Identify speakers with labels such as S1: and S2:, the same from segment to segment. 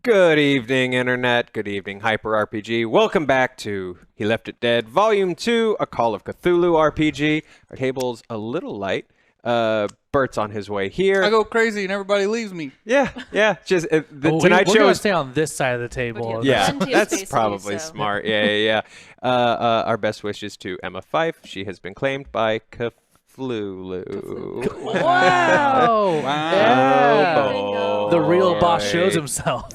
S1: Good evening, Internet. Good evening, HyperRPG. Welcome back to He Left It Dead, Volume 2, A Call of Cthulhu RPG. Our table's a little light. Bert's on his way here.
S2: I go crazy and everybody leaves me.
S1: Yeah. Just
S3: We're gonna stay on this side of the table.
S1: Yeah,
S4: Plenty of
S1: that's
S4: space
S1: probably
S4: to use, so.
S1: smart. Yeah. Our best wishes to Emma Fife. She has been claimed by Cthulhu.
S3: Wow! Yeah.
S1: Oh,
S3: The real boss
S1: boy.
S3: shows himself.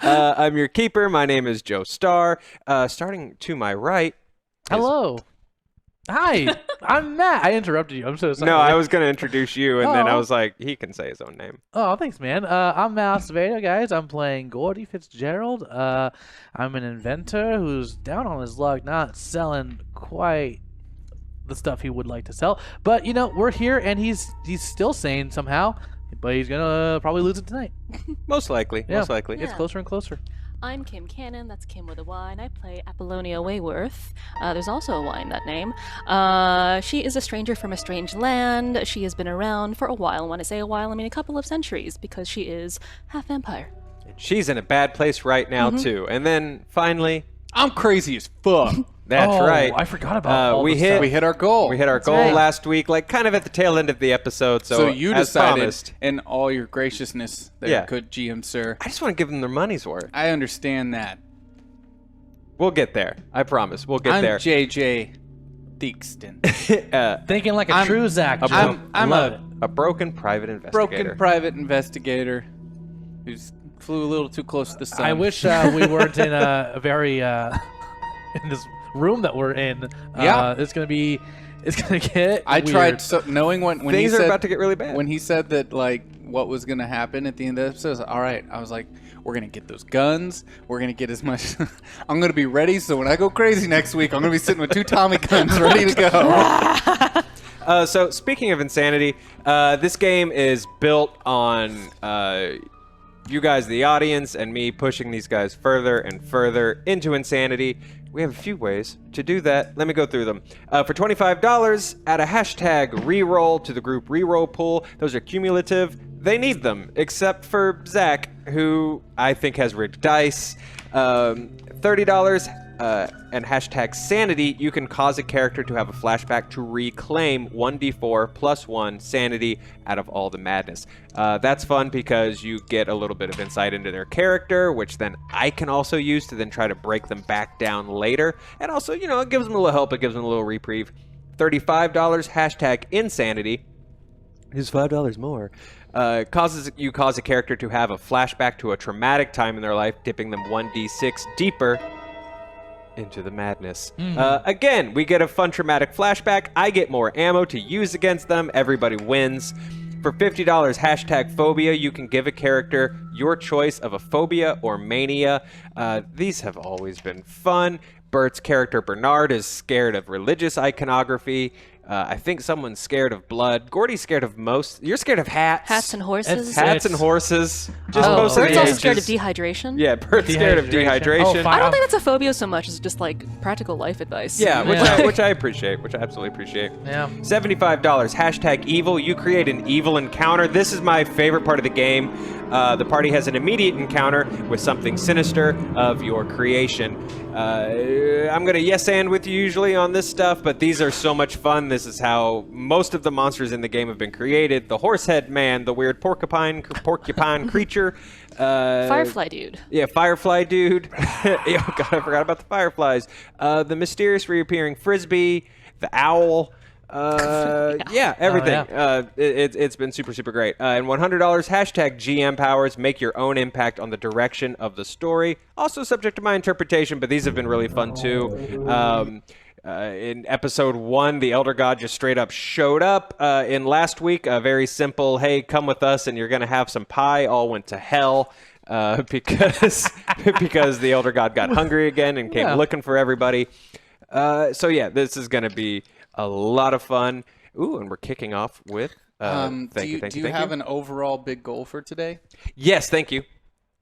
S1: I'm your keeper. My name is Joe Starr. Starting to my right.
S3: Hello. Hi. I'm Matt. I interrupted you. I'm so sorry.
S1: No, I was going to introduce you, and then I
S3: Oh.
S1: was like, he can say his own name.
S3: Oh, thanks, man. I'm Blvd, guys. I'm playing Gordy Fitzgerald. I'm an inventor who's down on his luck, not selling quite the stuff he would like to sell. But you know, we're here, and he's still sane somehow. But he's gonna probably lose it tonight.
S1: Most likely.
S3: Yeah.
S1: Most likely.
S3: It's
S4: Yeah.
S3: closer and closer.
S4: I'm Kim Cannon, that's Kim with a Y, and I play Apollonia Wayworth. There's also a Y in that name. She is a stranger from a strange land. She has been around for a while. When I say a while, I mean a couple of centuries, because she is half vampire.
S1: She's in a bad place right now, too. And then finally,
S2: I'm crazy as fuck.
S1: that's
S3: Oh,
S1: right.
S3: I forgot about all
S1: we
S3: this
S1: hit-
S3: stuff.
S2: We hit our goal.
S1: We hit our goal
S4: right.
S1: last week, like kind of at the tail end of the episode. So,
S2: So you
S1: as
S2: decided,
S1: promised,
S2: in all your graciousness, there,
S1: Yeah.
S2: good GM sir.
S1: I just want to give them their money's worth.
S2: I understand that.
S1: We'll get there. I promise. We'll get
S2: I'm
S1: there.
S2: JJ Theakston.
S3: Thinking like a
S2: I'm-
S3: true Zach.
S2: I'm
S3: Love
S2: a
S3: it.
S1: A broken private investigator.
S2: broken private investigator who's flew a little too close to the sun.
S3: I wish we weren't in a very in this room that we're in.
S2: Yeah.
S3: It's gonna get.
S2: I
S3: weird.
S2: tried so knowing when he
S1: Things are
S2: said,
S1: about to get really bad.
S2: when he said that like what was gonna happen at the end of the episode. I was like, all right, I was like, we're gonna get those guns. We're gonna get as much. I'm gonna be ready. So when I go crazy next week, I'm gonna be sitting with 2 Tommy guns ready to go.
S1: So speaking of insanity, this game is built on you guys, the audience, and me pushing these guys further and further into insanity. We have a few ways to do that. Let me go through them. For $25, add a hashtag reroll to the group reroll pool. Those are cumulative. They need them, except for Zach, who I think has rigged dice. $30 and hashtag sanity. You can cause a character to have a flashback to reclaim 1d4 plus 1 sanity out of all the madness. That's fun because you get a little bit of insight into their character, which then I can also use to then try to break them back down later. And also, you know, it gives them a little help. It gives them a little reprieve. $35 hashtag insanity is $5 more. Cause a character to have a flashback to a traumatic time in their life, dipping them 1d6 deeper into the madness. Again, we get a fun traumatic flashback. I get more ammo to use against them. Everybody wins. For $50, hashtag phobia, you can give a character your choice of a phobia or mania. These have always been fun. Bert's character Bernard is scared of religious iconography. I think someone's scared of blood. Gordy's scared of most. You're scared of hats.
S4: Hats and horses.
S1: Hats and horses. Just
S4: Oh,
S1: most of
S4: Bert's
S1: the
S4: also scared of
S1: ages.
S4: dehydration.
S1: Yeah, Bert's scared of dehydration.
S3: Oh,
S4: I don't think that's a phobia so much as just like practical life advice.
S1: Yeah,
S3: Yeah.
S1: which I appreciate, which I absolutely appreciate.
S3: Yeah.
S1: $75, hashtag evil. You create an evil encounter. This is my favorite part of the game. The party has an immediate encounter with something sinister of your creation. I'm going to yes and with you usually on this stuff, but these are so much fun. This is how most of the monsters in the game have been created. The horsehead man, the weird porcupine creature.
S4: Firefly dude.
S1: Yeah, Firefly dude. Oh god, I forgot about the fireflies. The mysterious reappearing frisbee, the owl. Yeah, everything. It's been super great. And $100 hashtag GM powers. Make your own impact on the direction of the story. Also subject to my interpretation, but these have been really fun too. In episode 1, the Elder God just straight up showed up. In last week, a very simple, hey, come with us and you're going to have some pie, all went to hell because the Elder God got hungry again and came looking for everybody. So yeah, this is going to be a lot of fun. Ooh, and we're kicking off with...
S2: Do you have an overall big goal for today?
S1: Yes, thank you.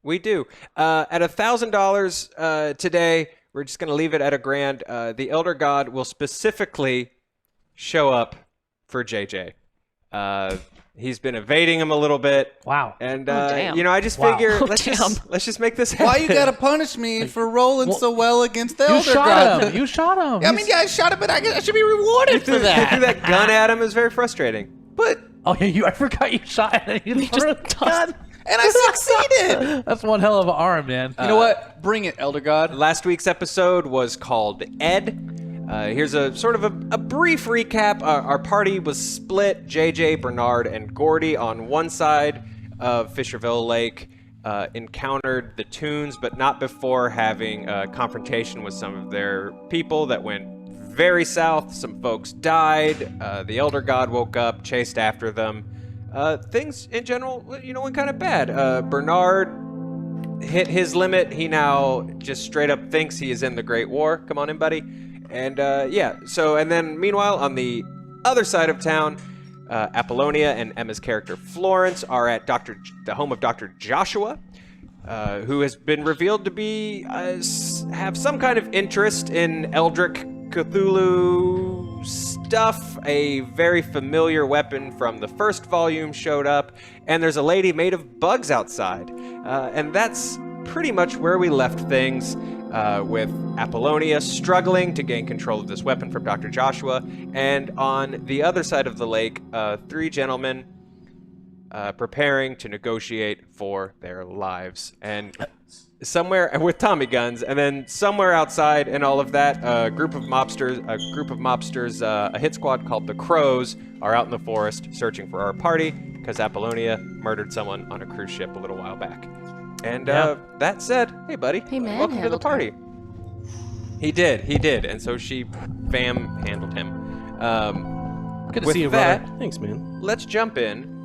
S1: We do. At $1,000 today, we're just going to leave it at $1,000. The Elder God will specifically show up for JJ. He's been evading him a little bit.
S3: Wow.
S1: And
S4: damn.
S1: you know, I just
S3: Wow.
S1: figure
S4: Oh,
S1: let's
S4: damn.
S1: just make this happen.
S2: Why you gotta punish me for rolling so well against the
S3: You
S2: Elder
S3: shot
S2: God?
S3: him. You shot him.
S2: I mean, yeah, I shot him, but I should be rewarded for
S1: He threw
S2: that.
S1: that gun at him. It was very frustrating.
S2: But
S3: Oh, yeah, I forgot you shot him. You
S4: just
S3: threw
S4: tossed-
S3: God.
S2: and I succeeded.
S3: That's one hell of an arm, man.
S2: You know what? Bring it, Elder God.
S1: Last week's episode was called Ed. Here's a sort of a brief recap. Our party was split. JJ, Bernard, and Gordy on one side of Fisherville Lake encountered the Toons, but not before having a confrontation with some of their people that went very south. Some folks died. The Elder God woke up, chased after them. Things in general, you know, went kind of bad. Bernard hit his limit. He now just straight up thinks he is in the Great War. Come on in, buddy. And and then meanwhile, on the other side of town, Apollonia and Emma's character Florence are at the home of Dr. Joshua, who has been revealed to be have some kind of interest in Eldritch Cthulhu stuff. A very familiar weapon from the first volume showed up, and there's a lady made of bugs outside. And that's pretty much where we left things, with Apollonia struggling to gain control of this weapon from Dr. Joshua, and on the other side of the lake, 3 gentlemen preparing to negotiate for their lives. And somewhere with Tommy guns, and then somewhere outside and all of that, a group of mobsters, a hit squad called the Crows, are out in the forest searching for our party because Apollonia murdered someone on a cruise ship a little while back. And that said, hey buddy,
S4: He
S1: welcome to the
S4: manhandled her.
S1: party. He did, and so she handled him.
S3: Good to
S1: with
S3: see you,
S1: that,
S3: brother.
S5: Thanks, man.
S1: let's jump in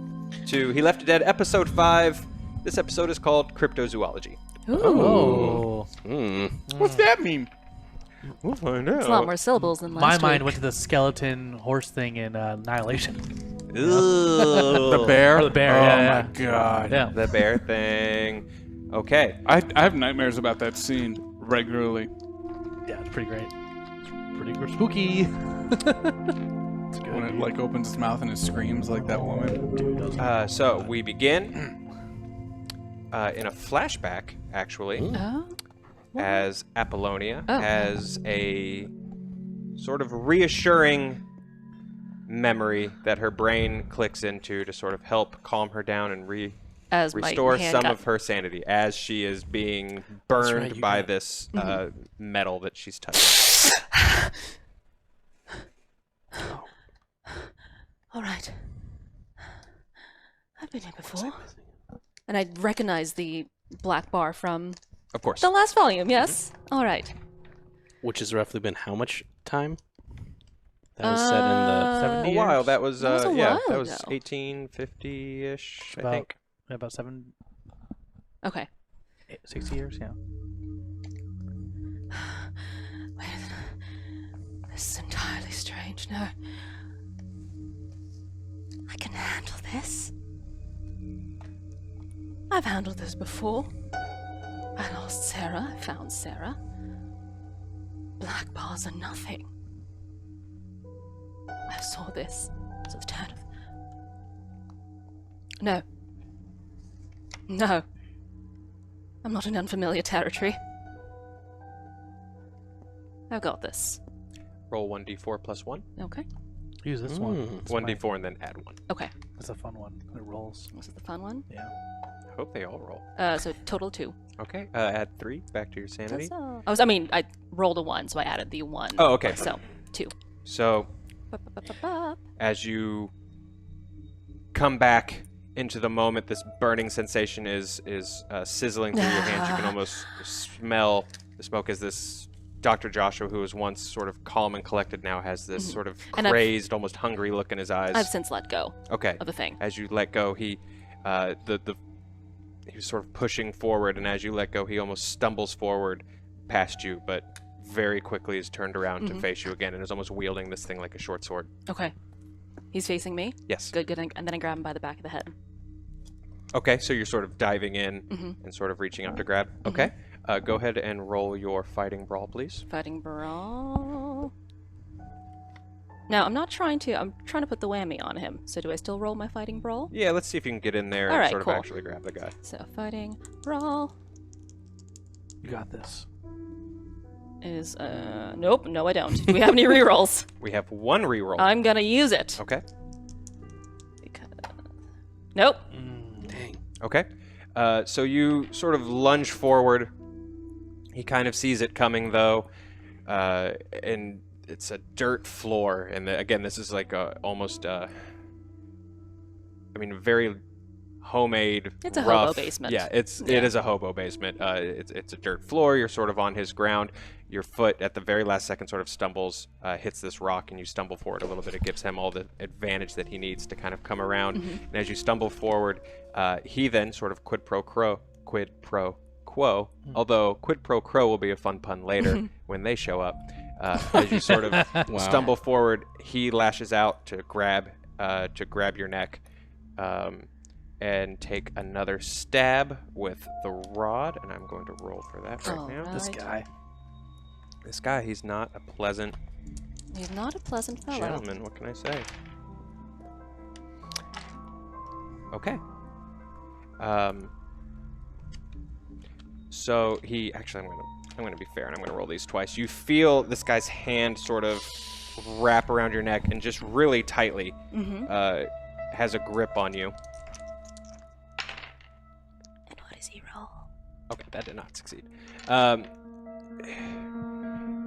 S1: to He Left It Dead, episode 5. This episode is called Cryptozoology.
S4: Ooh.
S3: Oh.
S2: What's that mean?
S1: We'll find out.
S4: It's a lot more syllables than
S3: My
S4: last
S3: mind
S4: week.
S3: went to the skeleton horse thing in Annihilation.
S2: The bear?
S3: Or the bear,
S2: Oh
S3: yeah,
S2: my god.
S3: Yeah.
S1: The bear thing. Okay.
S6: I have nightmares about that scene regularly.
S3: Yeah, it's pretty great. It's pretty spooky. It's good.
S2: When it like opens its mouth and it screams like that woman.
S3: Dude, those-
S1: So we begin in a flashback, actually,
S4: Oh.
S1: as Apollonia
S4: Oh.
S1: has a sort of reassuring memory that her brain clicks into to sort of help calm her down and
S4: As my
S1: restore
S4: hand
S1: some
S4: got-
S1: of her sanity as she is being
S5: right,
S1: burned
S5: you
S1: by
S5: got-
S1: this metal that she's touching.
S4: All right. I've been here before. And I recognize the black bar from
S1: Of course.
S4: the last volume, yes? All right.
S5: Which has roughly been how much time? That was set in the
S3: 70
S1: A while.
S3: years?
S1: That was,
S4: That was a
S1: yeah,
S4: while
S1: that was
S4: ago.
S1: 1850-ish, I
S3: About-
S1: think.
S3: About
S4: Okay.
S3: 60 years, yeah.
S4: Wait. This is entirely strange. No. I can handle this. I've handled this before. I lost Sarah. I found Sarah. Black bars are nothing. I saw this. So the turn of... No. No. I'm not in unfamiliar territory. I've got this.
S1: Roll 1d4 plus 1.
S4: Okay.
S3: Use this one.
S5: Mm.
S3: It's
S1: 1d4 and then add 1.
S4: Okay.
S3: It's a fun one. It rolls.
S4: This is the fun one.
S3: Yeah.
S1: I hope they all roll.
S4: So total 2.
S1: Okay, add 3 back to your sanity.
S4: I rolled a 1, so I added the 1.
S1: Oh, okay.
S4: So 2.
S1: So as you come back into the moment, this burning sensation is sizzling through your hands. You can almost smell the smoke as this Dr. Joshua, who was once sort of calm and collected, now has this sort of
S4: And I've-
S1: crazed, almost hungry look in his eyes.
S4: I've since let go
S1: Okay.
S4: of the thing.
S1: As you let go, he was sort of pushing forward, and as you let go, he almost stumbles forward past you, but very quickly is turned around to face you again and is almost wielding this thing like a short sword.
S4: Okay. He's facing me.
S1: Yes.
S4: Good. And then I grab him by the back of the head.
S1: Okay, so you're sort of diving in and sort of reaching up to grab. Okay. Go ahead and roll your fighting brawl, please.
S4: Fighting brawl. Now, I'm trying to put the whammy on him. So do I still roll my fighting brawl?
S1: Yeah, let's see if you can get in there
S4: All
S1: and
S4: right,
S1: sort
S4: cool.
S1: of actually grab the guy.
S4: So fighting brawl
S3: You got this.
S4: is, nope, no I don't. Do we have any rerolls?
S1: We have one reroll.
S4: I'm gonna use it.
S1: Okay.
S4: Because... Nope.
S5: Dang.
S1: Okay. So you sort of lunge forward. He kind of sees it coming, though, and it's a dirt floor. And again, this is like almost, very homemade.
S4: It's a
S1: rough.
S4: hobo basement.
S1: Yeah, it is a hobo basement. It's a dirt floor. You're sort of on his ground. Your foot at the very last second sort of stumbles, hits this rock, and you stumble forward a little bit. It gives him all the advantage that he needs to kind of come around. And as you stumble forward, he then sort of quid pro quo, although quid pro quo will be a fun pun later when they show up. As you sort of stumble forward, he lashes out to grab your neck, and take another stab with the rod. And I'm going to roll for that right now.
S4: Alright.
S1: This guy, he's not a pleasant
S4: He's not a pleasant fellow.
S1: gentleman. What can I say? Okay. So he actually, I'm gonna be fair, and I'm gonna roll these twice. You feel this guy's hand sort of wrap around your neck and just really tightly has a grip on you.
S4: And what does he roll?
S1: Okay, that did not succeed.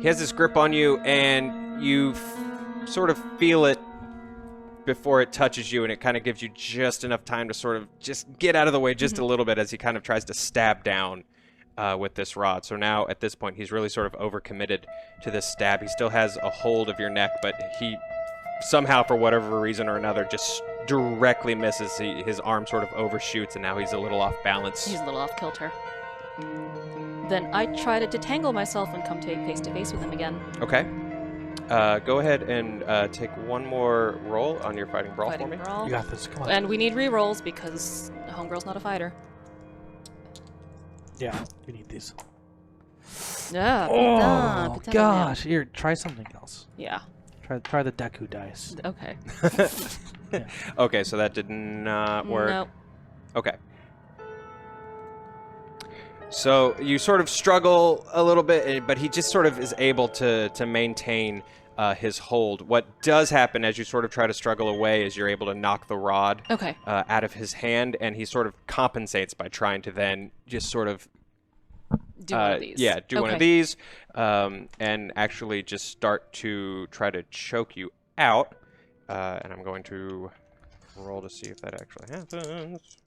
S1: He has this grip on you, and you sort of feel it before it touches you, and it kind of gives you just enough time to sort of just get out of the way just a little bit as he kind of tries to stab down with this rod. So now, at this point, he's really sort of overcommitted to this stab. He still has a hold of your neck, but he somehow, for whatever reason or another, just directly misses. His arm sort of overshoots, and now he's a little off balance.
S4: He's a little off kilter. Then I try to detangle myself and come face to face with him again.
S1: Okay. Go ahead and take one more roll on your fighting brawl
S4: Fighting
S1: for me.
S4: brawl.
S3: You got this. Come on.
S4: And we need rerolls because homegirl's not a fighter.
S3: Yeah, you need these.
S4: Yeah.
S3: Oh gosh! Here, try something else.
S4: Yeah.
S3: Try the Deku dice.
S4: Okay.
S1: Okay, so that did not work.
S4: Nope.
S1: Okay. So you sort of struggle a little bit, but he just sort of is able to maintain his hold. What does happen as you sort of try to struggle away is you're able to knock the rod
S4: Okay.
S1: out of his hand, and he sort of compensates by trying to then just sort of
S4: Do one of these.
S1: Yeah, do one of
S4: Okay.
S1: these, and actually just start to try to choke you out. And I'm going to roll to see if that actually happens.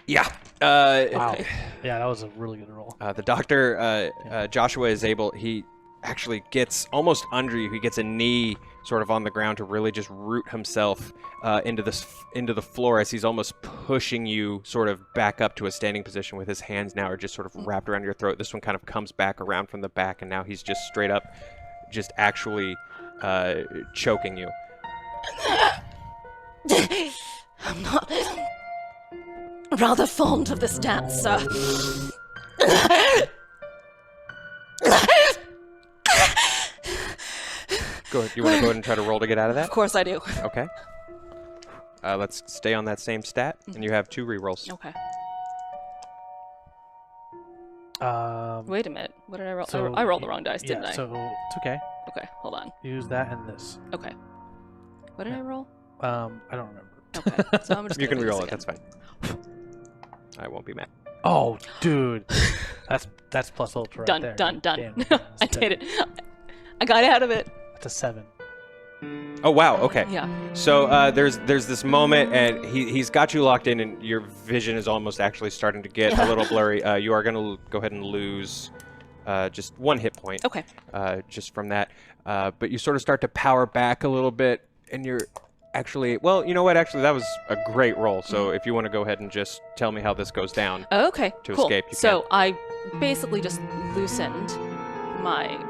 S1: Yeah.
S3: Wow. Yeah, that was a really good roll.
S1: The doctor, Joshua, is able. He actually gets almost under you. He gets a knee sort of on the ground to really just root himself into the floor as he's almost pushing you sort of back up to a standing position with his hands now are just sort of wrapped around your throat. This one kind of comes back around from the back, and now he's just straight up, just actually choking you.
S4: I'm not rather fond of this dance, sir.
S1: Go ahead. You want to go ahead and try to roll to get out of that?
S4: Of course I do.
S1: Okay. Let's stay on that same stat, and you have 2 rerolls.
S4: Okay.
S3: Wait.
S4: Wait a minute. What did I roll?
S3: So
S4: I rolled the wrong dice, didn't I?
S3: So it's okay.
S4: Okay, hold on.
S3: Use that and this.
S4: Okay. What did I roll?
S3: I don't remember.
S4: Okay, so I'm just
S1: You can
S4: gonna do
S1: reroll it.
S4: this
S1: That's fine. I won't be mad.
S3: Oh, dude, that's plus ultra.
S4: Done,
S3: right there.
S4: done, done.
S3: Damn,
S4: I did it. I got out of it.
S3: That's a 7.
S1: Oh wow. Okay.
S4: Yeah.
S1: So there's this moment, and he's got you locked in, and your vision is almost actually starting to get a little blurry. You are going to go ahead and lose just 1 hit point.
S4: Okay.
S1: Just from that, but you sort of start to power back a little bit, and you're actually, well, you know what? Actually, that was a great roll. So if you want to go ahead and just tell me how this goes down.
S4: Okay.
S1: To
S4: cool.
S1: escape, you
S4: So I basically just loosened my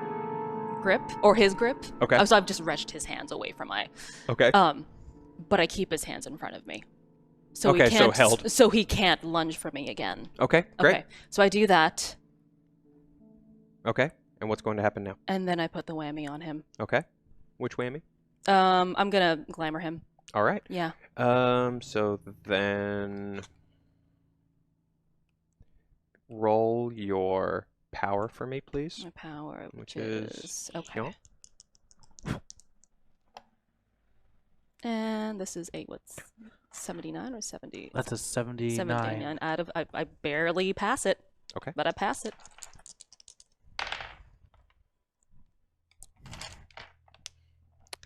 S4: grip, or his grip.
S1: Okay.
S4: So I've just wrenched his hands away from my.
S1: Okay.
S4: But I keep his hands in front of me. So
S1: Okay,
S4: he
S1: so
S4: can't,
S1: held.
S4: So he can't lunge for me again.
S1: Okay. Great.
S4: Okay. So I do that.
S1: Okay. And what's going to happen now?
S4: And then I put the whammy on him.
S1: Okay. Which whammy?
S4: I'm gonna glamour him.
S1: All right.
S4: Yeah.
S1: So then roll your power for me, please.
S4: My power, which
S1: is
S4: is okay.
S1: Hyun.
S4: And this is a what's 79 or 70?
S3: That's a 79.
S4: 79 out of I barely pass it.
S1: Okay.
S4: But I pass it.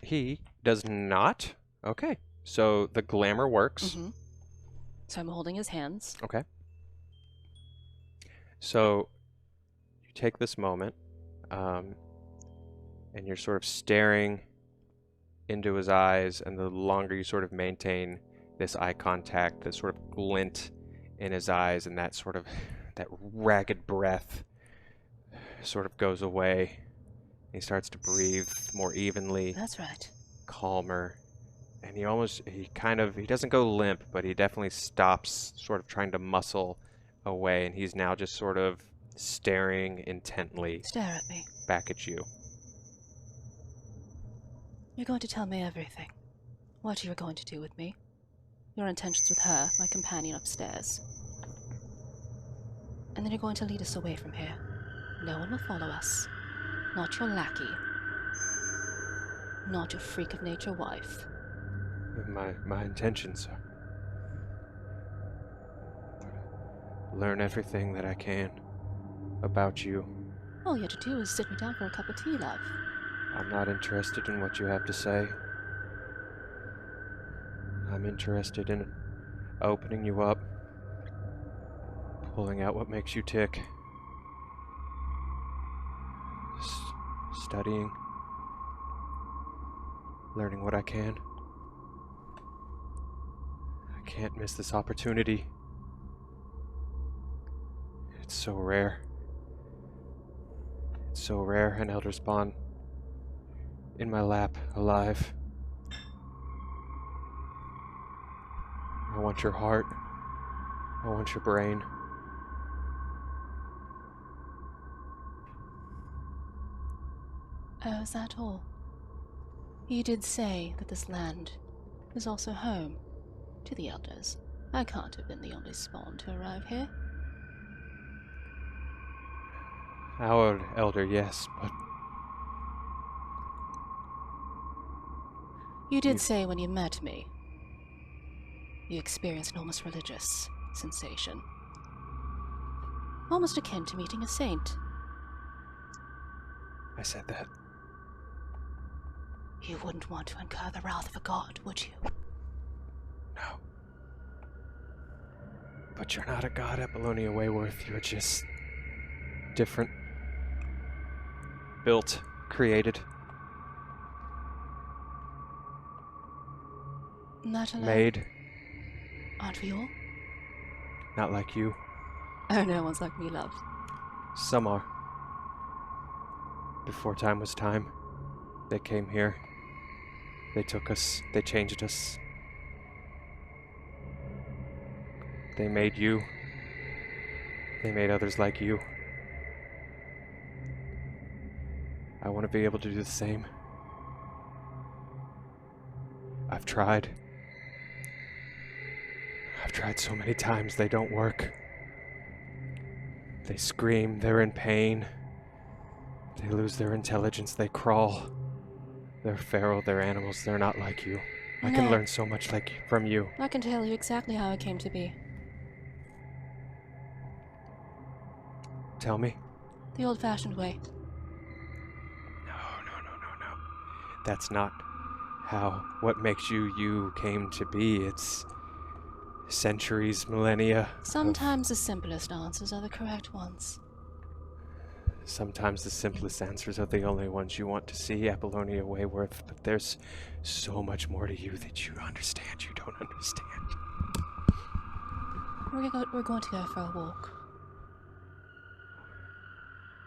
S1: He does not. Okay. So the glamour works.
S4: Mm-hmm. So I'm holding his hands.
S1: Okay. So you take this moment, and you're sort of staring into his eyes, and the longer you sort of maintain this eye contact, this sort of glint in his eyes, and that sort of that ragged breath sort of goes away. He starts to breathe more evenly,
S4: That's right.
S1: calmer, and he doesn't go limp, but he definitely stops sort of trying to muscle away, and he's now just sort of staring intently
S4: Stare at me.
S1: back at you.
S4: You're going to tell me everything. What you're going to do with me. Your intentions with her, my companion upstairs. And then you're going to lead us away from here. No one will follow us. Not your lackey. Not your freak of nature wife.
S1: My intentions are learn everything that I can about you.
S4: All you have to do is sit me down for a cup of tea, love.
S1: I'm not interested in what you have to say. I'm interested in opening you up, pulling out what makes you tick, studying, learning what I can. I can't miss this opportunity. It's so rare. It's so rare, an elder spawn in my lap, alive. I want your heart. I want your brain.
S4: Oh, is that all? You did say that this land is also home to the elders. I can't have been the only spawn to arrive here.
S1: Our elder, yes, but
S4: You did say when you met me, you experienced an almost religious sensation. Almost akin to meeting a saint.
S1: I said that.
S4: You wouldn't want to incur the wrath of a god, would you?
S1: No. But you're not a god, Apollonia Wayworth. You're just different. Built, created,
S4: Not alone.
S1: made,
S4: Aren't we all?
S1: not like you.
S4: Oh, no one's like me, love.
S1: Some are. Before time was time, they came here. They took us. They changed us. They made you. They made others like you. I want to be able to do the same. I've tried. I've tried so many times, they don't work. They scream, they're in pain. They lose their intelligence, they crawl. They're feral, they're animals, they're not like you. I can
S4: No.
S1: learn so much from you.
S4: I can tell you exactly how I came to be.
S1: Tell me.
S4: The old-fashioned way.
S1: No. That's not what makes you came to be. It's centuries, millennia.
S4: Sometimes the simplest answers are the correct ones.
S1: Sometimes the simplest answers are the only ones you want to see, Apollonia Wayworth, but there's so much more to you that you understand you don't understand.
S4: We're going to go for a walk.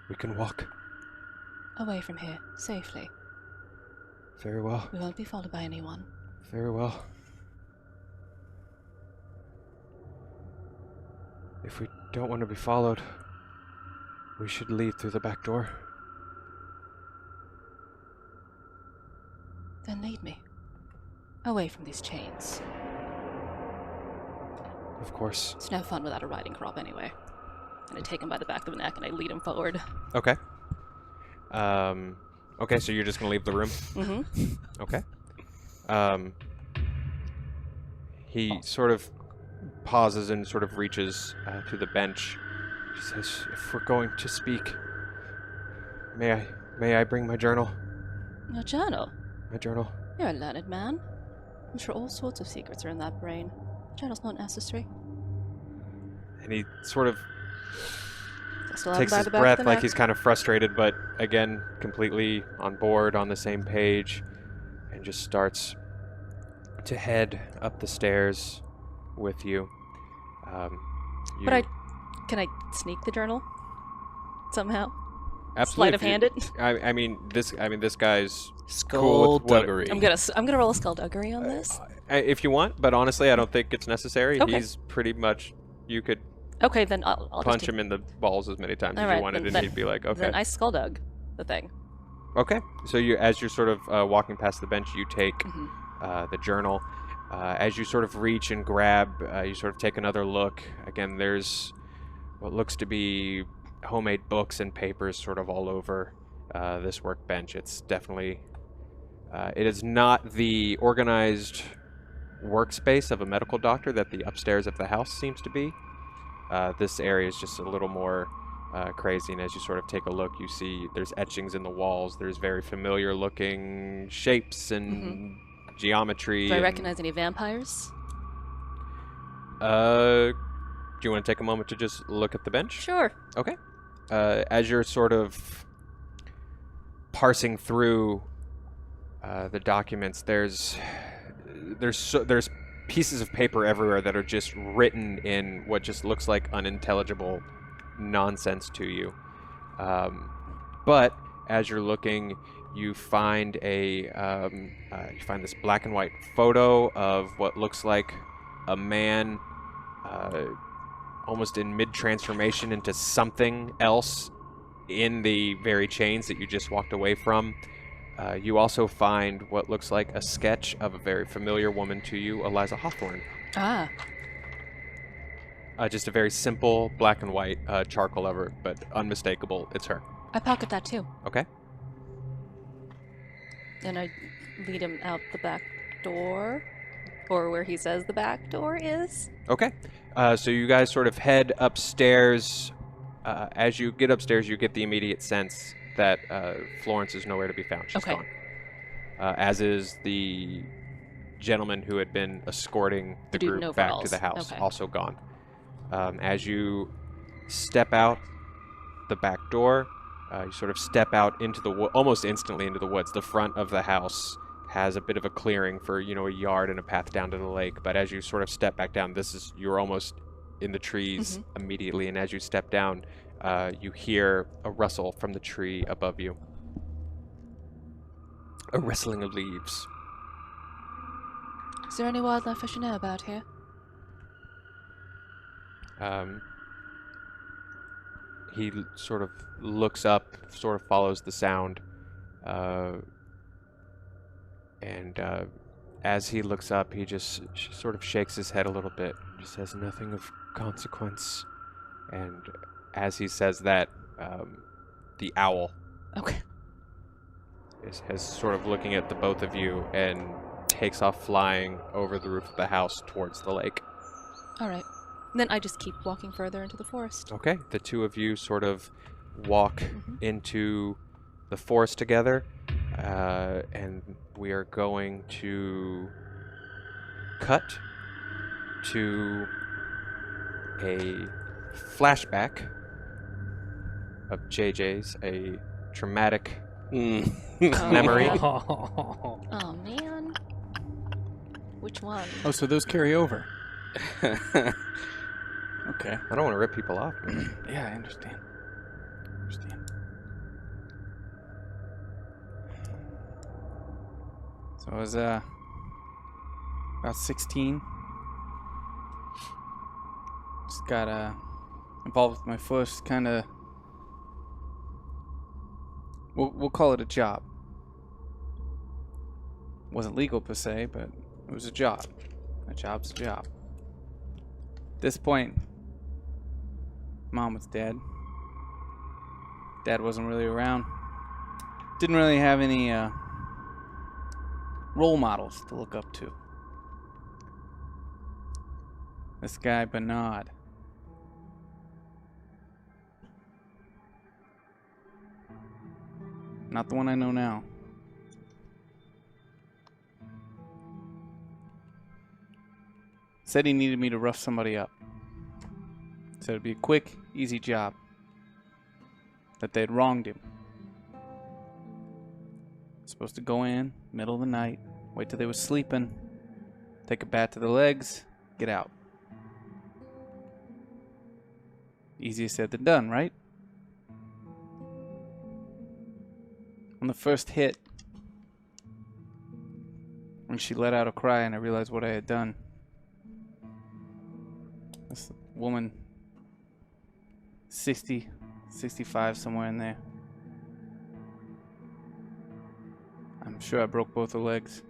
S1: We can walk.
S4: Away from here, safely.
S1: Very well.
S4: We won't be followed by anyone.
S1: Very well. If we don't want to be followed, We should leave through the back door.
S4: Then lead me. Away from these chains.
S1: Of course.
S4: It's no fun without a riding crop anyway. And I take him by the back of the neck and I lead him forward.
S1: Okay. Okay, so you're just gonna leave the room?
S4: Mm-hmm.
S1: Okay. He sort of pauses and sort of reaches to the bench. He says, "If we're going to speak, may I bring my journal?
S4: A journal?
S1: My journal."
S4: You're a learned man. I'm sure all sorts of secrets are in that brain. Journal's not necessary.
S1: And he sort of
S4: I still have him
S1: takes
S4: by
S1: his
S4: the back of
S1: breath
S4: the
S1: like
S4: neck.
S1: he's kind of frustrated, but again, completely on board, on the same page, and just starts to head up the stairs with you.
S4: But can I sneak the journal? Somehow?
S1: absolutely
S4: Sleight of hand it?
S1: I mean this guy's
S5: Skullduggery.
S4: I'm gonna roll a skullduggery on this.
S1: if you want, but honestly, I don't think it's necessary.
S4: Okay.
S1: He's pretty much, you could
S4: Okay, then I'll
S1: punch
S4: just
S1: him in the balls as many times as you
S4: Alright,
S1: wanted, and
S4: then-
S1: he'd be like, okay.
S4: Then I skulldug the thing.
S1: Okay, so as you're sort of walking past the bench, you take
S4: Mhm.
S1: the journal. As you sort of reach and grab, you sort of take another look. Again, there's what looks to be homemade books and papers sort of all over this workbench. It's definitely, it is not the organized workspace of a medical doctor that the upstairs of the house seems to be. This area is just a little more crazy, and as you sort of take a look, you see there's etchings in the walls. There's very familiar looking shapes and geometry.
S4: Do I
S1: and,
S4: recognize any vampires?
S1: do you want to take a moment to just look at the bench?
S4: Sure.
S1: Okay. As you're sort of parsing through the documents, there's pieces of paper everywhere that are just written in what just looks like unintelligible nonsense to you. But as you're looking, you find this black and white photo of what looks like a man almost in mid-transformation into something else in the very chains that you just walked away from. You also find what looks like a sketch of a very familiar woman to you, Eliza Hawthorne.
S4: Ah.
S1: Just a very simple black and white charcoal of her, but unmistakable. It's her.
S4: I pocket that too.
S1: Okay.
S4: And I lead him out the back door. Or where he says the back door is.
S1: Okay. So you guys sort of head upstairs. As you get upstairs, you get the immediate sense that Florence is nowhere to be found. She's
S4: Okay.
S1: gone. As is the gentleman who had been escorting the
S4: The dude in
S1: group back to
S4: overalls.
S1: the house,
S4: Okay.
S1: also gone. As you step out the back door, you sort of step out into almost instantly into the woods. The front of the house has a bit of a clearing for, a yard and a path down to the lake. But as you sort of step back down, you're almost in the trees immediately. And as you step down, you hear a rustle from the tree above you. A rustling of leaves.
S4: Is there any wildlife I should know about here?
S1: He sort of looks up, sort of follows the sound, and as he looks up, he just sort of shakes his head a little bit, just says nothing of consequence. And as he says that, the owl
S4: Okay.
S1: is sort of looking at the both of you and takes off flying over the roof of the house towards the lake.
S4: Alright. Then I just keep walking further into the forest.
S1: Okay, the two of you sort of walk into the forest together, and we are going to cut to a flashback of JJ's, a traumatic memory.
S4: Oh man. Which one?
S2: Oh, so those carry over. Okay.
S1: I don't want to rip people off.
S2: Yeah, I understand. So I was about 16. Just got involved with my first kind of We'll call it a job. Wasn't legal per se, but it was a job. A job's a job. At this point, Mom was dead. Dad wasn't really around. Didn't really have any role models to look up to. This guy, Bernard. Not the one I know now. Said he needed me to rough somebody up. Said it'd be a quick, easy job. That they'd wronged him. Supposed to go in, middle of the night, wait till they were sleeping, take a bat to the legs, get out. Easier said than done, right? On the first hit, when she let out a cry and I realized what I had done, this woman, 60, 65, somewhere in there. I'm sure I broke both her legs.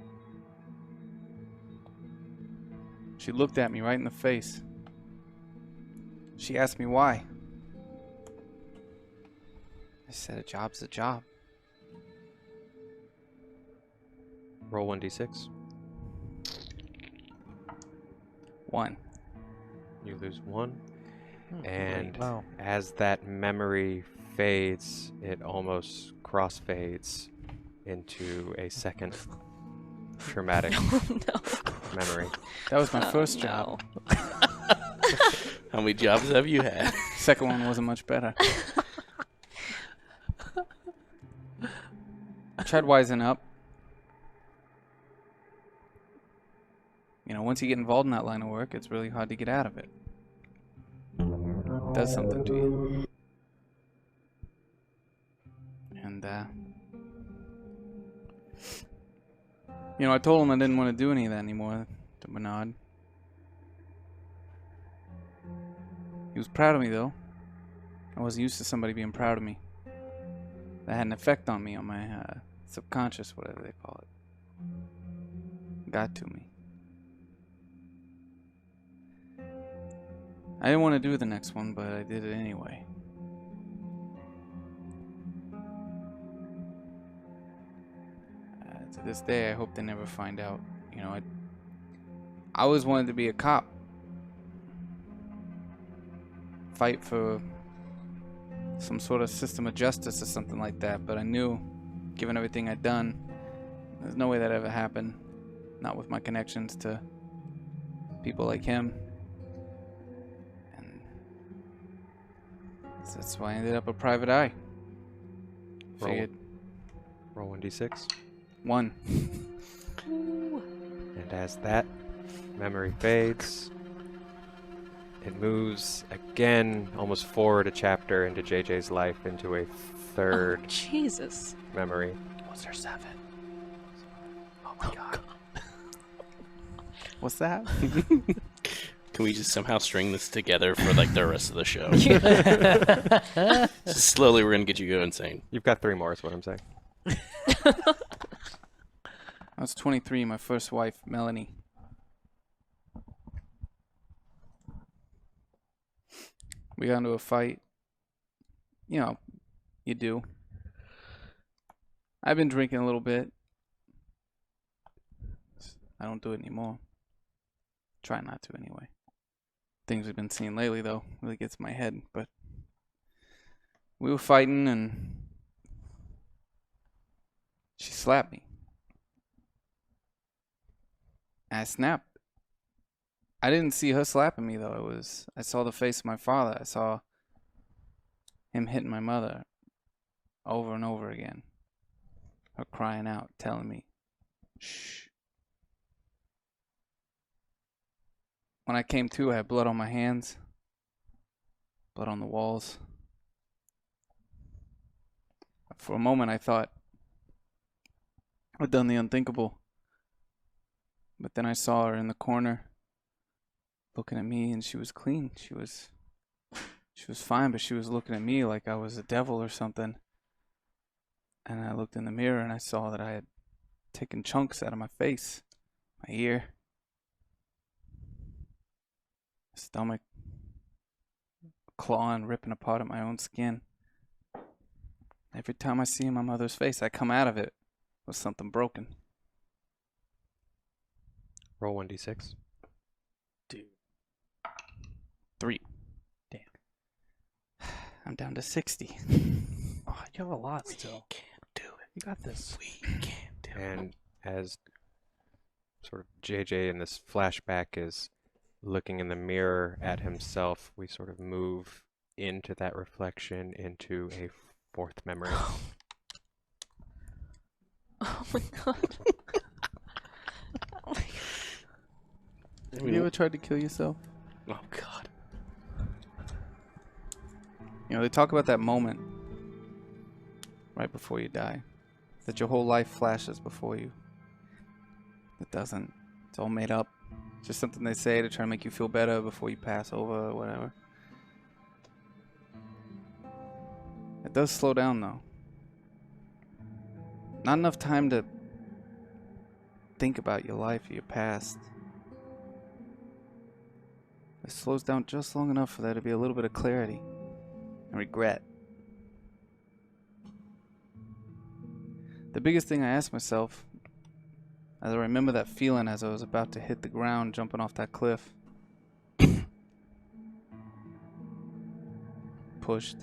S2: She looked at me right in the face. She asked me why. I said a job's a job.
S1: Roll 1d6.
S2: 1.
S1: You lose 1.
S3: Oh,
S1: And
S3: great. Wow.
S1: as that memory fades, it almost crossfades into a second traumatic
S4: Oh, no.
S1: memory.
S2: That was my
S4: Oh,
S2: first job.
S4: no.
S5: How many jobs have you had?
S2: Second one wasn't much better. I tried wising up. You know, once you get involved in that line of work, it's really hard to get out of it. It does something to you. And, you know, I told him I didn't want to do any of that anymore to Bernard. He was proud of me, though. I wasn't used to somebody being proud of me. That had an effect on me, on my subconscious, whatever they call it. Got to me. I didn't want to do the next one, but I did it anyway. To this day, I hope they never find out. You know, I always wanted to be a cop. Fight for some sort of system of justice or something like that, but I knew, given everything I'd done, there's no way that ever happened. Not with my connections to people like him. And that's why I ended up a private eye.
S1: Roll.
S2: Figured
S1: Roll 1d6.
S2: 1.
S1: And as that memory fades, it moves again almost forward a chapter into JJ's life, into a third
S4: Oh, Jesus.
S1: memory.
S2: Was there 7? Oh my god. What's that?
S5: Can we just somehow string this together for like the rest of the show? Just slowly, we're gonna get you insane.
S1: You've got 3 more, is what I'm saying.
S2: I was 23, my first wife, Melanie. We got into a fight. You know, you do. I've been drinking a little bit. I don't do it anymore. Try not to anyway. Things we've been seeing lately, though, really gets in my head. But we were fighting, and she slapped me. I snapped. I didn't see her slapping me, though. I saw the face of my father. I saw him hitting my mother over and over again. Her crying out, telling me, shh. When I came to, I had blood on my hands, blood on the walls. For a moment, I thought I'd done the unthinkable. But then I saw her in the corner, looking at me, and she was clean. She was fine, but she was looking at me like I was a devil or something. And I looked in the mirror and I saw that I had taken chunks out of my face, my ear, stomach, clawing, ripping apart at my own skin. Every time I see my mother's face, I come out of it with something broken.
S1: Roll 1d6.
S2: 3.
S3: Damn.
S2: I'm down to 60.
S3: Oh, you have a lot still.
S5: Can't do it.
S3: You got this.
S5: We can't do it.
S1: And as sort of JJ in this flashback is looking in the mirror at himself, we sort of move into that reflection into a fourth memory.
S4: Oh my god.
S2: Have you ever tried to kill yourself?
S5: Oh God.
S2: You know, they talk about that moment right before you die, that your whole life flashes before you. It doesn't. It's all made up. It's just something they say to try to make you feel better before you pass over or whatever. It does slow down though. Not enough time to think about your life or your past. It slows down just long enough for there to be a little bit of clarity and regret. The biggest thing I ask myself, as I remember that feeling as I was about to hit the ground jumping off that cliff, pushed,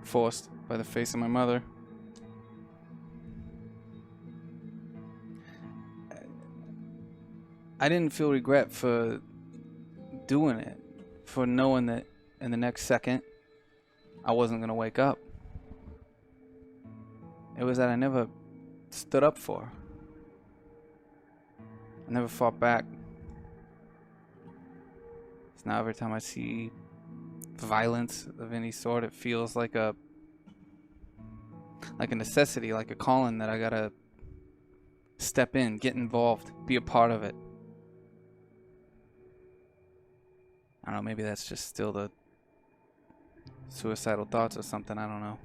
S2: forced by the face of my mother, I didn't feel regret for doing it, for knowing that in the next second I wasn't going to wake up. It was that I never stood up for her. I never fought back. So now every time I see violence of any sort, it feels like a necessity, like a calling that I gotta step in, get involved, be a part of it. I don't know, maybe that's just still the suicidal thoughts or something, I don't know.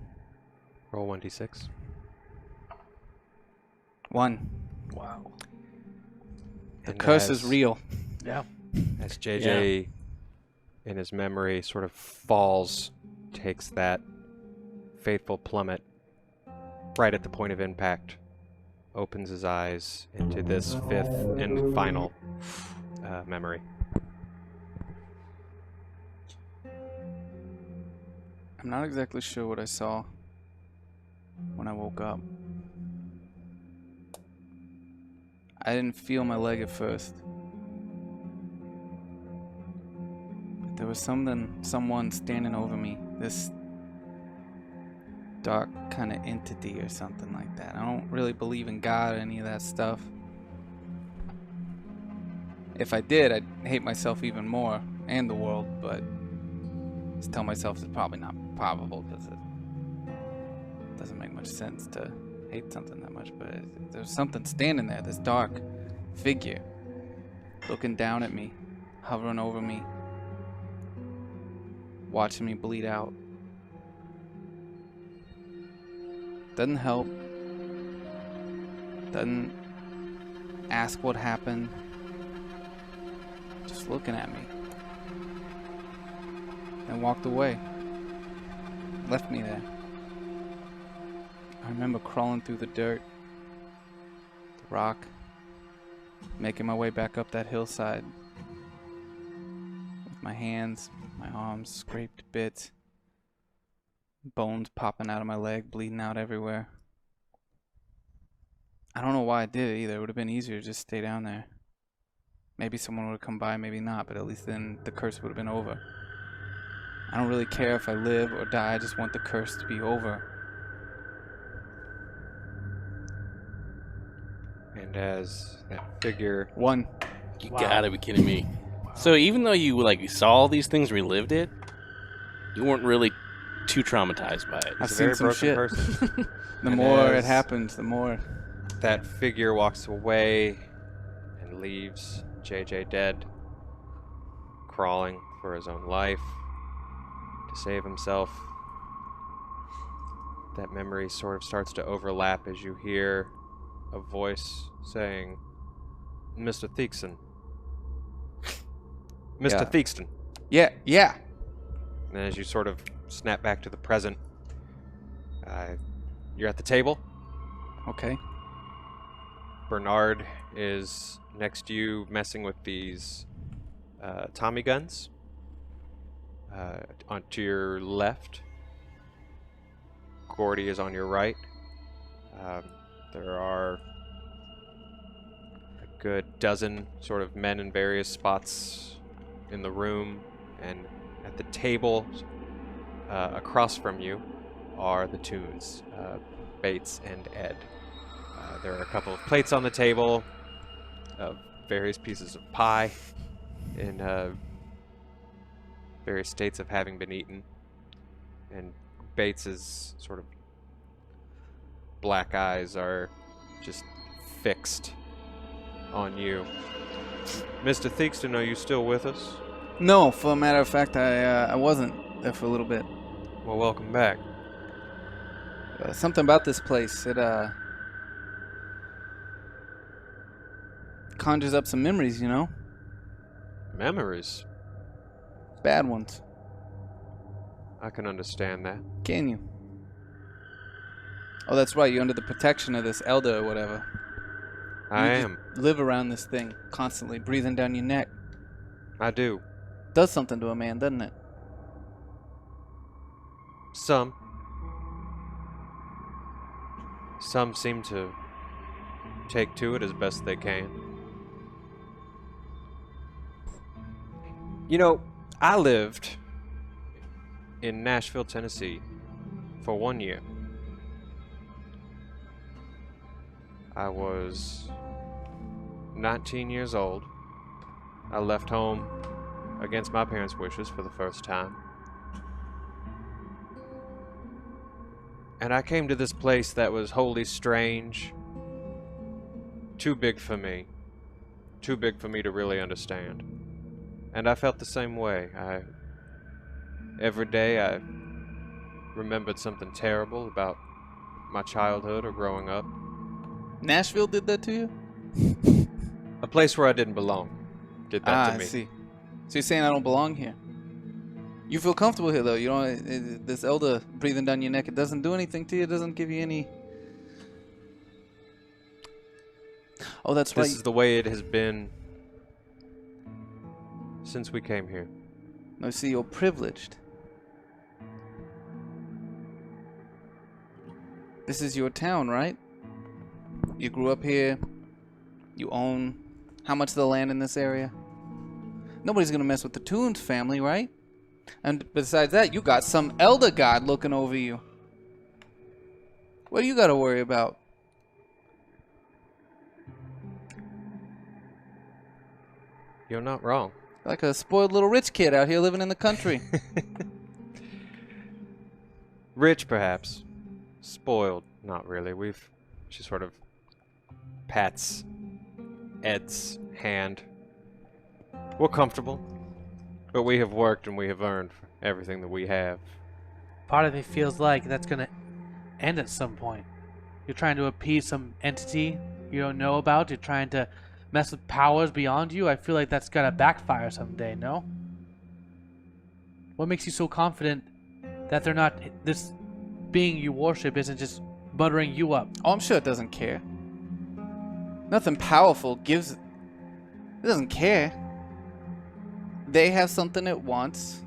S1: Roll 1d6.
S2: 1.
S3: Wow.
S2: The
S1: And
S2: curse is real.
S3: Yeah.
S1: As JJ in his memory sort of falls, takes that fateful plummet right at the point of impact, opens his eyes into this fifth and final memory.
S2: I'm not exactly sure what I saw when I woke up. I didn't feel my leg at first. But there was someone standing over me. This dark kind of entity or something like that. I don't really believe in God or any of that stuff. If I did, I'd hate myself even more and the world, but just tell myself it's probably not probable because it doesn't make much sense to hate something that much. But there's something standing there, this dark figure looking down at me, hovering over me, watching me bleed out. Doesn't help, doesn't ask what happened, just looking at me, and walked away, left me there. I remember crawling through the dirt, the rock, making my way back up that hillside with my hands, my arms scraped to bits, bones popping out of my leg, bleeding out everywhere. I don't know why I did it either. It would have been easier to just stay down there. Maybe someone would have come by, maybe not, but at least then the curse would have been over. I don't really care if I live or die, I just want the curse to be over.
S1: And as that figure...
S2: 1.
S5: You
S3: Wow.
S5: gotta be kidding me. So even though you like saw all these things, relived it, you weren't really too traumatized by it.
S2: I've
S1: He's a
S2: seen
S1: very
S2: some
S1: broken
S2: shit.
S1: person.
S2: The
S1: And
S2: more it
S1: as
S2: happens, the more.
S1: that figure walks away and leaves JJ dead, crawling for his own life to save himself. that memory sort of starts to overlap as you hear a voice saying, Mr. Theakston. Mr.
S2: Yeah.
S1: Theakston.
S2: Yeah.
S1: And as you sort of snap back to the present, you're at the table.
S2: Okay.
S1: Bernard is next to you messing with these Tommy guns. To your left, Gordy is on your right. There are a good dozen sort of men in various spots in the room, and at the table across from you are the Toons, Bates and Ed. There are a couple of plates on the table of various pieces of pie in various states of having been eaten. And Bates's sort of black eyes are just fixed on you. Mr. Theakston, are you still with us?
S2: No, for a matter of fact, I wasn't there for a little bit.
S1: Well, welcome back.
S2: Something about this place, it conjures up some memories, you know?
S1: Memories?
S2: Bad ones.
S1: I can understand that.
S2: Can you? Oh, that's right, you're under the protection of this elder or whatever.
S1: I
S2: You just
S1: am.
S2: live around this thing, constantly breathing down your neck.
S1: I do.
S2: Does something to a man, doesn't it?
S1: Some. Some seem to take to it as best they can. You know, I lived in Nashville, Tennessee for 1 year. I was 19 years old. I left home against my parents' wishes for the first time. And I came to this place that was wholly strange. Too big for me. Too big for me to really understand. And I felt the same way. Every day I remembered something terrible about my childhood or growing up.
S2: Nashville did that to you?
S1: A place where I didn't belong did that to me.
S2: I see. So you're saying I don't belong here? You feel comfortable here, though. You don't. This elder breathing down your neck, it doesn't do anything to you. It doesn't give you any. Oh, that's right.
S1: This is the way it has been since we came here.
S2: No, see, you're privileged. This is your town, right? You grew up here. You own how much of the land in this area? Nobody's gonna mess with the Toons family, right? And besides that, you got some elder god looking over you. What do you got to worry about?
S1: You're not wrong.
S2: Like a spoiled little rich kid out here living in the country.
S1: Rich, perhaps. Spoiled, not really. She sort of pats Ed's hand. We're comfortable, but we have worked and we have earned for everything that we have.
S3: Part of me feels like that's gonna end at some point. You're trying to appease some entity you don't know about. You're trying to mess with powers beyond you. I feel like that's gonna backfire someday, no? What makes you so confident that they're not, this being you worship isn't just buttering you up?
S2: Oh, I'm sure it doesn't care. Nothing powerful gives... It doesn't care. They have something it wants.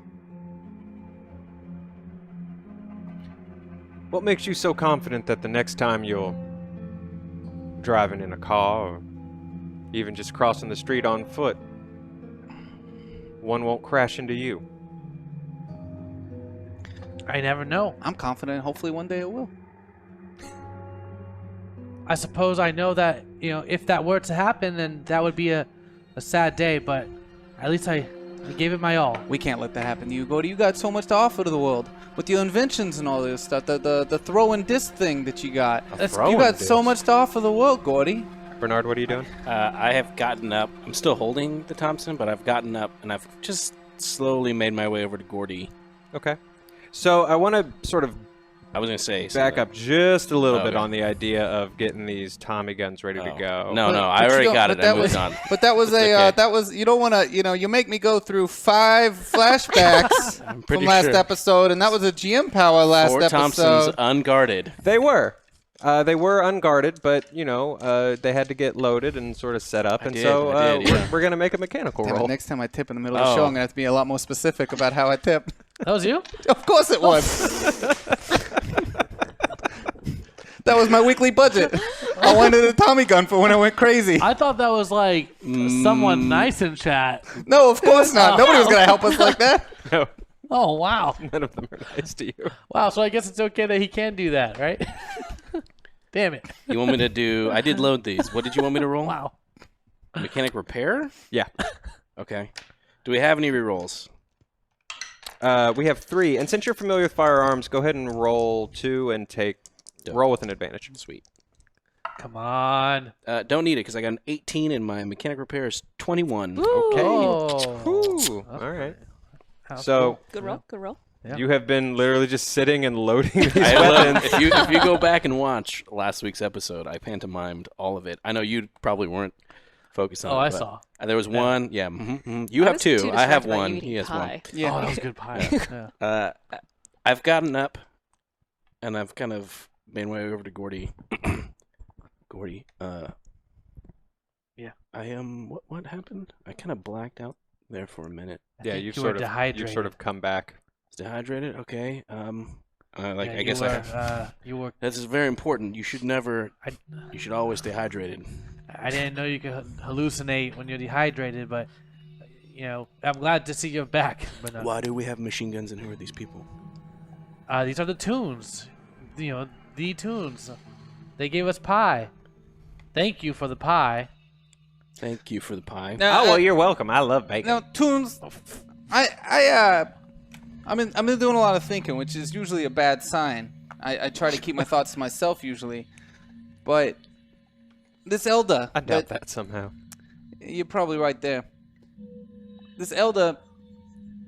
S1: What makes you so confident that the next time you're driving in a car or even just crossing the street on foot, one won't crash into you?
S3: I never know.
S2: I'm confident hopefully one day it will.
S3: I suppose I know that, you know, if that were to happen, then that would be a sad day, but at least I gave it my all.
S2: We can't let that happen to you, Gordy. You got so much to offer to the world. With your inventions and all this stuff. The throw and disc thing that you got. You got so much to offer the world, Gordy.
S1: Bernard, what are you doing?
S5: I have gotten up. I'm still holding the Thompson, but I've gotten up and I've just slowly made my way over to Gordy.
S1: Okay. So I want to sort of
S5: I was gonna say
S1: back up just a little bit
S5: Okay.
S1: on the idea of getting these Tommy guns ready to go.
S5: No,
S2: But
S5: I
S2: you
S5: already
S2: don't-
S5: got
S2: but
S5: it.
S2: that
S5: I moved
S2: was-
S5: on.
S2: But that was
S5: It's okay.
S2: that was, you don't want to, you make me go through 5 flashbacks from
S5: pretty
S2: last
S5: sure.
S2: episode, and that was a GM power last
S5: Fort Thompson's
S2: episode.
S5: unguarded.
S1: They were. They were unguarded, but they had to get loaded and sort of set up,
S5: I
S1: and
S5: did,
S1: so
S5: I did, yeah.
S1: we're gonna make a mechanical
S2: Damn it,
S1: roll.
S2: next time I tip in the middle of the show,
S5: Oh.
S2: I'm going to have to be a lot more specific about how I tip.
S3: That was you?
S2: Of course it was. That was my weekly budget. I wanted a Tommy gun for when I went crazy.
S3: I thought that was like someone nice in chat.
S2: No, of course not. Nobody was going to help us like that.
S1: No,
S3: Oh, wow.
S1: none of them are nice to you.
S3: Wow, so I guess it's okay that he can do that, right? Damn it.
S5: You want me to do? I did load these. What did you want me to roll?
S3: Wow.
S5: Mechanic repair.
S1: Yeah.
S5: Okay. Do we have any rerolls?
S1: We have 3, and since you're familiar with firearms, go ahead and roll 2 and roll with an advantage.
S5: Sweet.
S3: Come on.
S5: Don't need it because I got an 18 and my mechanic repair is 21.
S1: Okay.
S3: Oh.
S1: Ooh, all right.
S3: How
S1: So
S4: Good roll. Good roll.
S3: Yeah.
S1: you have been literally just sitting and loading these
S5: I love-
S1: weapons.
S5: if you go back and watch last week's episode, I pantomimed all of it. I know you probably weren't focused on
S3: Oh,
S5: it.
S3: I
S5: but
S3: saw.
S5: There was one. Yeah. You
S4: I
S5: have
S4: was
S5: 2.
S4: too
S5: I have
S4: distracted by
S5: 1.
S4: you
S5: He
S4: eating
S5: has
S4: pie.
S2: Yeah.
S3: Oh, that was good pie. Yeah.
S5: 1. I've gotten up, and I've kind of made my way over to Gordy. Gordy.
S3: Yeah.
S5: I am. What happened? I kind of blacked out there for a minute.
S1: Yeah,
S3: think
S1: you've
S3: you were
S1: sort of
S3: dehydrated.
S1: come back.
S5: Dehydrated. Okay.
S3: Yeah,
S5: I
S3: you
S5: guess
S3: were, you were.
S5: this is very important. You should never.
S3: I,
S5: You should always stay hydrated.
S3: I didn't know you could hallucinate when you're dehydrated, but I'm glad to see you're back. But
S5: Why do we have machine guns and who are these people?
S3: these are the tunes. The tunes. They gave us pie. Thank you for the pie.
S5: Thank you for the pie.
S2: Now,
S1: Oh well, you're welcome. I love bacon.
S2: Now, Toons, I've been doing a lot of thinking, which is usually a bad sign. I try to keep my thoughts to myself usually, but this Elder,
S1: I doubt that somehow.
S2: you're probably right there. This Elder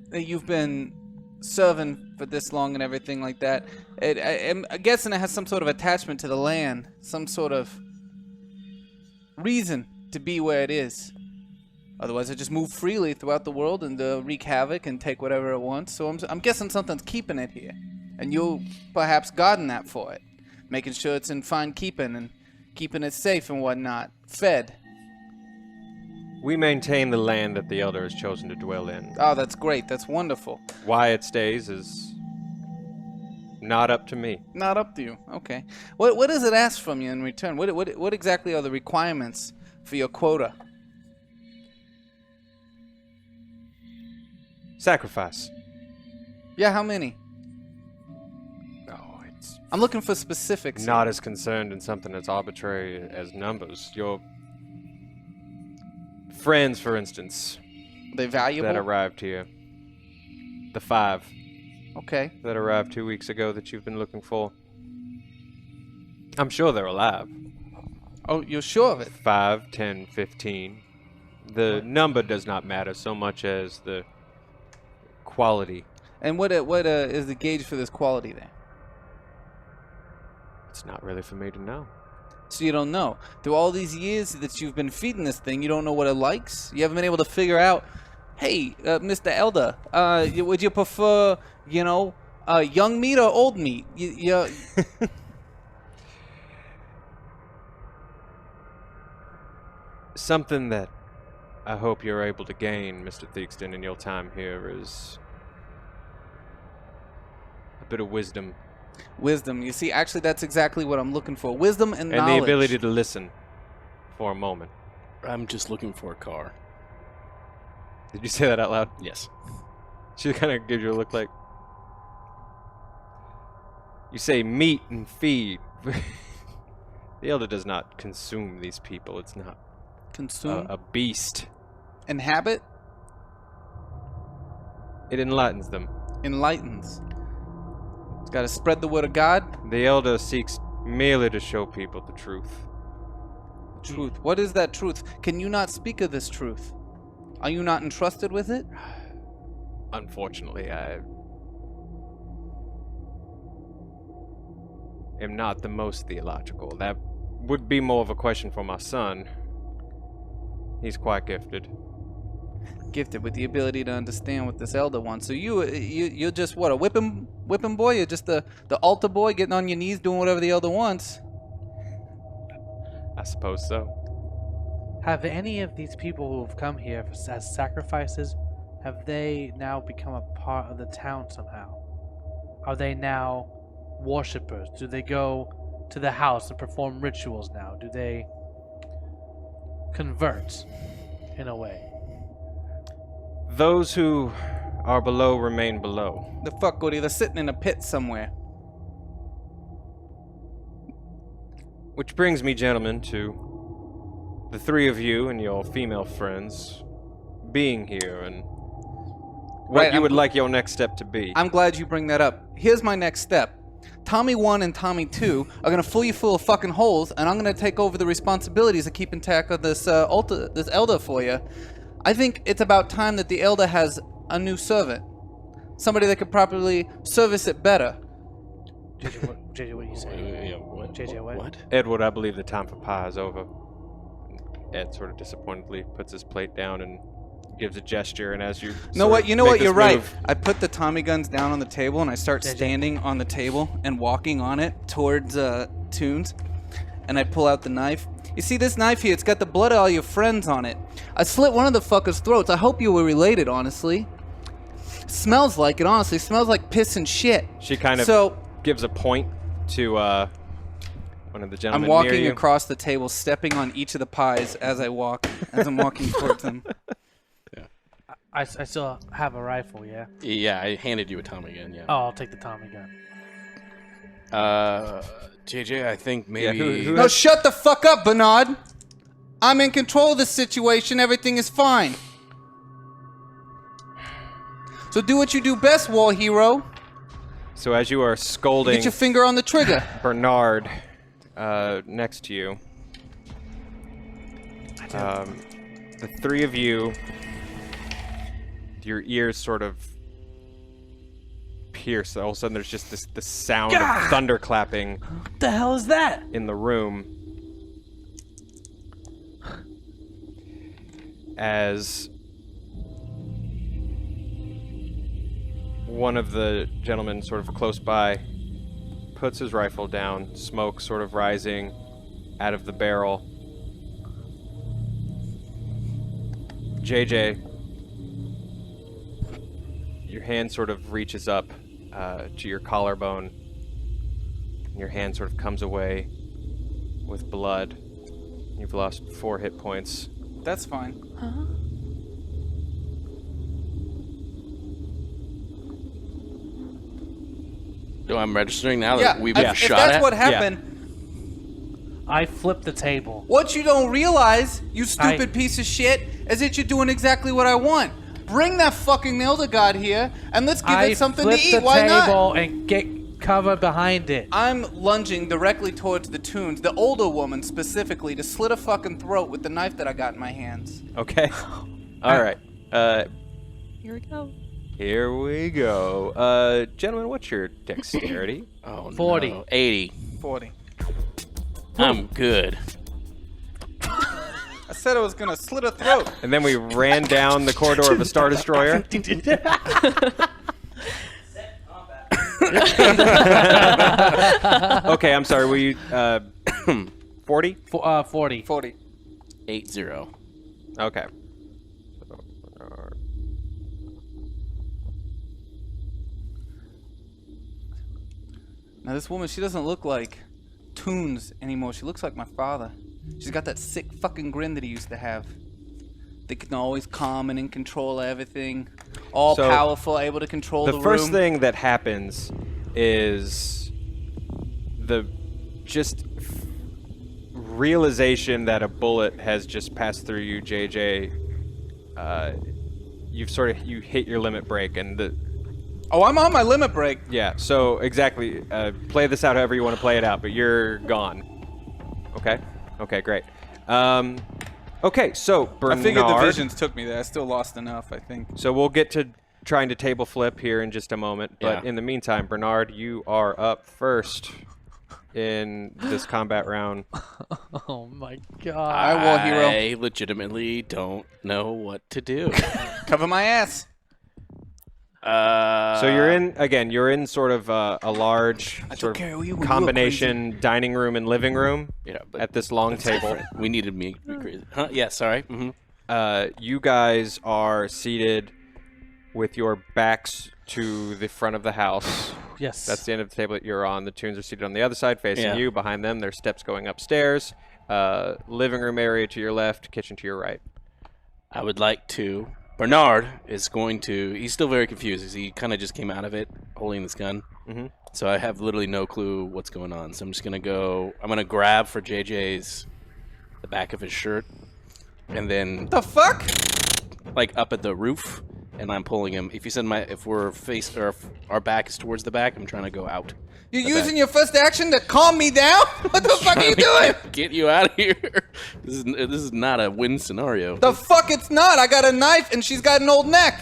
S2: that you've been serving for this long and everything like that, I'm guessing it has some sort of attachment to the land, some sort of reason to be where it is. Otherwise, it just move freely throughout the world and wreak havoc and take whatever it wants. So I'm guessing something's keeping it here, and you'll perhaps garden that for it, making sure it's in fine keeping and keeping it safe and whatnot, fed.
S1: We maintain the land that the Elder has chosen to dwell in.
S2: Oh, that's great. That's wonderful.
S1: Why it stays is not up to me.
S2: Not up to you. Okay. What does it ask from you in return? What exactly are the requirements for your quota?
S1: Sacrifice.
S2: Yeah, how many?
S1: Oh, it's
S2: I'm looking for specifics.
S1: not as concerned in something that's arbitrary as numbers. Your friends, for instance,
S2: They valuable?
S1: that arrived here. The 5
S2: Okay.
S1: that arrived 2 weeks ago that you've been looking for. I'm sure they're alive.
S2: Oh, you're sure of it?
S1: 5, 10, 15. The number does not matter so much as the quality.
S2: And what is the gauge for this quality then?
S1: It's not really for me to know.
S2: So you don't know. Through all these years that you've been feeding this thing, you don't know what it likes? You haven't been able to figure out, hey, Mr. Elder, would you prefer, young meat or old meat?
S1: Something that I hope you're able to gain, Mr. Theakston, in your time here is a bit of wisdom
S2: Wisdom. You see, actually, that's exactly what I'm looking for. Wisdom and knowledge.
S1: and the ability to listen for a moment.
S5: I'm just looking for a car.
S1: Did you say that out loud?
S5: Yes.
S1: She kind of gives you a look like... You say meat and feed. The Elder does not consume these people. It's not
S2: Consume.
S1: a beast.
S2: Inhabit.
S1: It enlightens them.
S2: Enlightens. It's got to spread the word of God.
S1: The Elder seeks merely to show people the truth.
S2: Truth. What is that truth? Can you not speak of this truth? Are you not entrusted with it?
S1: Unfortunately, am not the most theological. That would be more of a question for my son. He's quite gifted.
S2: Gifted with the ability to understand what this elder wants. So you're just what, a whipping boy? You're just the altar boy getting on your knees doing whatever the elder wants.
S1: I suppose so.
S3: Have any of these people who have come here as sacrifices, have they now become a part of the town somehow? Are they now worshippers? Do they go to the house and perform rituals now? Do they convert in a way?
S1: Those who are below remain below.
S2: The fuck, Goody? They're sitting in a pit somewhere.
S1: Which brings me, gentlemen, to the three of you and your female friends being here and what
S2: Right,
S1: you would like your next step to be.
S2: I'm glad you bring that up. Here's my next step. Tommy 1 and Tommy 2 are gonna fill you full of fucking holes, and I'm gonna take over the responsibilities of keeping track of this this elder for you. I think it's about time that the elder has a new servant, somebody that could properly service it better.
S3: JJ, what are you saying?
S5: Yeah, what?
S3: JJ, what?
S1: Edward, I believe the time for pie is over. Ed sort of disappointedly puts his plate down and gives a gesture, and as you
S2: Know what? You know what? You're right.
S1: move,
S2: I put the Tommy guns down on the table, and I start standing on the table and walking on it towards Toons, and I pull out the knife. You see this knife here? It's got the blood of all your friends on it. I slit one of the fuckers' throats. I hope you were related, honestly. Smells like it, honestly. Smells like piss and shit.
S1: She kind of
S2: So
S1: gives a point to one of the gentlemen
S2: I'm
S1: near
S2: walking
S1: you.
S2: across the table, stepping on each of the pies as I walk, as I'm walking towards them.
S3: I still have a rifle, yeah?
S5: Yeah, I handed you a Tommy gun, yeah.
S3: Oh, I'll take the Tommy gun.
S5: JJ, I think maybe...
S1: who
S2: No, shut the fuck up, Bernard. I'm in control of this situation. Everything is fine. So do what you do best, war hero.
S1: So as you are scolding
S2: Get your finger on the trigger.
S1: Bernard next to you, the three of you, your ears sort of pierce. All of a sudden, there's just this sound of thunder clapping
S3: What the hell is that?
S1: in the room as one of the gentlemen sort of close by puts his rifle down, smoke sort of rising out of the barrel. JJ, your hand sort of reaches up to your collarbone, and your hand sort of comes away with blood. You've lost 4 hit points.
S2: That's fine.
S4: Huh?
S5: So I'm registering now
S2: Yeah,
S5: that we've
S2: if
S5: shot
S2: that's
S5: at?
S2: what happened,
S3: I flipped the table.
S2: what you don't realize, you stupid piece of shit, is that you're doing exactly what I want. Bring that fucking elder god here, and let's give it something to eat. Why
S3: the
S2: not?
S3: table and get cover behind it.
S2: I'm lunging directly towards the Toons, the older woman specifically, to slit a fucking throat with the knife that I got in my hands.
S1: Okay. All right.
S4: Here we go.
S1: Here we go. Gentlemen, what's your dexterity?
S5: Oh,
S3: 40.
S5: No. 80.
S2: 40.
S5: I'm good.
S2: I said I was gonna slit a throat.
S1: And then we ran down the corridor of a Star Destroyer. Okay, I'm sorry. Were you 40?
S3: 40.
S2: 40.
S5: 80.
S1: Okay.
S2: Now this woman, she doesn't look like Toons anymore. She looks like my father. She's got that sick fucking grin that he used to have. Thinking always calm and in control of everything. All
S1: So,
S2: powerful, able to control the
S1: The first
S2: room.
S1: thing that happens is the just realization that a bullet has just passed through you, JJ. You hit your limit break, and
S2: Oh, I'm on my limit break.
S1: yeah. So exactly, play this out however you want to play it out, but you're gone. Okay. Okay, great. Okay, so Bernard.
S2: I figured the visions took me there. I still lost enough, I think.
S1: So we'll get to trying to table flip here in just a moment, but
S5: Yeah.
S1: in the meantime, Bernard, you are up first. in this combat round.
S3: Oh my god.
S2: I will, hero.
S5: I legitimately don't know what to do.
S2: Cover my ass.
S1: So you're in sort of a large sort
S2: care who you
S1: of
S2: were,
S1: combination dining room and living room
S5: Yeah, but
S1: at this long table.
S5: we needed me to be crazy. Huh? Yeah, sorry.
S1: You guys are seated with your backs to the front of the house.
S3: Yes.
S1: That's the end of the table that you're on. The tunes are seated on the other side, facing
S5: Yeah.
S1: you. Behind them, there's steps going upstairs. Living room area to your left, kitchen to your right.
S5: I would like to. Bernard is going to. He's still very confused. He kind of just came out of it holding this gun.
S1: Mm-hmm.
S5: So I have literally no clue what's going on. So I'm just going to go. I'm going to grab for JJ's the back of his shirt. And then,
S2: The fuck?
S5: like, up at the roof. And I'm pulling him. If we're face or if our back is towards the back, I'm trying to go out.
S2: You're
S5: The
S2: using
S5: back.
S2: your first action to calm me down? What the fuck are you doing?
S5: Get you out of here. This is not a win scenario.
S2: The fuck it's not. I got a knife and she's got an old neck.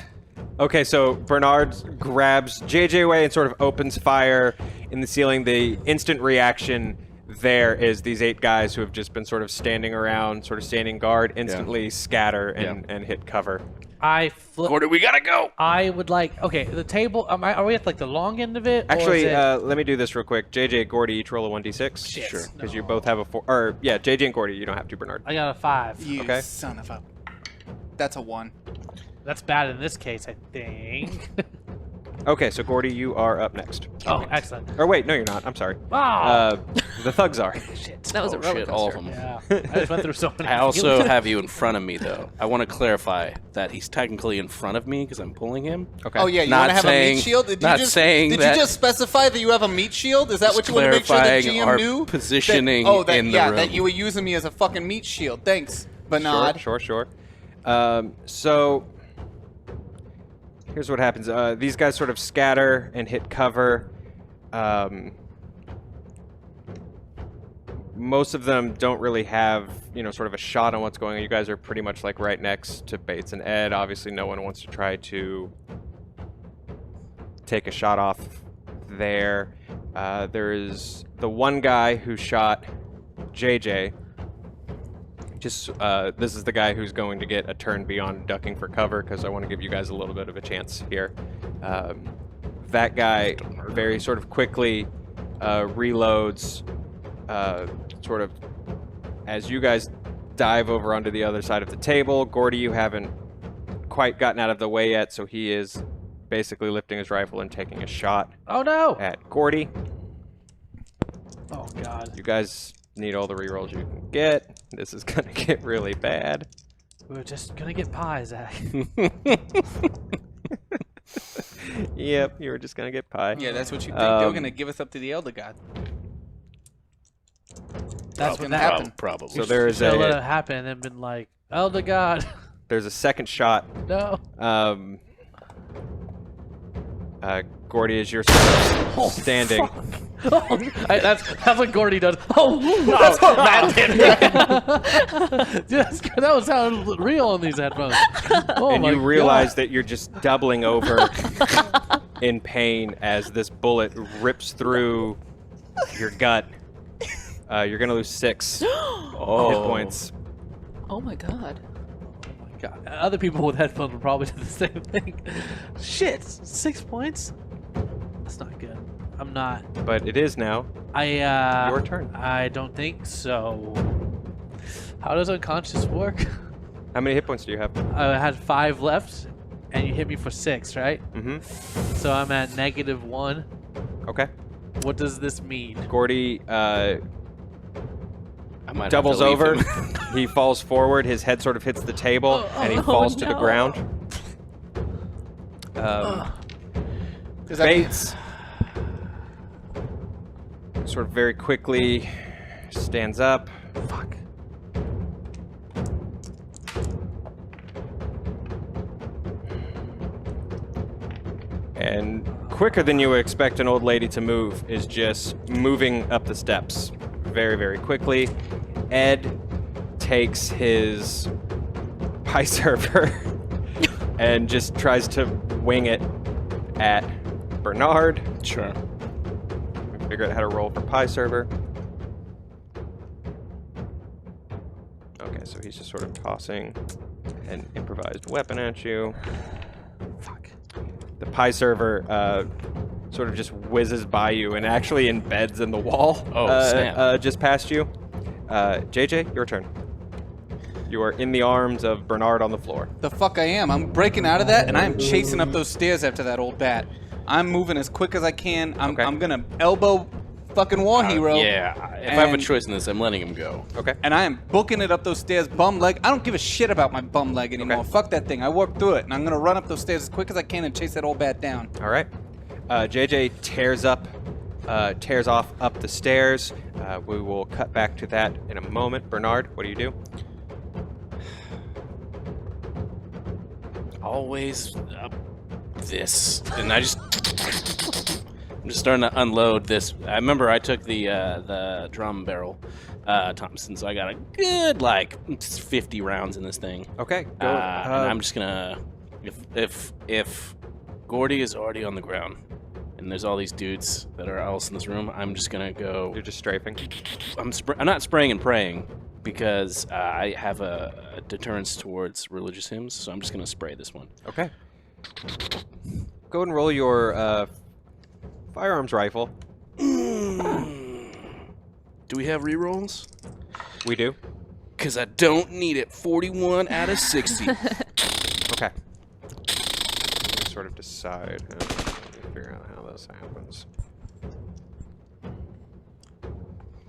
S1: Okay, so Bernard grabs JJ away and sort of opens fire in the ceiling. The instant reaction there is these 8 guys who have just been sort of standing around, sort of standing guard, instantly scatter and hit cover.
S5: Gordy, we gotta go.
S3: I would like. Okay, the table. Are we at like the long end of it? or
S1: Actually,
S3: is it-
S1: let me do this real quick. JJ, Gordy, each roll a 1d6.
S3: Shit,
S1: Sure. Because you
S3: no.
S1: both have a 4. Or, yeah, JJ and Gordy, you don't have to, Bernard.
S3: I got a 5.
S2: You
S1: Okay.
S2: son of a... That's a 1.
S3: That's bad in this case, I think.
S1: Okay, so Gordy, you are up next.
S3: Oh, excellent.
S1: Or wait, no, you're not. I'm sorry.
S3: Wow.
S1: The thugs are.
S3: Shit.
S4: That was a roller
S5: Shit, all of
S4: coaster.
S5: them.
S3: Yeah. I just went through so many.
S5: I also
S3: feelings.
S5: have you in front of me, though. I want to clarify that he's technically in front of me because I'm pulling him.
S1: Okay.
S2: Oh yeah, you
S5: Not
S2: want to have a
S5: saying-
S2: meat shield? Did
S5: not
S2: you just,
S5: saying
S2: Did
S5: that-
S2: you just specify that you have a meat shield? Is that what you want to make sure the
S5: clarifying
S2: GM
S5: our
S2: knew?
S5: positioning
S2: that, that,
S5: in the
S2: yeah,
S5: room.
S2: that you were using me as a fucking meat shield. Thanks, Bernard.
S1: Sure. So here's what happens. These guys sort of scatter and hit cover. Most of them don't really have, sort of a shot on what's going on. You guys are pretty much like right next to Bates and Ed. Obviously, no one wants to try to take a shot off there. There is the one guy who shot JJ. This is the guy who's going to get a turn beyond ducking for cover because I want to give you guys a little bit of a chance here. That guy very sort of quickly reloads, sort of as you guys dive over onto the other side of the table. Gordy, you haven't quite gotten out of the way yet, so he is basically lifting his rifle and taking a shot
S3: Oh no!
S1: at Gordy.
S3: Oh god.
S1: You guys need all the rerolls you can get. This is gonna get really bad.
S3: We're just gonna get pie, Zach.
S1: Yep, you were just gonna get pie.
S2: Yeah, that's what you think. They were
S1: Um,
S2: gonna give us up to the Elder God.
S3: That's
S2: gonna
S3: what
S2: happen.
S3: happened.
S5: Probably.
S1: So there is
S3: Should let
S1: a
S3: it happen and been like, Elder God,
S1: there's a second shot.
S3: no.
S1: Gordy, is your standing.
S3: That's what Gordy does. Oh, that's what Matt did. Yes, that was sounding real on these headphones. Oh
S1: And
S3: my
S1: you realize
S3: God.
S1: that you're just doubling over in pain as this bullet rips through your gut. You're gonna lose 6 hit points.
S4: Oh my god.
S3: God. Other people with headphones would probably do the same thing. Shit, 6 points? That's not good. I'm not.
S1: But it is now your turn.
S3: I don't think so. How does unconscious work?
S1: How many hit points do you have?
S3: I had 5 left, and you hit me for 6, right?
S1: Mm-hmm.
S3: So I'm at -1.
S1: Okay.
S3: What does this mean?
S1: Gordy
S5: I might have
S1: doubles
S5: to leave
S1: over.
S5: him.
S1: He falls forward. His head sort of hits the table, and he falls to the
S4: no.
S1: ground.
S2: Is that
S1: Bates sort of very quickly stands up. Fuck. And quicker than you would expect an old lady to move is just moving up the steps very, very quickly. Ed takes his pie server and just tries to wing it at Bernard.
S5: Sure.
S1: Figure out how to roll for pie server. she's just sort of tossing an improvised weapon at you.
S3: Fuck.
S1: The pie server sort of just whizzes by you and actually embeds in the wall.
S5: Oh, snap.
S1: Just past you. JJ, your turn. You are in the arms of Bernard on the floor.
S2: The fuck I am. I'm breaking out of that, and I am chasing up those stairs after that old bat. I'm moving as quick as I can. I'm gonna elbow fucking War Hero.
S5: Yeah, if I have a choice in this, I'm letting him go.
S1: Okay.
S2: And I am booking it up those stairs, bum leg. I don't give a shit about my bum leg anymore.
S1: Okay.
S2: Fuck that thing. I worked through it, and I'm gonna run up those stairs as quick as I can and chase that old bat down.
S1: All right. JJ tears off up the stairs. We will cut back to that in a moment. Bernard, what do you do?
S5: Always this, and I'm just starting to unload this. I remember I took the drum barrel, Thompson, so I got a good 50 rounds in this thing.
S1: Okay. Go.
S5: And I'm just gonna, if Gordy is already on the ground, and there's all these dudes that are else in this room, I'm just gonna go.
S1: You're just strafing.
S5: I'm not spraying and praying because I have a deterrence towards religious hymns, so I'm just gonna spray this one.
S1: Okay. Go and roll your firearms rifle.
S5: Do we have rerolls?
S1: We do.
S5: Because I don't need it. 41 out of 60.
S1: Okay. Let me sort of decide. Let me figure out how this happens.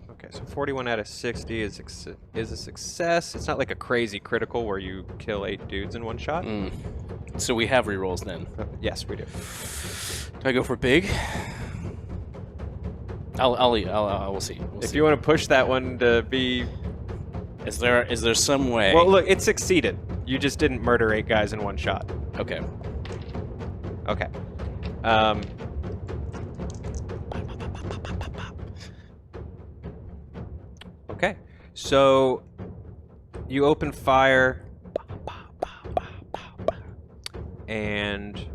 S1: Okay, so 41 out of 60 is a success. It's not like a crazy critical where you kill 8 dudes in one shot.
S5: So we have rerolls then.
S1: Yes, we do.
S5: Do I go for big? We'll see.
S1: If you want to push that one to be...
S5: Is there some way?
S1: Well, look, it succeeded. You just didn't murder 8 guys in one shot.
S5: Okay.
S1: Okay. Okay. So you open fire, and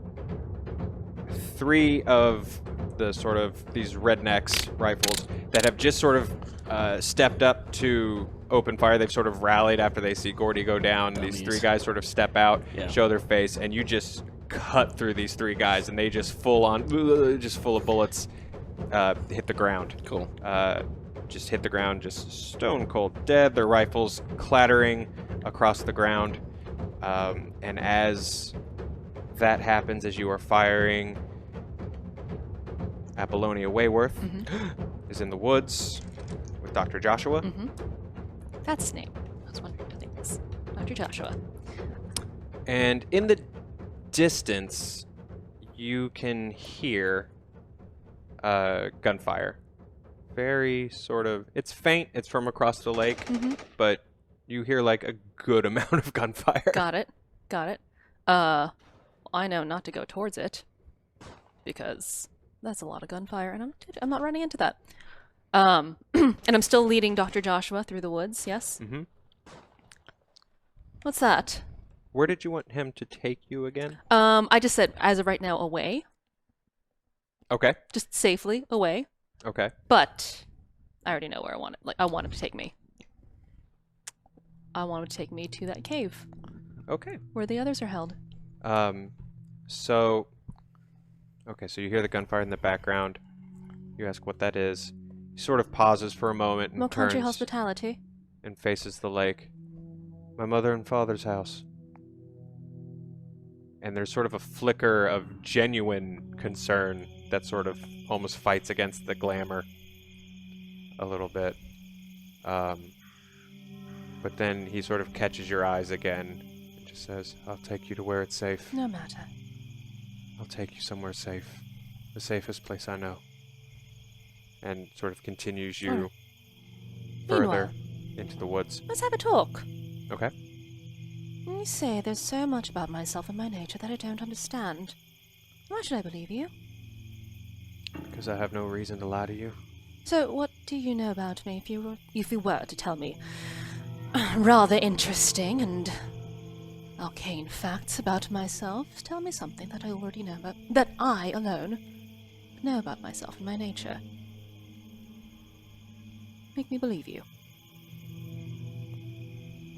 S1: 3 of the sort of these rednecks rifles that have just sort of stepped up to open fire. They've sort of rallied after they see Gordy go down. These 3 guys sort of step out, show their face, and you just cut through these 3 guys, and they just full of bullets hit the ground.
S5: Cool.
S1: Just hit the ground, just stone cold dead. Their rifles clattering across the ground. And as that happens, as you are firing, Apollonia Wayworth is in the woods with Dr. Joshua.
S4: That's his name. I was wondering who it was. Dr. Joshua.
S1: And in the distance, you can hear gunfire. Very sort of, it's faint, it's from across the lake, but you hear like a good amount of gunfire.
S4: Got it. I know not to go towards it because that's a lot of gunfire, and I'm not running into that. And I'm still leading Dr. Joshua through the woods, yes? What's that?
S1: Where did you want him to take you again?
S4: I just said, as of right now, away.
S1: Okay.
S4: Just safely away.
S1: Okay.
S4: But I already know where I want it. Like, I want him to take me. I want him to take me to that cave.
S1: Okay.
S4: Where the others are held.
S1: So you hear the gunfire in the background. You ask what that is. He sort of pauses for a moment and
S4: More country
S1: turns
S4: hospitality.
S1: and faces the lake. My mother and father's house. And there's sort of a flicker of genuine concern that sort of almost fights against the glamour a little bit. But then he sort of catches your eyes again and just says, I'll take you to where it's safe.
S4: No matter.
S1: I'll take you somewhere safe. The safest place I know. And sort of continues you further into the woods.
S4: Let's have a talk.
S1: Okay.
S4: You say there's so much about myself and my nature that I don't understand. Why should I believe you?
S1: Because I have no reason to lie to you.
S4: So, what do you know about me if you were to tell me rather interesting and arcane facts about myself? Tell me something that I already know about, that I alone know about myself and my nature. Make me believe you.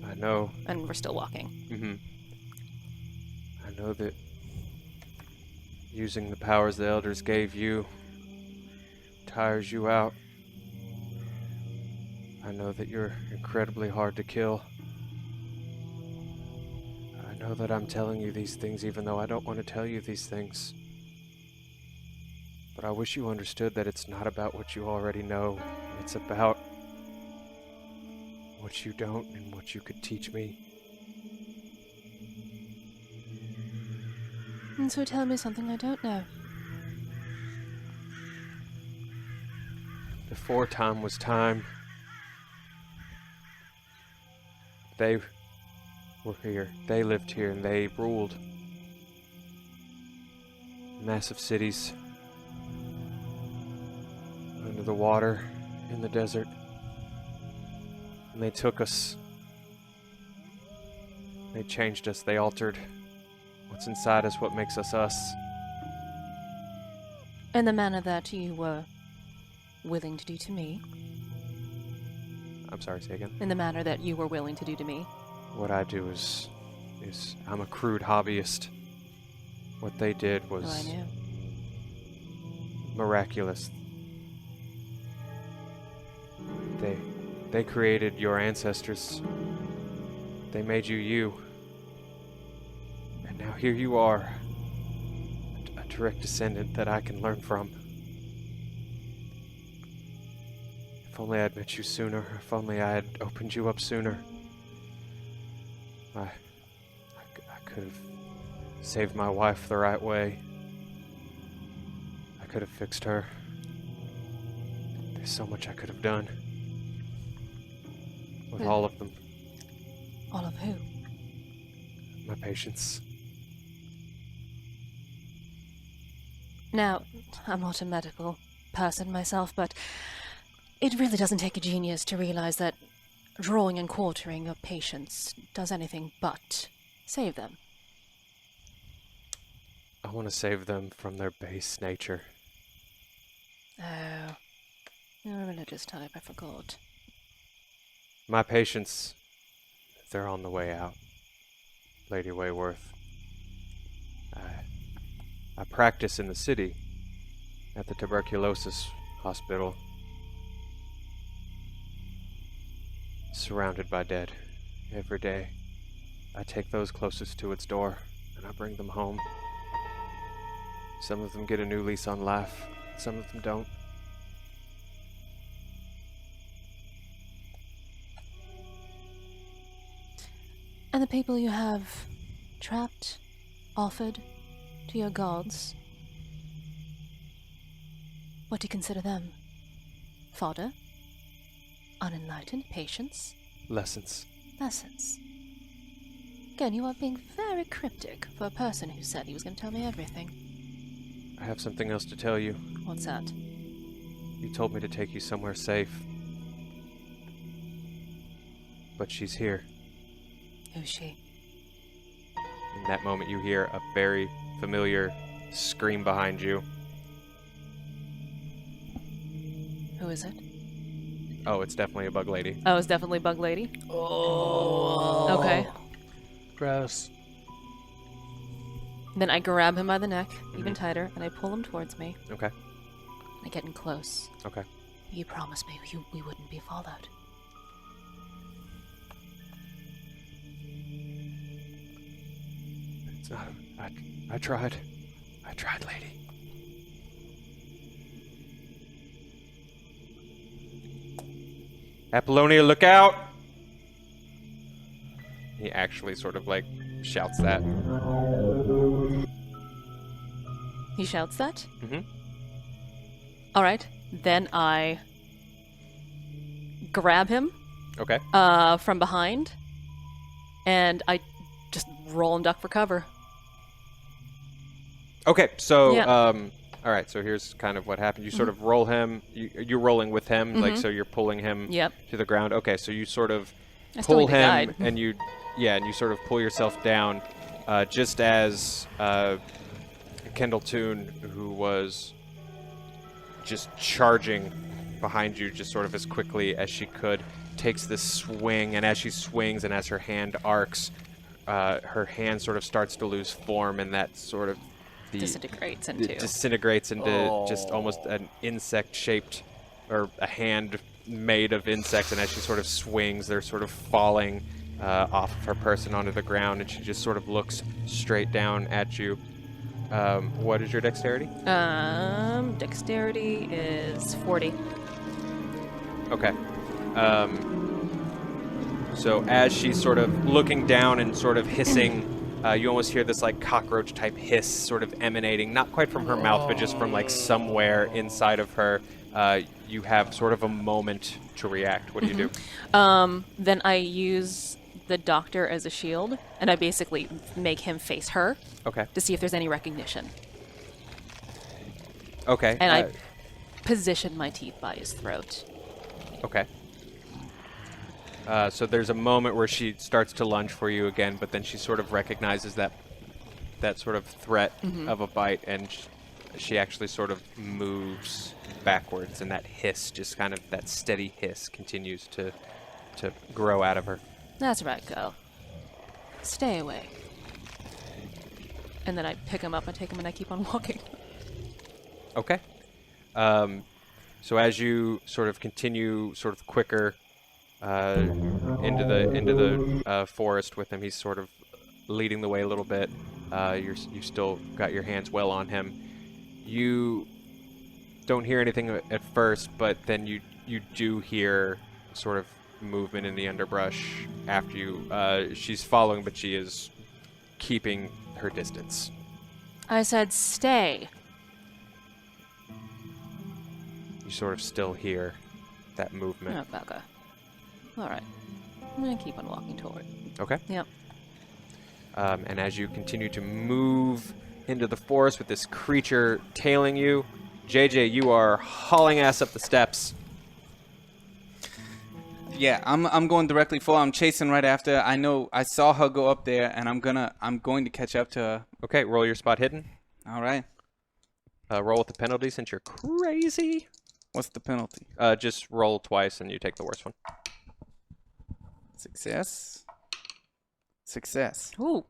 S1: I know.
S4: And we're still walking.
S1: Mm-hmm. I know that using the powers the elders gave you tires you out. I know that you're incredibly hard to kill. I know that I'm telling you these things even though I don't want to tell you these things. But I wish you understood that it's not about what you already know. It's about what you don't and what you could teach me.
S4: And so tell me something I don't know.
S1: Before time was time, they were here. They lived here and they ruled. Massive cities. Under the water, in the desert. And they took us. They changed us. They altered what's inside us, what makes us us.
S4: In the manner that you were willing to do to me.
S1: I'm sorry, say again.
S4: In the manner that you were willing to do to me.
S1: What I do is I'm a crude hobbyist. What they did
S4: Oh, I
S1: was
S4: knew.
S1: miraculous. They created your ancestors. They made you you. And now here you are, a direct descendant that I can learn from. If only I'd met you sooner. If only I had opened you up sooner. I could have saved my wife the right way. I could have fixed her. There's so much I could have done. With all of them.
S4: All of who?
S1: My patients.
S4: Now, I'm not a medical person myself, but it really doesn't take a genius to realize that drawing and quartering your patients does anything but save them.
S1: I want to save them from their base nature.
S4: Oh, you're a religious type, I forgot.
S1: My patients, they're on the way out. Lady Wayworth. I practice in the city at the tuberculosis hospital. Surrounded by dead every day. I take those closest to its door and I bring them home. Some of them get a new lease on life, some of them don't.
S4: And the people you have trapped, offered to your gods, what do you consider them? Fodder? Unenlightened patience?
S1: Lessons.
S4: Lessons. Again, you are being very cryptic for a person who said he was going to tell me everything.
S1: I have something else to tell you.
S4: What's that?
S1: You told me to take you somewhere safe. But she's here.
S4: Who's she?
S1: In that moment, you hear a very familiar scream behind you.
S4: Who is it?
S1: Oh, it's definitely a bug lady.
S4: Oh, it's definitely Bug Lady.
S3: Oh.
S4: Okay.
S3: Gross.
S4: Then I grab him by the neck, even tighter, and I pull him towards me.
S1: Okay.
S4: I get in close.
S1: Okay.
S4: You promised me we wouldn't be followed.
S1: It's not. I tried. I tried, lady. Apollonia, look out! He actually sort of like shouts that.
S4: He shouts that?
S1: Mm-hmm.
S4: Alright. Then I grab him
S1: Okay.
S4: from behind, and I just roll and duck for cover.
S1: Okay, so
S4: Yeah.
S1: all right. So here's kind of what happened. You sort of roll him. You're rolling with him, like so. You're pulling him
S4: Yep.
S1: to the ground. Okay, so you sort of
S4: I still
S1: pull
S4: need to
S1: him,
S4: guide.
S1: and you sort of pull yourself down, just as Kendall Toon, who was just charging behind you, just sort of as quickly as she could, takes this swing, and as she swings and as her hand arcs, her hand sort of starts to lose form, and that sort of
S4: Disintegrates
S1: into just almost an insect-shaped, or a hand made of insects, and as she sort of swings, they're sort of falling off of her person onto the ground, and she just sort of looks straight down at you. What is your dexterity?
S4: Dexterity is 40.
S1: Okay. So as she's sort of looking down and sort of hissing, you almost hear this like cockroach type hiss sort of emanating, not quite from her mouth, but just from like somewhere inside of her. You have sort of a moment to react. What do you do?
S4: Then I use the doctor as a shield, and I basically make him face her.
S1: Okay.
S4: To see if there's any recognition.
S1: Okay.
S4: And I position my teeth by his throat.
S1: Okay. So there's a moment where she starts to lunge for you again, but then she sort of recognizes that sort of threat of a bite, and she actually sort of moves backwards, and that hiss, just kind of that steady hiss, continues to grow out of her.
S4: That's right, girl. Stay away. And then I pick him up, I take him, and I keep on walking.
S1: Okay. So as you sort of continue sort of quicker into the forest with him, he's sort of leading the way a little bit. You still got your hands well on him. You don't hear anything at first, but then you do hear sort of movement in the underbrush after you. She's following, but she is keeping her distance.
S4: I said stay.
S1: You sort of still hear that movement.
S4: Oh, bugger. All right. I'm going to keep on walking toward.
S1: Okay.
S4: Yep.
S1: And as you continue to move into the forest with this creature tailing you, JJ, you are hauling ass up the steps.
S2: Yeah, I'm going directly for her. I'm chasing right after. I know I saw her go up there, and I'm going to catch up to her.
S1: Okay, roll your spot hidden.
S2: All right.
S1: Roll with the penalty since you're crazy.
S2: What's the penalty?
S1: Just roll twice and you take the worst one.
S2: Success.
S4: Ooh.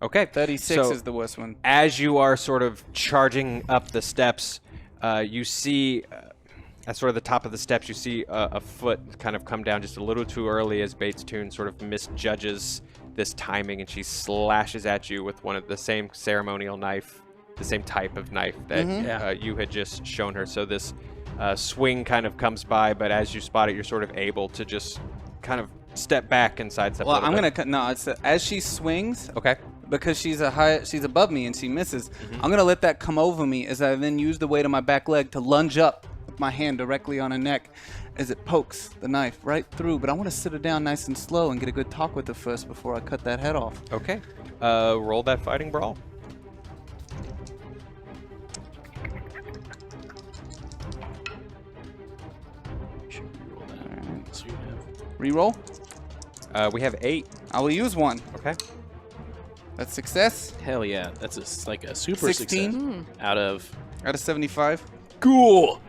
S1: Okay.
S2: 36
S1: so
S2: is the worst one.
S1: As you are sort of charging up the steps, you see, at sort of the top of the steps, you see a foot kind of come down just a little too early as Bates Toon sort of misjudges this timing, and she slashes at you with one of the same ceremonial knife, the same type of knife that you had just shown her. So this swing kind of comes by, but as you spot it, you're sort of able to just kind of step back and sidestep.
S2: Well, I'm gonna it's as she swings.
S1: Okay.
S2: Because she's above me and she misses. I'm gonna let that come over me as I then use the weight of my back leg to lunge up with my hand directly on her neck, as it pokes the knife right through. But I want to sit her down nice and slow and get a good talk with her first before I cut that head off.
S1: Okay. Roll that fighting brawl.
S2: Reroll.
S1: We have 8.
S2: I will use one.
S1: Okay.
S2: That's success.
S5: Hell yeah, that's like a super
S2: 16?
S5: success out of
S2: 75.
S5: cool.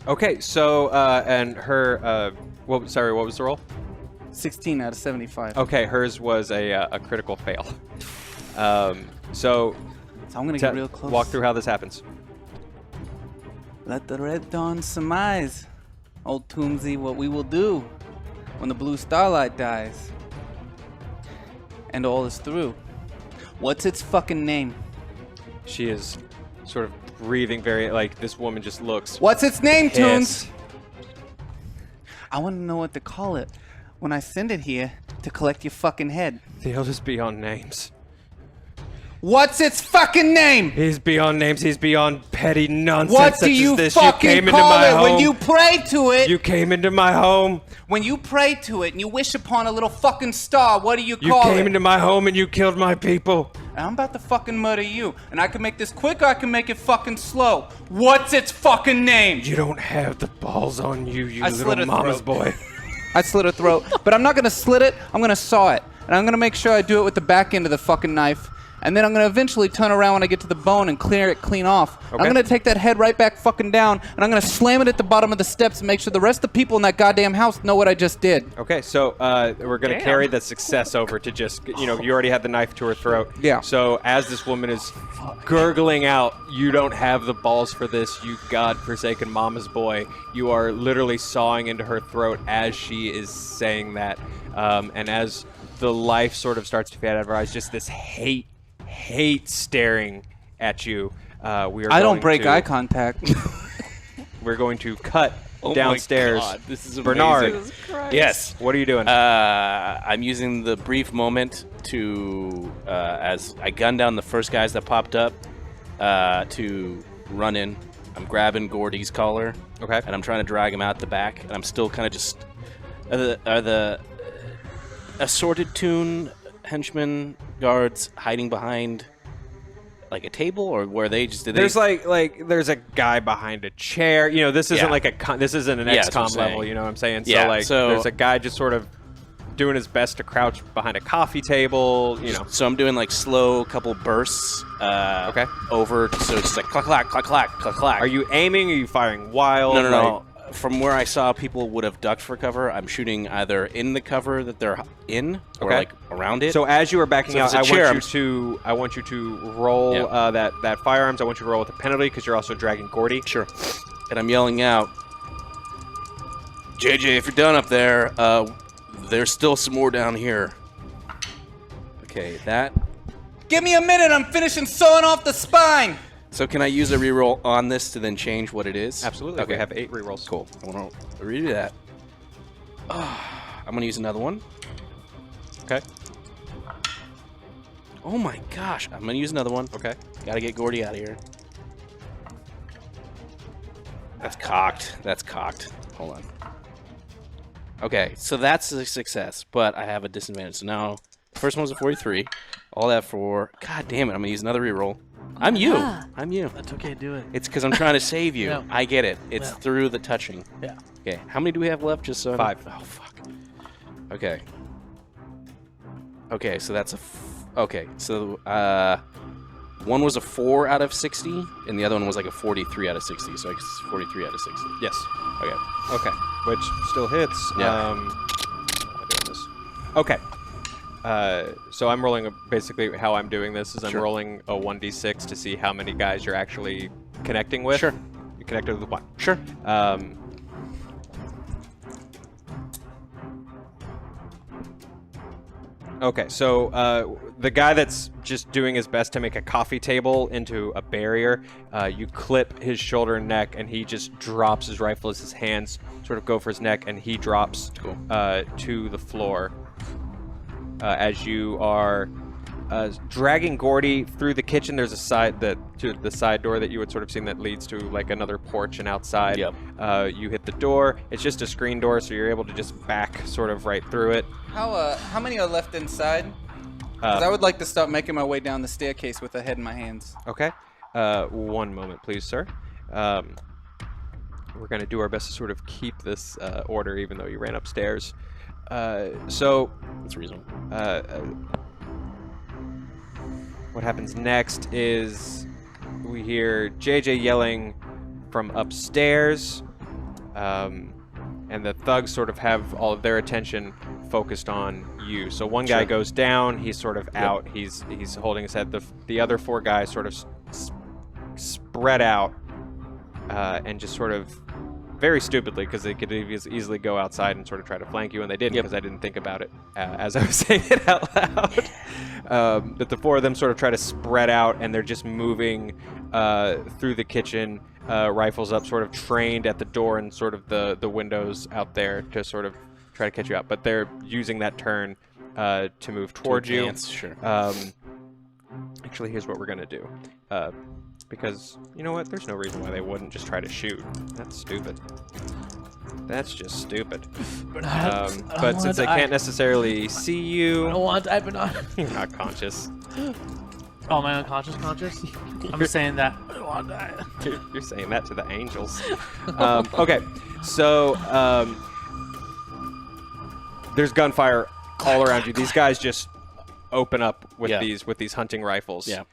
S1: Okay, so and her what was the roll?
S2: 16 out of 75.
S1: Okay, hers was a critical fail. So
S2: I'm gonna get real close.
S1: Walk through how this happens.
S2: Let the red dawn surmise, old Toomsy, what we will do when the blue starlight dies and all is through. What's its fucking name?
S1: She is sort of breathing very, like, this woman just looks
S2: What's its name,
S1: pissed.
S2: Toons? I want to know what to call it when I send it here to collect your fucking head.
S1: They'll just beyond names.
S2: What's its fucking name?
S1: He's beyond names. He's beyond petty nonsense.
S2: What
S1: such
S2: do you
S1: as this.
S2: fucking
S1: you came into
S2: call
S1: my
S2: it
S1: home.
S2: when you pray to it?
S1: You came into my home.
S2: When you pray to it and you wish upon a little fucking star, what do you
S1: You
S2: call
S1: came
S2: it?
S1: into my home and you killed my people.
S2: And I'm about to fucking murder you. And I can make this quick or I can make it fucking slow. What's its fucking name?
S1: You don't have the balls on you, you
S2: I
S1: little
S2: slit her
S1: mama's
S2: throat.
S1: boy.
S2: I slit her throat. But I'm not going to slit it. I'm going to saw it. And I'm going to make sure I do it with the back end of the fucking knife. and then I'm gonna eventually turn around when I get to the bone and clear it clean off.
S1: Okay.
S2: I'm gonna take that head right back fucking down, and I'm gonna slam it at the bottom of the steps and make sure the rest of the people in that goddamn house know what I just did.
S1: Okay, so we're going to carry the success over to just, you already had the knife to her throat.
S2: Yeah.
S1: So as this woman is gurgling out, you don't have the balls for this, you godforsaken mama's boy. You are literally sawing into her throat as she is saying that. And as the life sort of starts to fade out of her eyes, just this hate staring at you. I
S2: don't break eye contact.
S1: We're going to cut
S5: Oh
S1: downstairs.
S5: My God, this is amazing.
S1: Bernard,
S5: Yes.
S1: what are you doing?
S5: I'm using the brief moment to, as I gun down the first guys that popped up, to run in. I'm grabbing Gordy's collar.
S1: Okay.
S5: And I'm trying to drag him out the back. And I'm still kind of just... Are the assorted tune henchmen guards hiding behind... like a table, or where they just
S1: there's there's a guy behind a chair. This isn't this isn't an XCOM level. You know what I'm saying? So there's a guy just sort of doing his best to crouch behind a coffee table.
S5: So I'm doing like slow couple bursts.
S1: Okay.
S5: Over, so it's like clack clack clack clack clack clack.
S1: Are you aiming? Are you firing wild?
S5: No. From where I saw people would have ducked for cover, I'm shooting either in the cover that they're in, or like around it.
S1: So as you are backing out, I want you to roll that firearms. I want you to roll with a penalty because you're also dragging Gordy.
S5: Sure. And I'm yelling out, JJ, if you're done up there, there's still some more down here. Okay, that.
S2: Give me a minute. I'm finishing sewing off the spine.
S5: So can I use a reroll on this to then change what it is?
S1: Absolutely.
S5: Okay.
S1: We have 8 rerolls.
S5: Cool. I want to redo that. I'm going to use another one.
S1: Okay.
S5: Oh my gosh. I'm going to use another one.
S1: Okay.
S5: Got to get Gordy out of here. That's cocked. That's cocked. Hold on. Okay, so that's a success, but I have a disadvantage. So now, the first one was a 43. All that for... God damn it, I'm going to use another reroll. I'm you.
S4: Yeah.
S5: I'm you.
S3: That's okay, do it.
S5: It's because I'm trying to save you.
S3: No.
S5: I get it. It's
S3: No.
S5: through the touching.
S3: Yeah.
S5: Okay, how many do we have left? Just so
S1: 5.
S5: Oh, fuck. Okay. Okay, so that's a... Okay, so one was a 4 out of 60, and the other one was like a 43 out of 60, so I guess it's 43 out of 60.
S1: Yes.
S5: Okay.
S1: Okay. Which still hits.
S5: Yeah.
S1: How am I doing this? Okay. So I'm rolling basically how I'm doing this is I'm
S5: Sure.
S1: rolling a 1d6 to see how many guys you're actually connecting with.
S5: Sure.
S1: You connected with 1.
S5: Sure.
S1: Okay, so the guy that's just doing his best to make a coffee table into a barrier, you clip his shoulder and neck, and he just drops his rifle as his hands sort of go for his neck, and he drops to the floor. As you are dragging Gordy through the kitchen, there's a side to the side door that you would sort of seen that leads to like another porch and outside.
S5: Yep.
S1: You hit the door. It's just a screen door, so you're able to just back sort of right through it.
S2: How many are left inside? 'Cause I would like to start making my way down the staircase with a head in my hands.
S1: Okay. 1 moment, please, sir. We're going to do our best to sort of keep this order, even though you ran upstairs. So
S5: That's reasonable.
S1: what happens next is we hear JJ yelling from upstairs, and the thugs sort of have all of their attention focused on you. So one guy
S5: Sure.
S1: goes down, he's sort of out, he's holding his head. The other 4 guys sort of spread out and just sort of very stupidly, because they could easily go outside and sort of try to flank you, and they didn't, because I didn't think about it as I was saying it out loud. But the 4 of them sort of try to spread out, and they're just moving through the kitchen, rifles up, sort of trained at the door and sort of the windows out there to sort of try to catch you out. But they're using that turn to move towards you.
S5: Advance, sure.
S1: Actually, here's what we're going to do. Because, you know what? There's no reason why they wouldn't just try to shoot. That's stupid. That's just stupid. But since they can't necessarily see
S3: I
S1: you,
S3: don't want to die, Bernard.
S1: you're not conscious.
S3: Oh, am I unconscious? Conscious? I'm saying that. I don't want to die.
S1: You're saying that to the angels. Okay, so there's gunfire all around you. These guys just open up with
S5: Yeah.
S1: these hunting rifles.
S5: Yeah.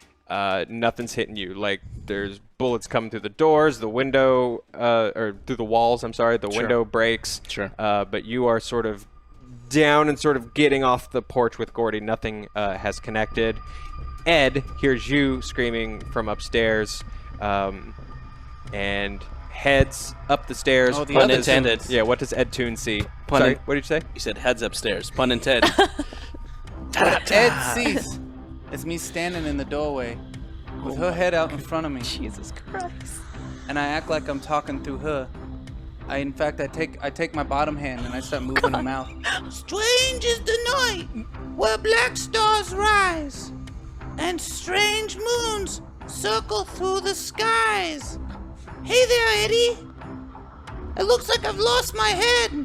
S1: Nothing's hitting you. Like there's bullets coming through the doors, the window, or through the walls. I'm sorry, the window breaks.
S5: Sure.
S1: But you are sort of down and sort of getting off the porch with Gordy. Nothing has connected. Ed hears you screaming from upstairs, and heads up the stairs.
S2: Oh, the
S5: Pun
S2: other
S5: intended.
S2: tunes.
S1: Yeah, what does Ed Toon see?
S5: Pun
S1: Sorry,
S5: in-
S1: what did you say?
S5: You said heads upstairs. Pun intended.
S2: What Ed sees is me standing in the doorway with her head out in front of me,
S4: Jesus Christ.
S2: and I act like I'm talking through her. In fact, I take my bottom hand and I start moving her mouth. Strange is the night where black stars rise, and strange moons circle through the skies. Hey there, Eddie. It looks like I've lost my head.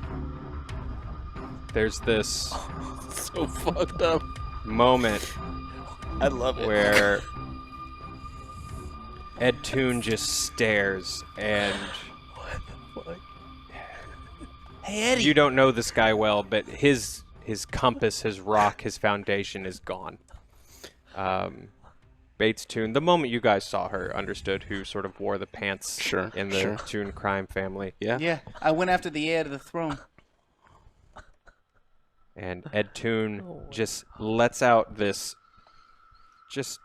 S1: There's this
S5: So fucked up.
S1: moment
S5: I love it.
S1: where Ed Toon just stares, and
S2: Hey, Eddie.
S1: you don't know this guy well, but his compass, his rock, his foundation is gone. Bates Toon, the moment you guys saw her, understood who sort of wore the pants
S5: Sure,
S1: in the
S5: sure.
S1: Toon crime family.
S5: Yeah.
S2: Yeah, I went after the heir to the throne.
S1: And Ed Toon just lets out this just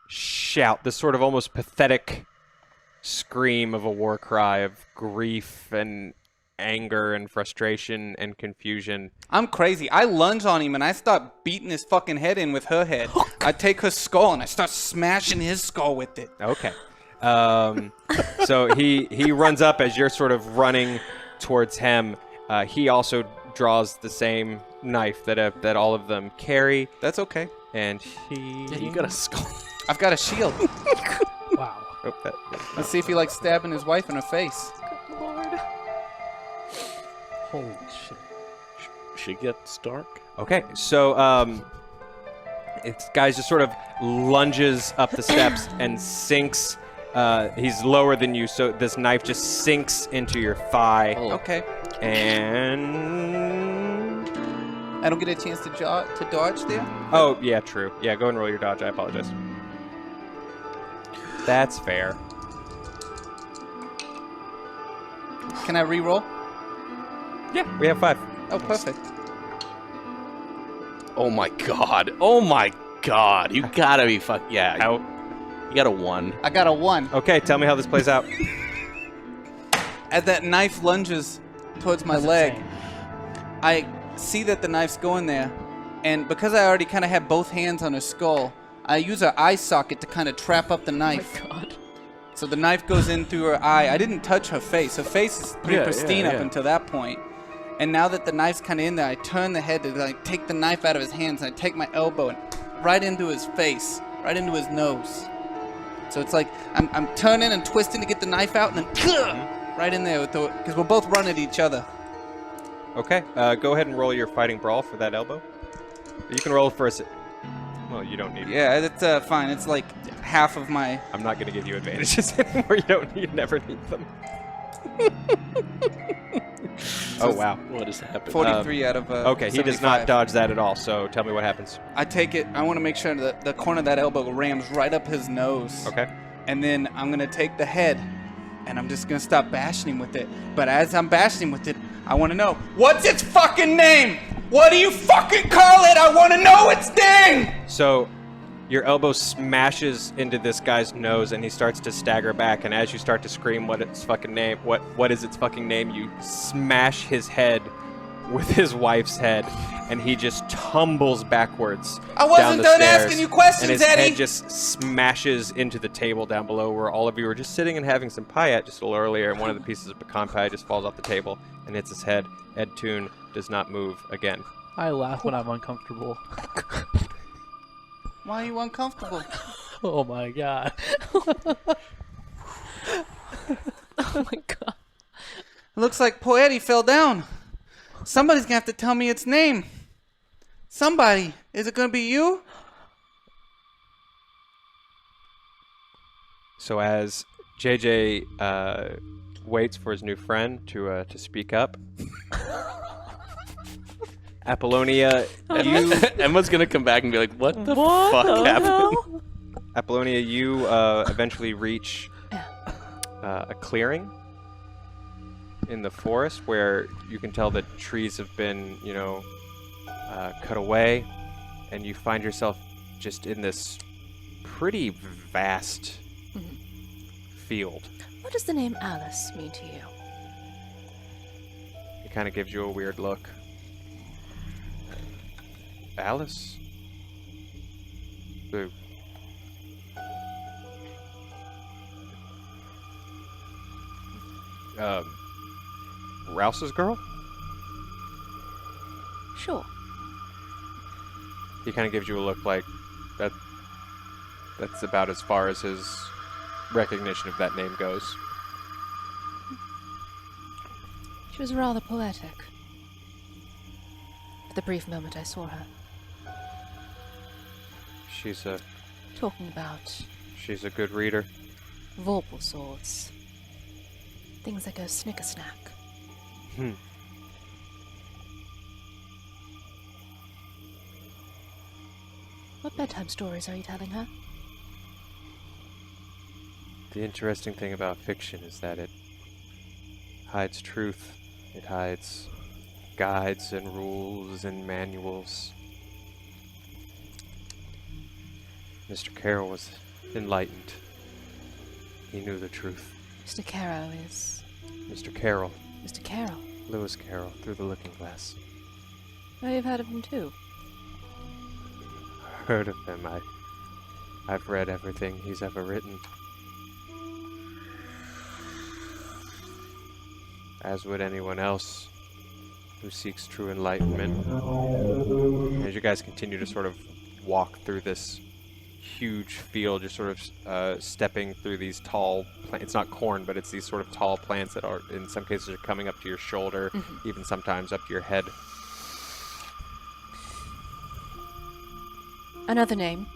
S1: shout, this sort of almost pathetic scream of a war cry of grief and anger and frustration and confusion.
S2: I'm crazy. I lunge on him and I start beating his fucking head in with her head. I take her skull and I start smashing his skull with it.
S1: Okay. So he runs up as you're sort of running towards him. He also draws the same knife that all of them carry,
S2: That's okay.
S1: and he.
S5: Yeah, you got a skull.
S2: I've got a shield.
S3: Wow.
S1: Oh, that-
S2: Let's see if he likes stabbing his wife in her face.
S3: Holy shit.
S5: She gets dark.
S1: Okay, so this guy just sort of lunges up the steps and sinks. He's lower than you, so this knife just sinks into your thigh,
S5: Oh.
S2: Okay.
S1: and
S2: I don't get a chance to dodge there.
S1: oh yeah, true. Yeah, go and roll your dodge. I apologize. That's fair.
S2: Can I re-roll?
S1: Yeah, we have 5.
S2: Oh, perfect.
S5: Oh my god. Oh my god. You gotta be yeah.
S1: Out.
S5: You got a 1.
S2: I got a 1.
S1: Okay, tell me how this plays out.
S2: As that knife lunges towards my
S3: That's
S2: leg,
S3: insane.
S2: I see that the knife's going there, and because I already kind of had both hands on her skull, I use her eye socket to kind of trap up the knife.
S4: Oh my God.
S2: So the knife goes in through her eye. I didn't touch her face. Her face is pretty
S3: Yeah,
S2: pristine
S3: yeah,
S2: up
S3: yeah.
S2: until that point. And now that the knife's kind of in there, I turn the head to like take the knife out of his hands, and I take my elbow and right into his face, right into his nose. So it's like I'm turning and twisting to get the knife out, and then right in there with because we'll both run at each other.
S1: Okay, go ahead and roll your fighting brawl for that elbow. You can roll for us. Well, you don't need.
S2: Yeah, that's fine. It's like half of my.
S1: I'm not going to give you advantages anymore. You never need them. Oh wow.
S5: What has happened?
S2: 43 out of
S1: Okay, he does not
S2: 75.
S1: dodge that at all. So tell me what happens.
S2: I take it. I want to make sure that the corner of that elbow rams right up his nose.
S1: Okay.
S2: And then I'm gonna take the head, and I'm just gonna stop bashing him with it. But as I'm bashing him with it, I want to know what's its fucking name. What do you fucking call it? I want to know its name.
S1: So your elbow smashes into this guy's nose, and he starts to stagger back. And as you start to scream, "What its fucking name? What is its fucking name?" You smash his head with his wife's head, and he just tumbles backwards.
S2: I wasn't
S1: down the
S2: done
S1: stairs,
S2: asking you questions,
S1: and his
S2: Eddie.
S1: head just smashes into the table down below where all of you were just sitting and having some pie at just a little earlier, and one of the pieces of pecan pie just falls off the table and hits his head. Ed Toon does not move again.
S3: I laugh when I'm uncomfortable.
S2: Why are you uncomfortable?
S3: Oh my god.
S4: Oh my God.
S2: Looks like poor Eddie fell down. Somebody's gonna have to tell me its name. Somebody. Is it gonna be you?
S1: So as JJ waits for his new friend to speak up, Apollonia, you
S5: Emma's gonna come back and be like, "What the
S4: What
S5: fuck
S4: the
S5: happened?"
S4: hell?
S1: Apollonia, you eventually reach a clearing in the forest where you can tell that trees have been, cut away, and you find yourself just in this pretty vast field.
S4: What does the name Alice mean to you?
S1: He kind of gives you a weird look. Alice? Who? Rouse's girl?
S4: Sure.
S1: He kind of gives you a look like that's about as far as his recognition of that name goes.
S4: She was rather poetic. For the brief moment I saw her.
S1: She's
S4: Talking about
S1: a good reader.
S4: vorpal swords. Things that go snicker-snack. What bedtime stories are you telling her?
S1: The interesting thing about fiction is that it hides truth. It hides guides and rules and manuals. Mr. Carroll was enlightened. He knew the truth.
S4: Mr. Caro is...
S1: Mr. Carroll,
S4: Mr. Carroll.
S1: Lewis Carroll, through the looking glass.
S4: Oh, you've heard of him too.
S1: Heard of him. I've read everything he's ever written. As would anyone else who seeks true enlightenment. As you guys continue to sort of walk through this huge field, you're sort of stepping through these tall plants. It's not corn, but it's these sort of tall plants that are, in some cases, are coming up to your shoulder, even sometimes up to your head.
S4: Another name.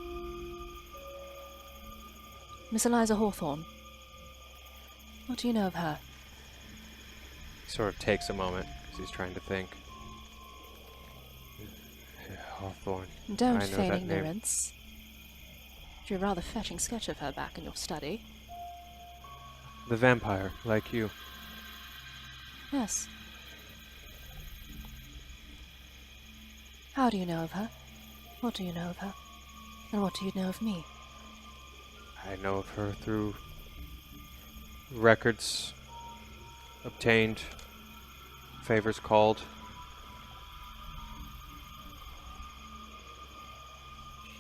S4: Miss Eliza Hawthorne. What do you know of her?
S1: He sort of takes a moment because he's trying to think. Hawthorne.
S4: Don't
S1: I know
S4: feign
S1: that name.
S4: ignorance. Drew a rather fetching sketch of her back in your study.
S1: The vampire, like you.
S4: Yes. How do you know of her? What do you know of her? And what do you know of me?
S1: I know of her through records obtained, favors called.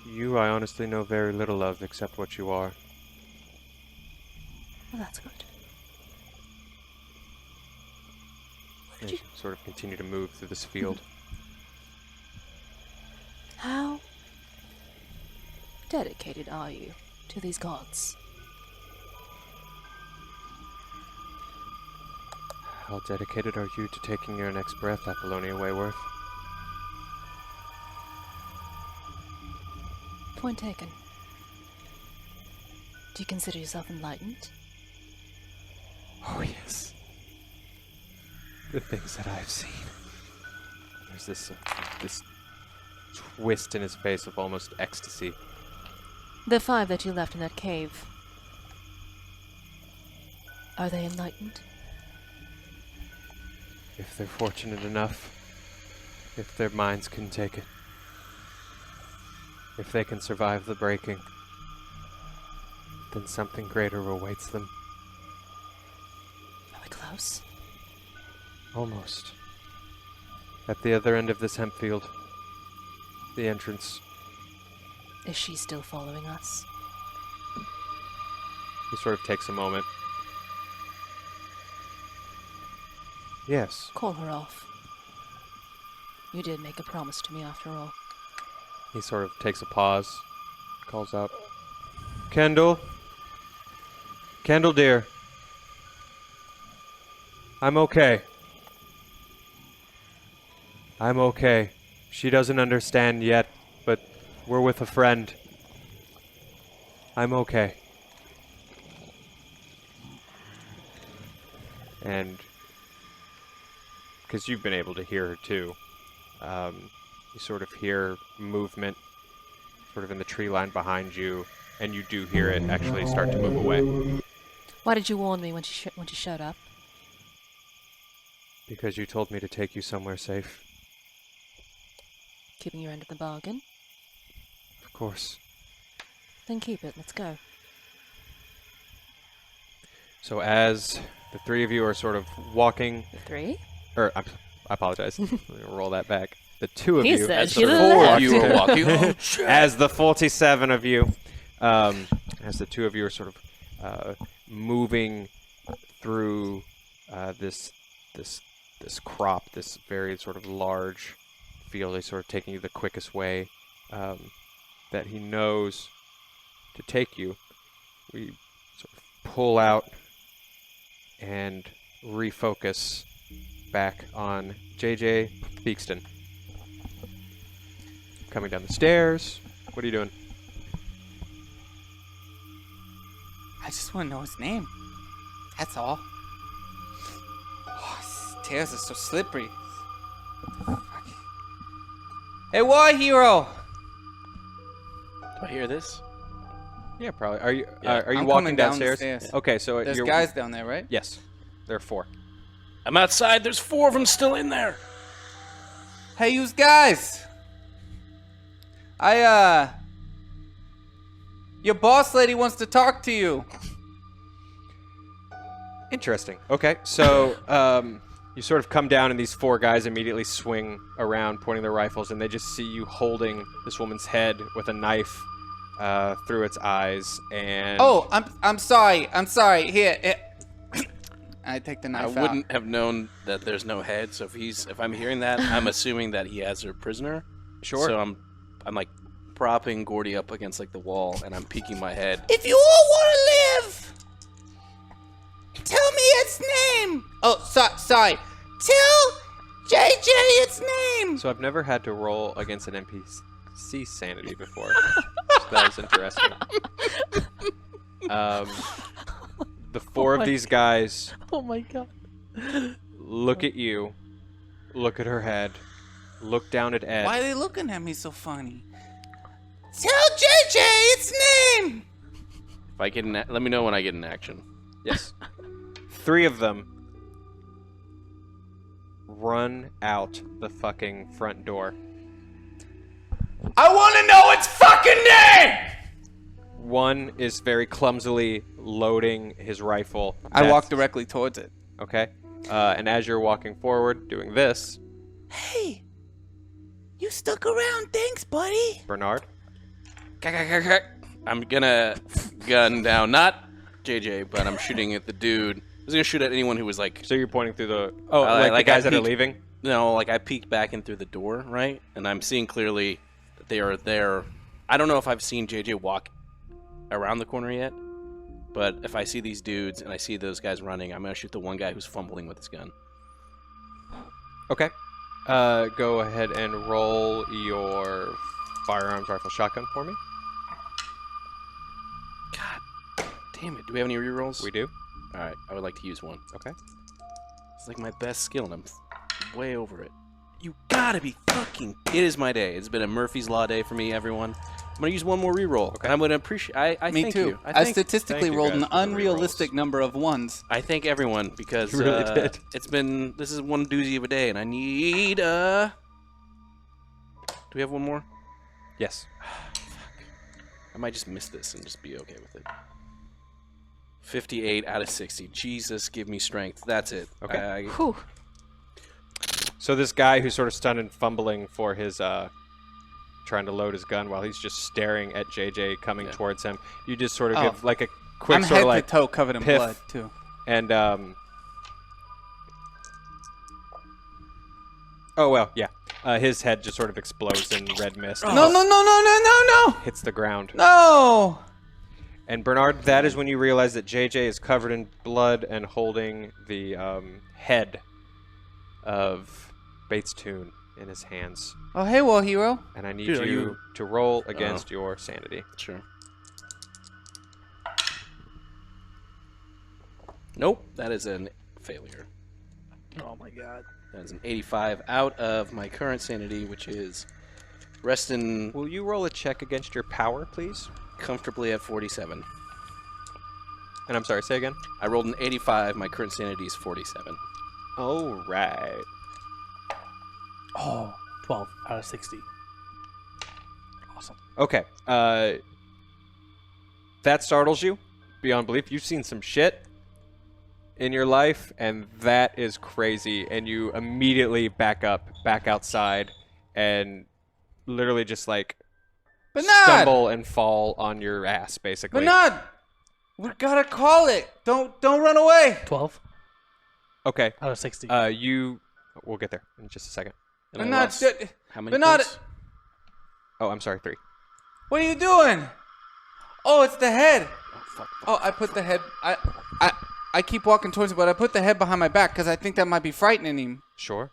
S1: You, I honestly know very little of, except what you are.
S4: Well, that's good.
S1: And you sort of continue to move through this field.
S4: How dedicated are you to these gods?
S1: How dedicated are you to taking your next breath, Apollonia Wayworth?
S4: Point taken. Do you consider yourself enlightened?
S1: Oh, yes. The things that I've seen. There's this twist in his face of almost ecstasy.
S4: The 5 that you left in that cave. Are they enlightened?
S1: If they're fortunate enough, if their minds can take it, if they can survive the breaking, then something greater awaits them.
S4: Are we close?
S1: Almost. At the other end of this hemp field, the entrance.
S4: Is she still following us?
S1: He sort of takes a moment. Yes.
S4: Call her off. You did make a promise to me after all.
S1: He sort of takes a pause, calls out, Kendall? Kendall, dear. I'm okay. I'm okay. She doesn't understand yet, but we're with a friend. I'm okay. And because you've been able to hear her too, You sort of hear movement sort of in the tree line behind you, and you do hear it actually start to move away.
S4: Why did you warn me when she showed up?
S1: Because you told me to take you somewhere safe.
S4: Keeping your end of the bargain?
S1: Of course.
S4: Then keep it. Let's go.
S1: So as the three of you are sort of walking,
S4: 3?
S1: I apologize. Let me roll that back. The two of
S4: He
S1: you,
S4: said
S1: as
S4: she
S1: the
S4: did
S1: four
S4: that.
S1: of you are walking,
S5: Oh, shit.
S1: as the 47 of you, as the two of you are sort of moving through this crop, this very sort of large field. He's sort of taking you the quickest way that he knows to take you. We sort of pull out and refocus back on JJ Beakston. Coming down the stairs. What are you doing?
S2: I just want to know his name. That's all. Oh, his stairs are so slippery. Hey, war hero!
S5: Do I hear this?
S1: Yeah, probably. Are you
S5: Yeah.
S1: are you
S2: I'm
S1: walking
S2: coming down the
S1: downstairs?
S2: stairs.
S1: Okay, so
S2: There's
S1: you're
S2: guys down there, right?
S1: Yes, there are 4.
S5: I'm outside. There's 4 of them still in there.
S2: Hey, you guys! Your boss lady wants to talk to you.
S1: Interesting. Okay, so you sort of come down, and these 4 guys immediately swing around, pointing their rifles, and they just see you holding this woman's head with a knife through its eyes. And
S2: Oh, I'm sorry. I'm sorry. Here. I take the
S5: I
S2: knife out.
S5: wouldn't have known that there's no head. So if I'm hearing that, I'm assuming that he has her prisoner.
S1: Sure.
S5: So I'm like propping Gordy up against like the wall, and I'm peeking my head.
S2: If you all want to live, tell me its name. Oh, sorry. Tell JJ its name.
S1: So I've never had to roll against an NPC sanity before. So that was interesting. The 4 of these guys
S3: Oh my god.
S1: look at you, look at her head, look down at Ed.
S2: Why are they looking at me so funny? Tell JJ its name.
S5: If I get let me know when I get in action.
S1: Yes. 3 of them run out the fucking front door.
S2: I want to know its fucking name.
S1: One is very clumsily loading his rifle.
S2: I
S1: That's-
S2: walk directly towards it.
S1: Okay. And as you're walking forward, doing this,
S2: Hey, you stuck around. Thanks, buddy.
S1: Bernard.
S5: I'm gonna gun down, not JJ, but I'm shooting at the dude. I was gonna shoot at anyone who was like,
S1: So you're pointing through the... Oh, like the
S5: I
S1: guys that are
S5: peeked-
S1: leaving?
S5: No, like I peeked back in through the door, right? And I'm seeing clearly that they are there. I don't know if I've seen JJ walk around the corner yet, but if I see these dudes and I see those guys running, I'm gonna shoot the one guy who's fumbling with his gun.
S1: Okay. Go ahead and roll your firearms rifle shotgun for me.
S5: God damn it! Do we have any rerolls?
S1: We do.
S5: All right, I would like to use one.
S1: Okay.
S5: It's like my best skill, and I'm way over it. You gotta be fucking... It is my day. It's been a Murphy's Law day for me, everyone. I'm gonna use one more reroll.
S1: Okay.
S5: And I'm gonna appreciate... I
S2: Me
S5: thank
S2: too.
S5: you.
S2: I
S5: thank-
S2: statistically
S1: thank you
S2: rolled
S1: guys
S2: an
S1: for the
S2: unrealistic number of ones.
S5: I thank everyone because
S1: You really did.
S5: it's been... This is one doozy of a day, and I need... Do we have one more?
S1: Yes.
S5: I might just miss this and just be okay with it. 58 out of 60. Jesus, give me strength. That's it.
S1: Okay.
S4: Whew.
S1: So this guy who's sort of stunned and fumbling for his... trying to load his gun while he's just staring at JJ coming towards him. You just sort of
S2: Oh.
S1: give like a quick
S2: I'm
S1: sort
S2: head
S1: of like...
S2: to toe covered in
S1: piff.
S2: blood too.
S1: And, oh, well, yeah. His head just sort of explodes in red mist. and
S2: No, no, no, no, no, no, no,
S1: hits the ground.
S2: no!
S1: And Bernard, that is when you realize that JJ is covered in blood and holding the head of Bates Toon in his hands.
S2: Oh, hey, war hero.
S1: And I need
S5: Dude, are
S1: you
S5: you-
S1: to roll against your sanity.
S5: Sure. Nope, that is a failure.
S3: Oh my god.
S5: That's an 85 out of my current sanity, which is resting
S1: Will you roll a check against your power, please?
S5: comfortably at 47.
S1: And I'm sorry, say again?
S5: I rolled an 85. My current sanity is 47.
S1: All right.
S3: Oh, 12 out of 60. Awesome.
S1: Okay. That startles you beyond belief. You've seen some shit in your life, and that is crazy. And you immediately back outside, and literally just like stumble and fall on your ass, basically.
S2: Bernard! We gotta call it. Don't run away.
S3: 12
S1: Okay.
S3: out of 60.
S1: We'll get there in just a second.
S5: And I
S2: Bernard,
S5: lost how many
S2: Bernard,
S5: points?
S1: Oh, I'm sorry, 3.
S2: what are you doing? Oh, it's the head.
S5: Oh, fuck.
S2: Oh, I put the head. I keep walking towards it, but I put the head behind my back because I think that might be frightening him.
S1: Sure.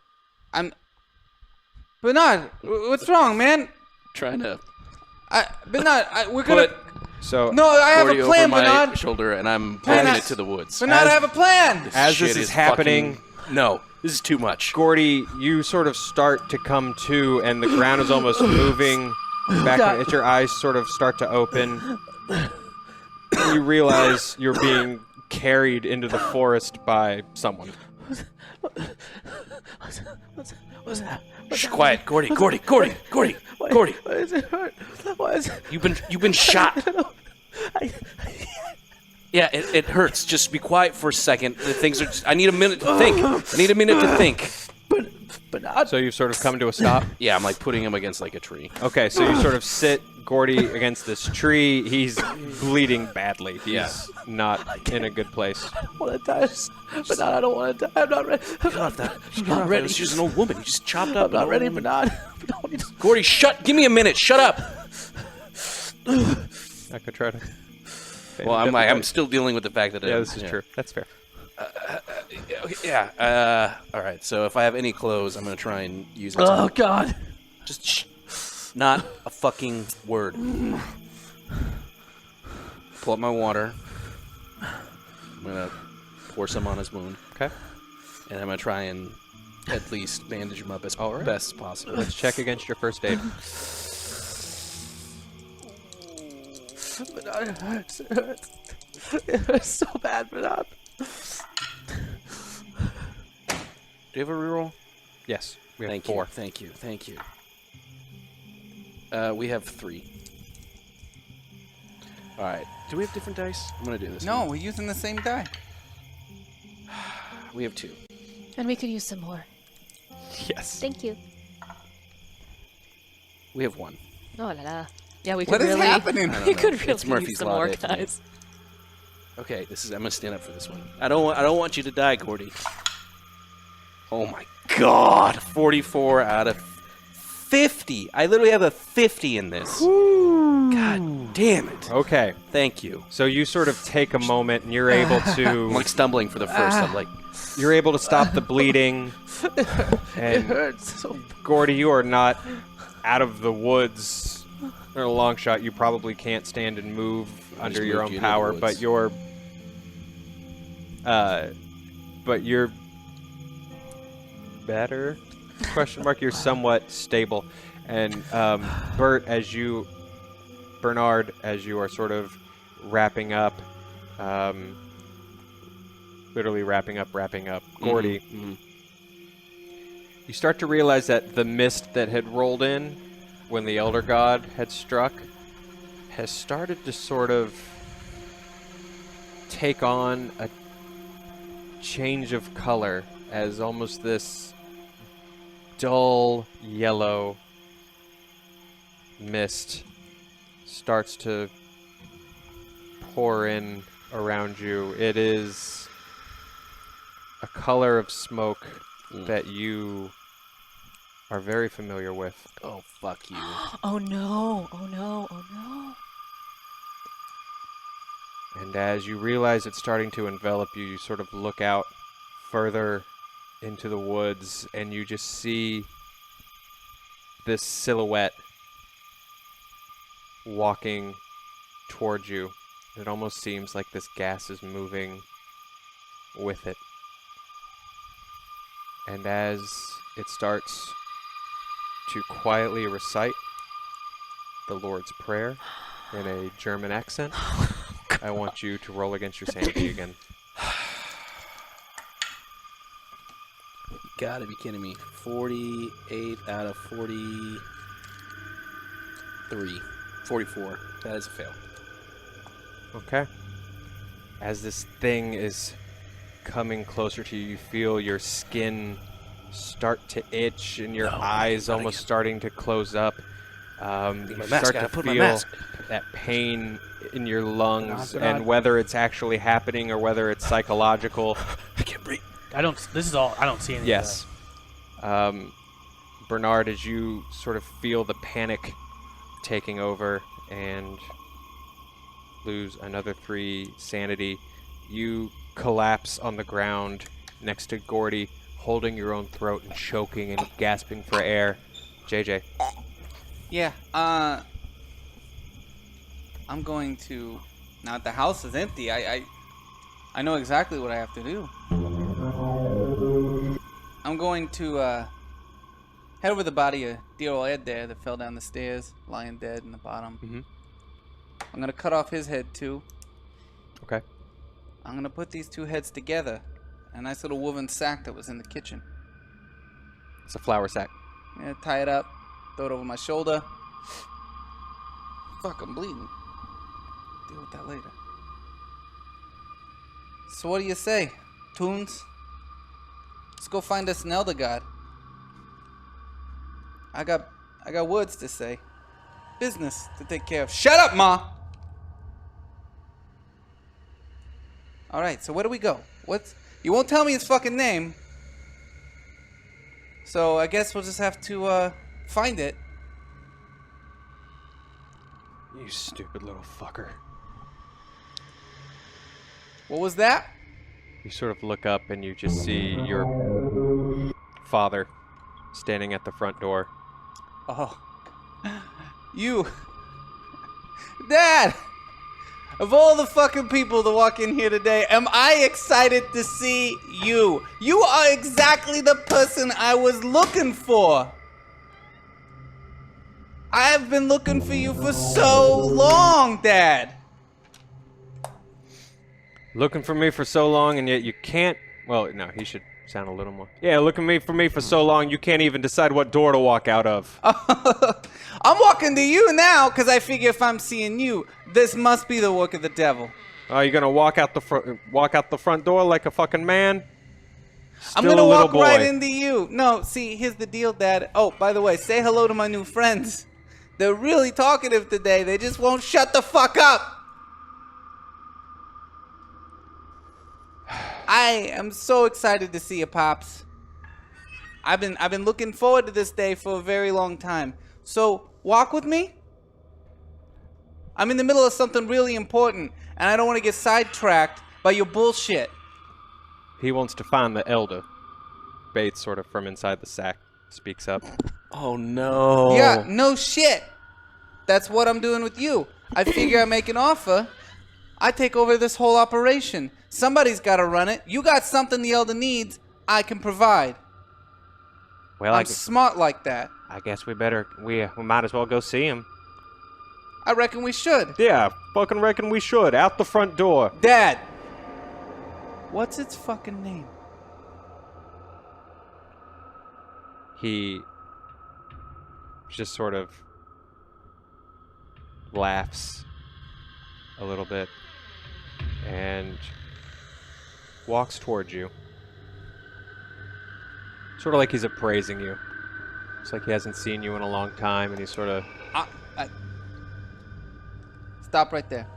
S2: Bernard, what's wrong, man?
S5: Trying to
S2: Bernard, we're gonna.
S5: put
S1: So
S2: No, I have
S5: Gordy
S2: a plan,
S5: over my
S2: Bernard.
S5: shoulder, and I'm pointing
S2: Bernard.
S5: it to the woods.
S2: Bernard, I have a plan.
S1: as
S5: Shit
S1: this is happening,
S5: fucking- no, this is too much.
S1: Gordy, you sort of start to come to, and the ground is almost moving back as your eyes sort of start to open. You realize you're being carried into the forest by someone.
S3: What's that?
S5: Shh, quiet, Gordy. Gordy.
S3: Why does it hurt? Why is it?
S5: You've been shot. Yeah, it hurts. Just be quiet for a second. The things are. I need a minute to think.
S3: But not.
S1: So you've sort of come to a stop.
S5: Yeah, I'm like putting him against like a tree.
S1: Okay, so you sort of sit Gordy against this tree. He's bleeding badly. He's not in a good place.
S3: I don't want to die. But not. I don't want to die. I'm not ready.
S5: Get off that. I'm not ready. She's an old woman. You just chopped up.
S3: I'm not ready, but not.
S5: Gordy, shut. Give me a minute. Shut up.
S1: I could try to.
S5: Well, I'm still dealing with the fact that.
S1: Yeah, this is true. That's fair.
S5: Okay, yeah. All right. So if I have any clothes, I'm gonna try and use it.
S3: Oh God.
S5: Just shh. Not a fucking word. Pull up my water. I'm gonna pour some on his wound.
S1: Okay.
S5: And I'm gonna try and at least bandage him up as
S1: right.
S5: best as possible.
S1: Let's check against your first aid.
S3: But not. It hurts. It hurts. It hurts so bad, but not.
S5: Do you have a reroll?
S1: Yes, we have
S5: Thank
S1: 4.
S5: you. Thank you. We have 3. All right. Do we have different dice? I'm gonna do this.
S2: No,
S5: one.
S2: we're using the same die.
S5: We have 2.
S4: And we could use some more.
S1: Yes.
S4: Thank you.
S5: We have 1.
S4: Oh la la. Yeah, we could
S2: What is
S4: really.
S2: happening?
S5: I don't
S4: We
S5: know.
S4: could
S5: It's
S4: really
S5: Murphy's
S4: use some
S5: Law
S4: more,
S5: day for me.
S4: guys.
S5: Okay, I'm gonna stand up for this one. I don't want you to die, Gordy. Oh my God! 44 out of 50. I literally have a 50 in this. God damn it!
S1: Okay,
S5: Thank you.
S1: so you sort of take a moment, and you're able
S5: I'm
S1: to
S5: like stumbling for the first. I'm like,
S1: you're able to stop the bleeding.
S3: It
S1: And
S3: hurts so.
S1: Gordy, you are not out of the woods. In a long shot, you probably can't stand and move
S5: I
S1: under
S5: just
S1: your
S5: moved
S1: own
S5: you into the
S1: power,
S5: woods.
S1: but you're better? Question mark. You're somewhat stable, and Bernard, as you are sort of wrapping up, literally wrapping up, Gordy.
S5: mhm.
S1: You start to realize that the mist that had rolled in when the Elder God had struck has started to sort of take on a change of color as almost this dull yellow mist starts to pour in around you. It is a color of smoke that you are very familiar with.
S5: Oh fuck you!
S4: Oh no! Oh no! Oh no!
S1: And as you realize it's starting to envelop you, you sort of look out further into the woods and you just see this silhouette walking towards you. It almost seems like this gas is moving with it. And as it starts to quietly recite the Lord's Prayer in a German accent, I want you to roll against your sanity again.
S5: You gotta be kidding me. 48 out of 43. 44. That is a fail.
S1: Okay. As this thing is coming closer to you, you feel your skin start to itch and your eyes almost starting to close up. You start to feel that pain in your lungs, and whether it's actually happening or whether it's psychological.
S5: I can't breathe.
S3: I don't see anything.
S1: Yes. Bernard, as you sort of feel the panic taking over and lose another 3 sanity, you collapse on the ground next to Gordy, holding your own throat and choking and gasping for air. JJ.
S2: Yeah, I'm going to... Now that the house is empty, I know exactly what I have to do. I'm going to head over the body of dear old Ed there that fell down the stairs, lying dead in the bottom.
S1: Mm-hmm.
S2: I'm going to cut off his head too.
S1: Okay.
S2: I'm going to put these 2 heads together. A nice little woven sack that was in the kitchen.
S1: It's a flour sack.
S2: Yeah, tie it up, throw it over my shoulder. Fuck, I'm bleeding. Deal with that later. So what do you say, Toons? Let's go find us an elder god. I got words to say. Business to take care of. Shut up, Ma! Alright, so where do we go? You won't tell me his fucking name. So I guess we'll just have to find it.
S1: You stupid little fucker.
S2: What was that?
S1: You sort of look up and you just see your father standing at the front door.
S2: Oh. You. Dad! Of all the fucking people to walk in here today, am I excited to see you? You are exactly the person I was looking for. I have been looking for you for so long, Dad.
S1: Looking for me for so long, and yet you can't... Well, no, he should sound a little more... Yeah, looking for me for so long, you can't even decide what door to walk out of.
S2: I'm walking to you now, because I figure if I'm seeing you, this must be the work of the devil.
S1: Oh, you gonna walk out the front door like a fucking man?
S2: I'm gonna walk right into you. No, see, here's the deal, Dad. Oh, by the way, say hello to my new friends. They're really talkative today. They just won't shut the fuck up. I am so excited to see you, Pops. I've been looking forward to this day for a very long time. So, walk with me? I'm in the middle of something really important, and I don't want to get sidetracked by your bullshit.
S1: He wants to find the elder. Bates, sort of from inside the sack, speaks up.
S5: Oh, no.
S2: Yeah, no shit. That's what I'm doing with you. I figure I make an offer. I take over this whole operation. Somebody's got to run it. You got something the elder needs, I can provide.
S1: Well,
S2: I'm smart like that.
S1: I guess we might as well go see him.
S2: I reckon we should.
S1: Yeah, fucking reckon we should. Out the front door.
S2: Dad! What's its fucking name?
S1: He just sort of laughs a little bit and walks towards you. Sort of like he's appraising you. It's like he hasn't seen you in a long time, and he's sort of...
S2: Stop right there.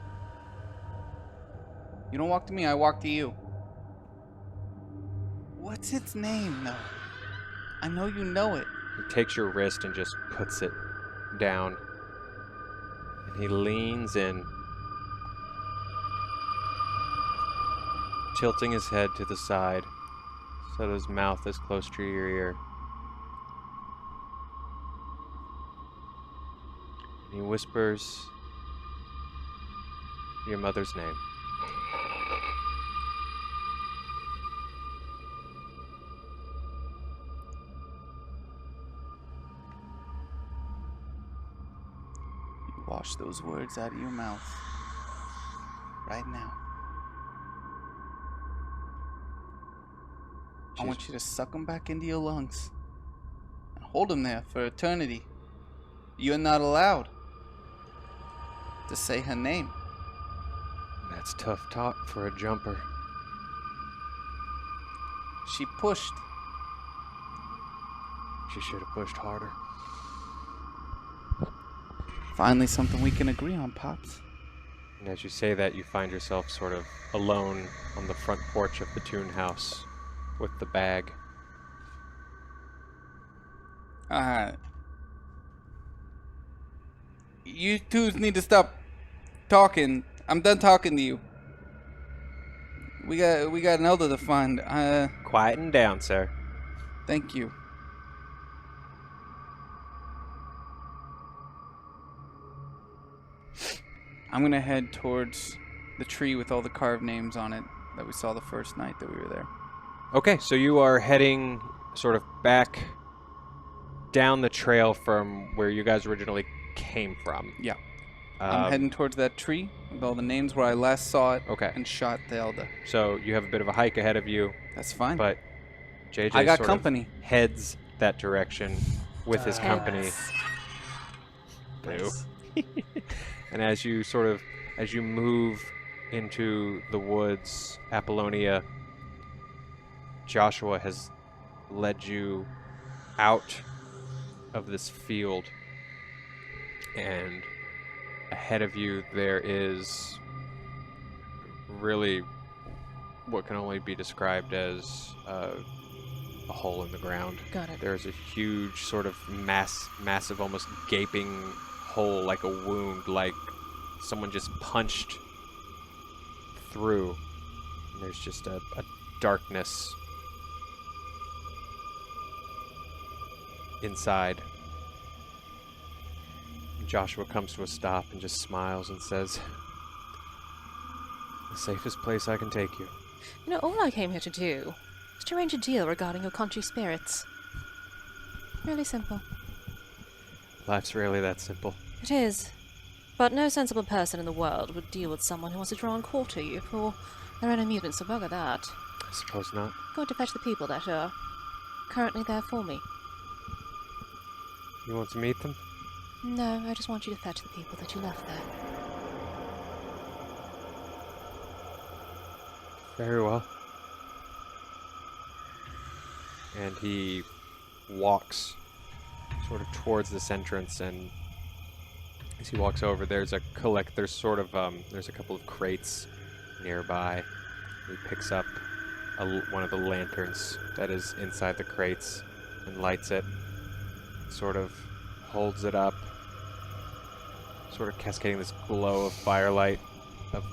S2: You don't walk to me, I walk to you. What's its name, though? I know you know it.
S1: He takes your wrist and just puts it down. And he leans in, tilting his head to the side so that his mouth is close to your ear. And he whispers your mother's name.
S2: those words out of your mouth. Right now. I want you to suck them back into your lungs. And hold them there for eternity. You're not allowed to say her name.
S1: That's tough talk for a jumper.
S2: She pushed.
S1: She should have pushed harder.
S2: Finally something we can agree on, Pops.
S1: And as you say that, you find yourself sort of alone on the front porch of the Toon House with the bag.
S2: You two need to stop talking. I'm done talking to you. We got an elder to find.
S1: Quieten down, sir.
S2: Thank you. I'm gonna head towards the tree with all the carved names on it that we saw the first night that we were there.
S1: Okay, so you are heading sort of back down the trail from where you guys originally came from.
S2: Yeah. I'm heading towards that tree with all the names where I last saw it.
S1: Okay.
S2: And shot the elder.
S1: So you have a bit of a hike ahead of you,
S2: That's fine.
S1: but JJ
S2: I got
S1: sort
S2: company.
S1: of heads that direction with his company. Boo. And as you move into the woods, Apollonia, Joshua has led you out of this field, and ahead of you there is really what can only be described as a hole in the ground.
S4: Got it.
S1: There's a huge sort of massive, almost gaping hole, like a wound, like someone just punched through. And there's just a darkness inside. Joshua comes to a stop and just smiles and says, "The safest place I can take you."
S4: You know, all I came here to do is to arrange a deal regarding your country spirits. Really simple.
S1: Life's really that simple.
S4: It is. But no sensible person in the world would deal with someone who wants to draw and quarter you for their own amusement, so bugger that.
S1: I suppose not.
S4: Going to fetch the people that are currently there for me.
S1: You want to meet them?
S4: No, I just want you to fetch the people that you left there.
S1: Very well. And he walks sort of towards this entrance, and as he walks over, there's a there's a couple of crates nearby. He picks up one of the lanterns that is inside the crates and lights it, sort of holds it up, sort of cascading this glow of firelight, of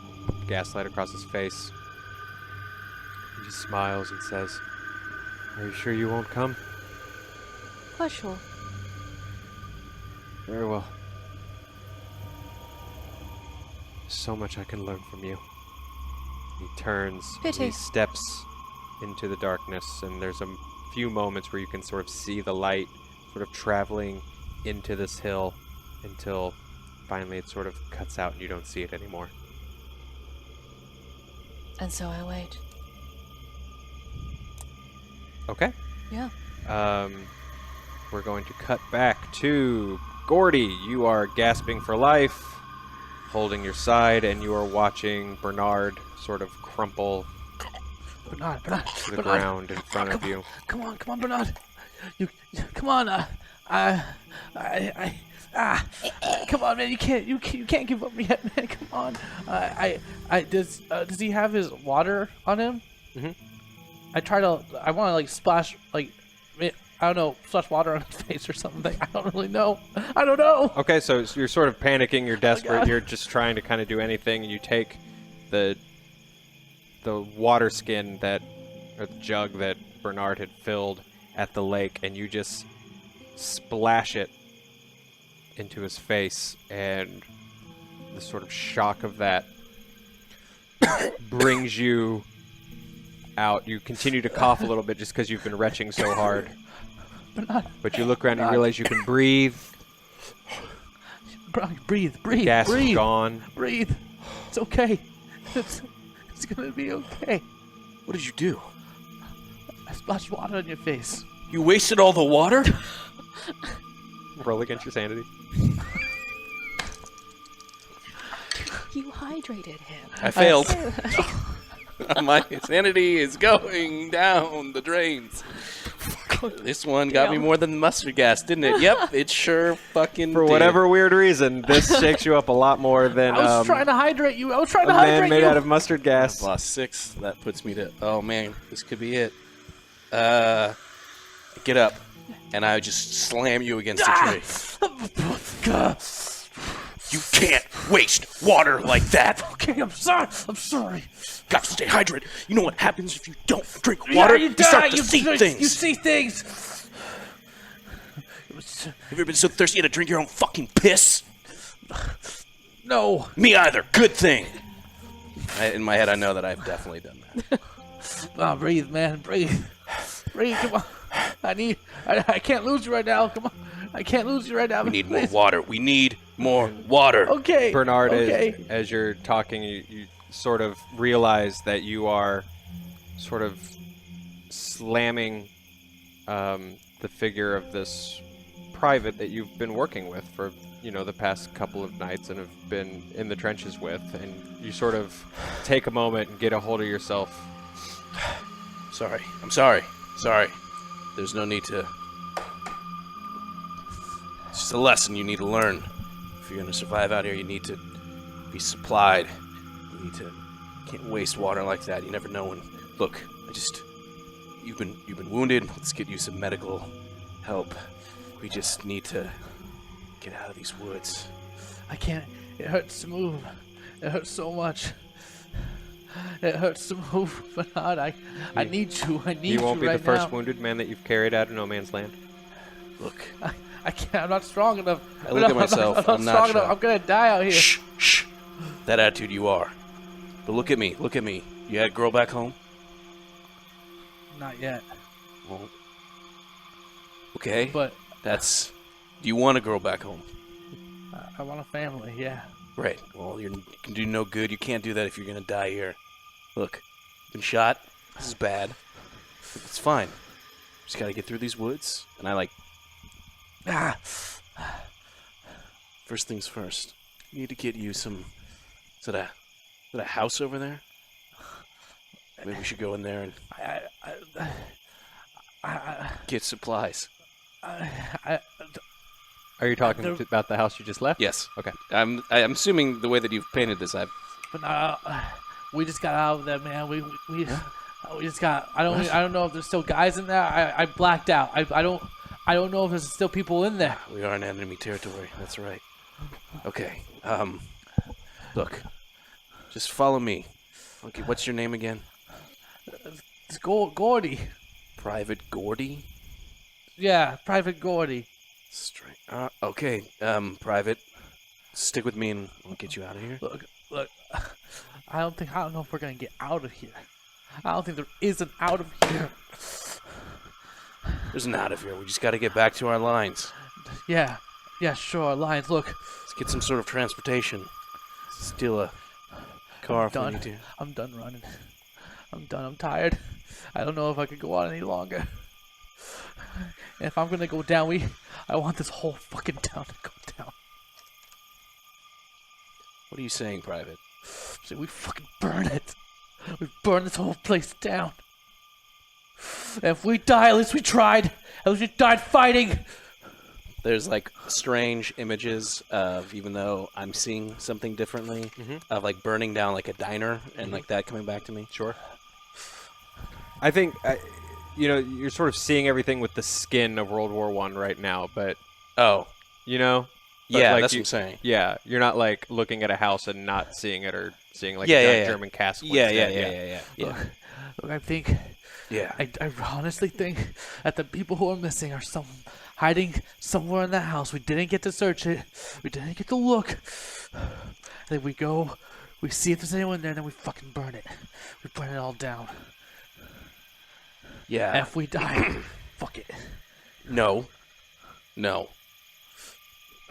S1: gaslight across his face. He just smiles and says, "Are you sure you won't come?"
S4: Quite sure.
S1: Very well. So much I can learn from you. He turns, and
S4: Pity.
S1: he steps into the darkness, and there's a few moments where you can sort of see the light sort of traveling into this hill until finally it sort of cuts out and you don't see it anymore.
S4: And so I wait.
S1: Okay.
S4: Yeah.
S1: We're going to cut back to Gordy. You are gasping for life, holding your side, and you are watching Bernard sort of crumple
S3: Bernard,
S1: to the ground in front of you.
S3: Come on, Bernard. You come on. Come on, man. You can't give up yet, man. Come on. Does he have his water on him?
S1: Mhm.
S3: I want to like splash, like, I don't know, splash water on his face or something. I don't really know. I don't know.
S1: Okay, so you're sort of panicking, you're desperate,
S3: God.
S1: you're just trying to kind of do anything, and you take the water skin or the jug that Bernard had filled at the lake, and you just splash it into his face, and the sort of shock of that brings you out. You continue to cough a little bit just because you've been retching so hard. But you look around and you realize you can breathe.
S3: Breathe, breathe,
S1: Gas is
S3: breathe,
S1: gone.
S3: breathe. It's okay. It's gonna be okay.
S5: What did you do?
S3: I splashed water on your face.
S5: You wasted all the water?
S1: Roll against your sanity.
S4: You hydrated him.
S5: I failed. My sanity is going down the drains. This one got me more than the mustard gas, didn't it? Yep, it sure fucking
S1: For
S5: did.
S1: whatever weird reason, this shakes you up a lot more than
S3: I was trying to hydrate you. I was trying
S1: a
S3: to
S1: man
S3: hydrate
S1: made
S3: you.
S1: out of mustard gas.
S5: I've lost 6. That puts me to... Oh, man. This could be it. Get up. And I just slam you against a tree. You can't waste water like that.
S3: Okay, I'm sorry. I'm sorry.
S5: Got to stay hydrated. You know what happens if you don't drink water?
S3: Yeah,
S5: You start to see things.
S3: You see things.
S5: Have you ever been so thirsty you had to drink your own fucking piss?
S3: No.
S5: Me either. Good thing. In my head, I know that I've definitely done that.
S3: Breathe, man. Breathe. Breathe. Come on. I can't lose you right now. Come on. I can't lose you right now.
S5: We need more water. We need more water.
S3: Okay.
S1: Bernard,
S3: Okay.
S1: as you're talking, you sort of realize that you are sort of slamming the figure of this private that you've been working with for, the past couple of nights and have been in the trenches with, and you sort of take a moment and get a hold of yourself.
S5: Sorry. I'm sorry. Sorry. There's no need to... It's just a lesson you need to learn. If you're going to survive out here, you need to be supplied. You need to... Can't waste water like that. You never know when... Look, You've been wounded. Let's get you some medical help. We just need to get out of these woods.
S3: I can't. It hurts to move. It hurts so much. It hurts to move, Bernard. I need you. I need you.
S1: You won't be
S3: right
S1: the first
S3: now.
S1: wounded man that you've carried out of no man's land.
S5: Look.
S3: I can't. I'm not strong enough.
S5: I look at myself.
S3: I'm not strong enough. I'm gonna die out here.
S5: Shh, shh. That attitude you are. But look at me. Look at me. You had a girl back home?
S3: Not yet.
S5: Well, okay.
S3: But
S5: That's... Do you want a girl back home?
S3: I want a family. Yeah.
S5: Right. Well, you can do no good. You can't do that if you're going to die here. Look, been shot. This is bad. It's fine. Just got to get through these woods. And I First things first. You need to get you some... Is that a house over there? Maybe we should go in there and get supplies.
S1: Are you talking about the house you just left?
S5: Yes.
S1: Okay.
S5: I'm assuming the way that you've painted this,
S3: But we just got out of there, man. We just got. I don't know if there's still guys in there. I blacked out. I don't know if there's still people in there.
S5: We are in enemy territory. That's right. Okay. Look. Just follow me. Okay. What's your name again?
S3: It's Gordy.
S5: Private Gordy.
S3: Yeah, Private Gordy.
S5: Straight. Okay. Private. Stick with me and we'll get you out of here.
S3: Look. I don't know if we're gonna get out of here. I don't think there is an out of here.
S5: There's an out of here. We just got to get back to our lines.
S3: Yeah, sure. Lions, look.
S5: Let's get some sort of transportation. Steal a car if we need to.
S3: I'm done running. I'm done. I'm tired. I don't know if I could go on any longer. And if I'm gonna go down, I want this whole fucking town to go down.
S5: What are you saying, Private?
S3: So we fucking burn it. We burn this whole place down. And if we die, at least we tried. At least we died fighting.
S5: There's like strange images of, even though I'm seeing something differently, of like burning down like a diner and like that coming back to me.
S1: Sure. I think, you're sort of seeing everything with the skin of World War I right now, but,
S5: Oh,
S1: But,
S5: yeah,
S1: like,
S5: that's what I'm saying.
S1: Yeah, you're not like looking at a house and not seeing it or seeing like
S5: Yeah,
S1: a giant
S5: yeah.
S1: German castle.
S5: Yeah.
S3: Look, I think,
S5: Yeah.
S3: I honestly think that the people who are missing are hiding somewhere in that house. We didn't get to search it. We didn't get to look. Then we go, we see if there's anyone there, and then we fucking burn it. We burn it all down.
S5: Yeah.
S3: And if we die, fuck it.
S5: No.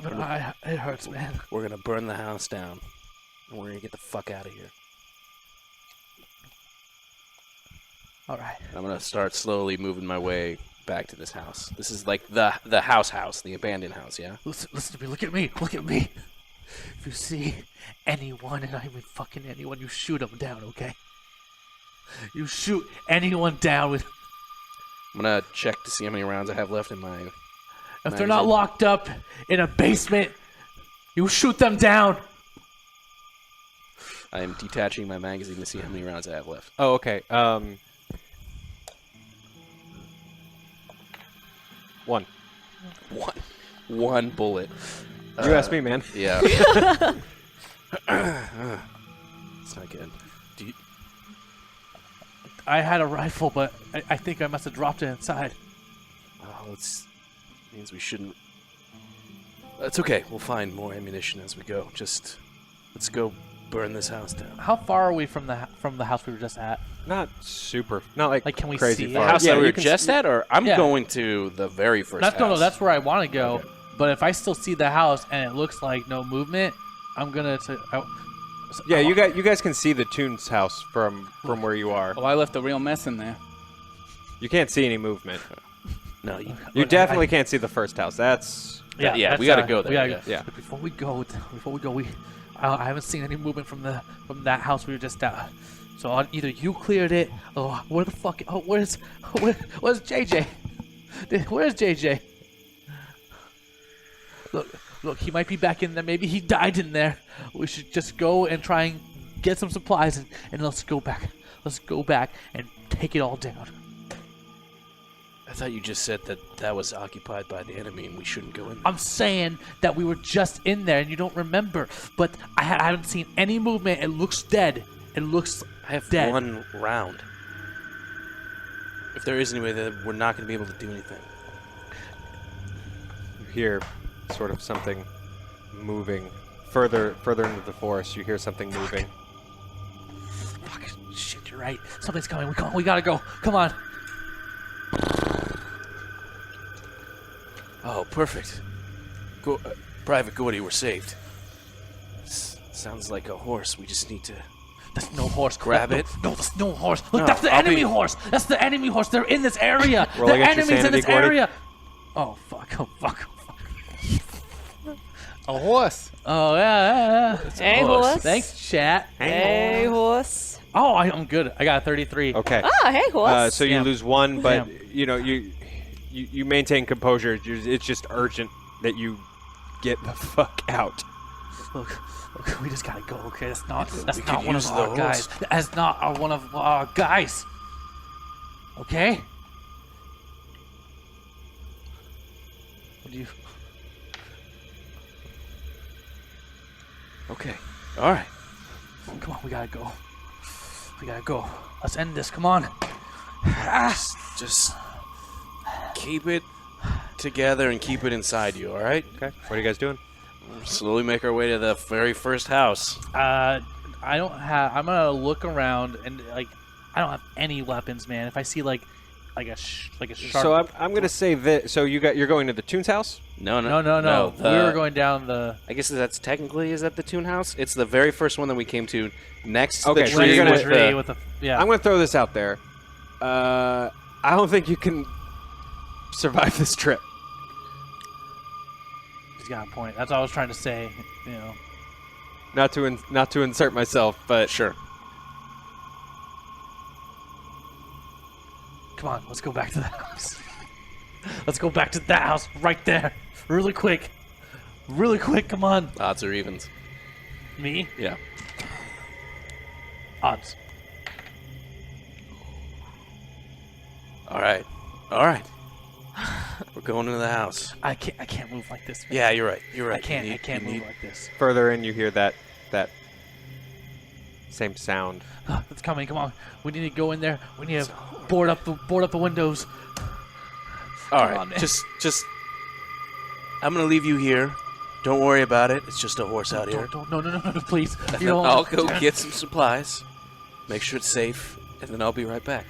S3: But it hurts, man.
S5: We're gonna burn the house down, and we're gonna get the fuck out of here.
S3: All right.
S5: I'm gonna start slowly moving my way back to this house. This is like the house, the abandoned house, yeah?
S3: Listen to me. Look at me. Look at me. If you see anyone, and I mean fucking anyone, you shoot them down, okay? You shoot anyone down with.
S5: I'm gonna check to see how many rounds I have left in my.
S3: If they're not locked up in a basement, you shoot them down.
S5: I am detaching my magazine to see how many rounds I have left.
S1: Oh, okay. One.
S5: One bullet.
S1: You asked me, man.
S5: Yeah. It's not good.
S3: I had a rifle, but I think I must have dropped it inside.
S5: Oh, means we shouldn't. That's okay. We'll find more ammunition as we go. Just let's go burn this house down.
S3: How far are we from the house we were just at?
S1: Not super. Not like
S3: Like, can we
S1: crazy
S3: see
S1: far.
S3: it?
S5: The house
S1: Yeah,
S5: that we
S1: you
S5: were
S1: can
S5: just at, or I'm
S3: Yeah.
S5: going to the very first house.
S3: No, that's where I want to go. Okay. But if I still see the house and it looks like no movement, I'm gonna.
S1: Yeah, you guys can see the Toon's house from where you are.
S2: Oh, I left a real mess in there.
S1: You can't see any movement.
S5: No,
S1: You definitely can't see the first house. That's
S5: Yeah,
S3: that's,
S5: we gotta go there,
S3: we gotta
S5: yeah.
S3: go.
S1: Yeah.
S3: But before we go, I haven't seen any movement from that house we were just at. So either you cleared it, or where the fuck? Oh, where's JJ? Where's JJ? Look, he might be back in there. Maybe he died in there. We should just go and try and get some supplies, and let's go back. Let's go back and take it all down.
S5: I thought you just said that was occupied by the enemy and we shouldn't go in there.
S3: I'm saying that we were just in there and you don't remember, but I haven't seen any movement. It looks dead. It looks
S5: I have
S3: dead.
S5: one round. If there is any way that we're not going to be able to do anything.
S1: you hear sort of something moving further into the forest. You hear something moving.
S3: Fuck, shit, you're right. Something's coming. We gotta go. Come on.
S5: Oh, perfect. Private Gordy, we're saved. Sounds like a horse. We just need to...
S3: There's no horse.
S5: Grab it.
S3: No, there's no horse. Look,
S5: No,
S3: that's the
S5: I'll
S3: enemy
S5: be-
S3: horse. That's the enemy horse. They're in this area.
S1: Roll
S3: the
S1: against your
S3: enemy's in
S1: sanity,
S3: this
S1: Gordy.
S3: area. Oh, fuck. Oh, fuck. Oh, fuck.
S2: A horse.
S3: Oh, yeah.
S4: Hey, horse.
S3: Thanks, chat.
S4: Hey, horse.
S3: Oh, I'm good. I got a 33.
S1: Okay.
S4: Ah, hey, horse.
S1: So you
S3: Yeah.
S1: lose one, but
S3: Yeah.
S1: you know you maintain composure. It's just urgent that you get the fuck out.
S3: Look, we just gotta go. Okay, that's not
S5: could
S3: one of
S5: use the
S3: our
S5: horse.
S3: guys. That's not one of our guys. Okay. What do you?
S5: Okay. All right.
S3: Come on, we gotta go. We gotta go. Let's end this. Come on.
S5: Just keep it together and keep it inside you, all right?
S1: Okay. What are you guys doing?
S5: Slowly make our way to the very first house.
S3: I don't have. I'm gonna look around and I don't have any weapons, man. If I see like a sharp.
S1: So I'm gonna say that. So you're going to the Toon's house?
S3: No. We were going down the.
S5: I guess is that the Toon House? It's the very first one that we came to, next to
S1: Okay,
S5: the
S1: so
S5: tree.
S1: you're gonna-
S5: with the-
S3: with the yeah.
S1: I'm gonna throw this out there. I don't think you can survive this trip.
S3: He's got a point. That's what I was trying to say. You know.
S1: Not to insert myself, but
S5: Sure.
S3: Come on, let's go back to the house. Let's go back to that house right there. Really quick. Really quick, come on.
S5: Odds or evens.
S3: Me?
S5: Yeah.
S3: Odds.
S5: All right. We're going into the house.
S3: I can't move like this, man.
S5: Yeah, you're right. You're right.
S3: I can't move like this.
S1: further in you hear that same sound.
S3: It's coming, come on. We need to go in there. We need to board up the windows.
S5: All
S3: Come
S5: right.
S3: on, man.
S5: Just. I'm gonna leave you here. Don't worry about it. It's just a horse out here.
S3: No, please.
S5: And
S3: You
S5: then
S3: don't
S5: I'll go
S3: understand.
S5: get some supplies. Make sure it's safe, and then I'll be right back.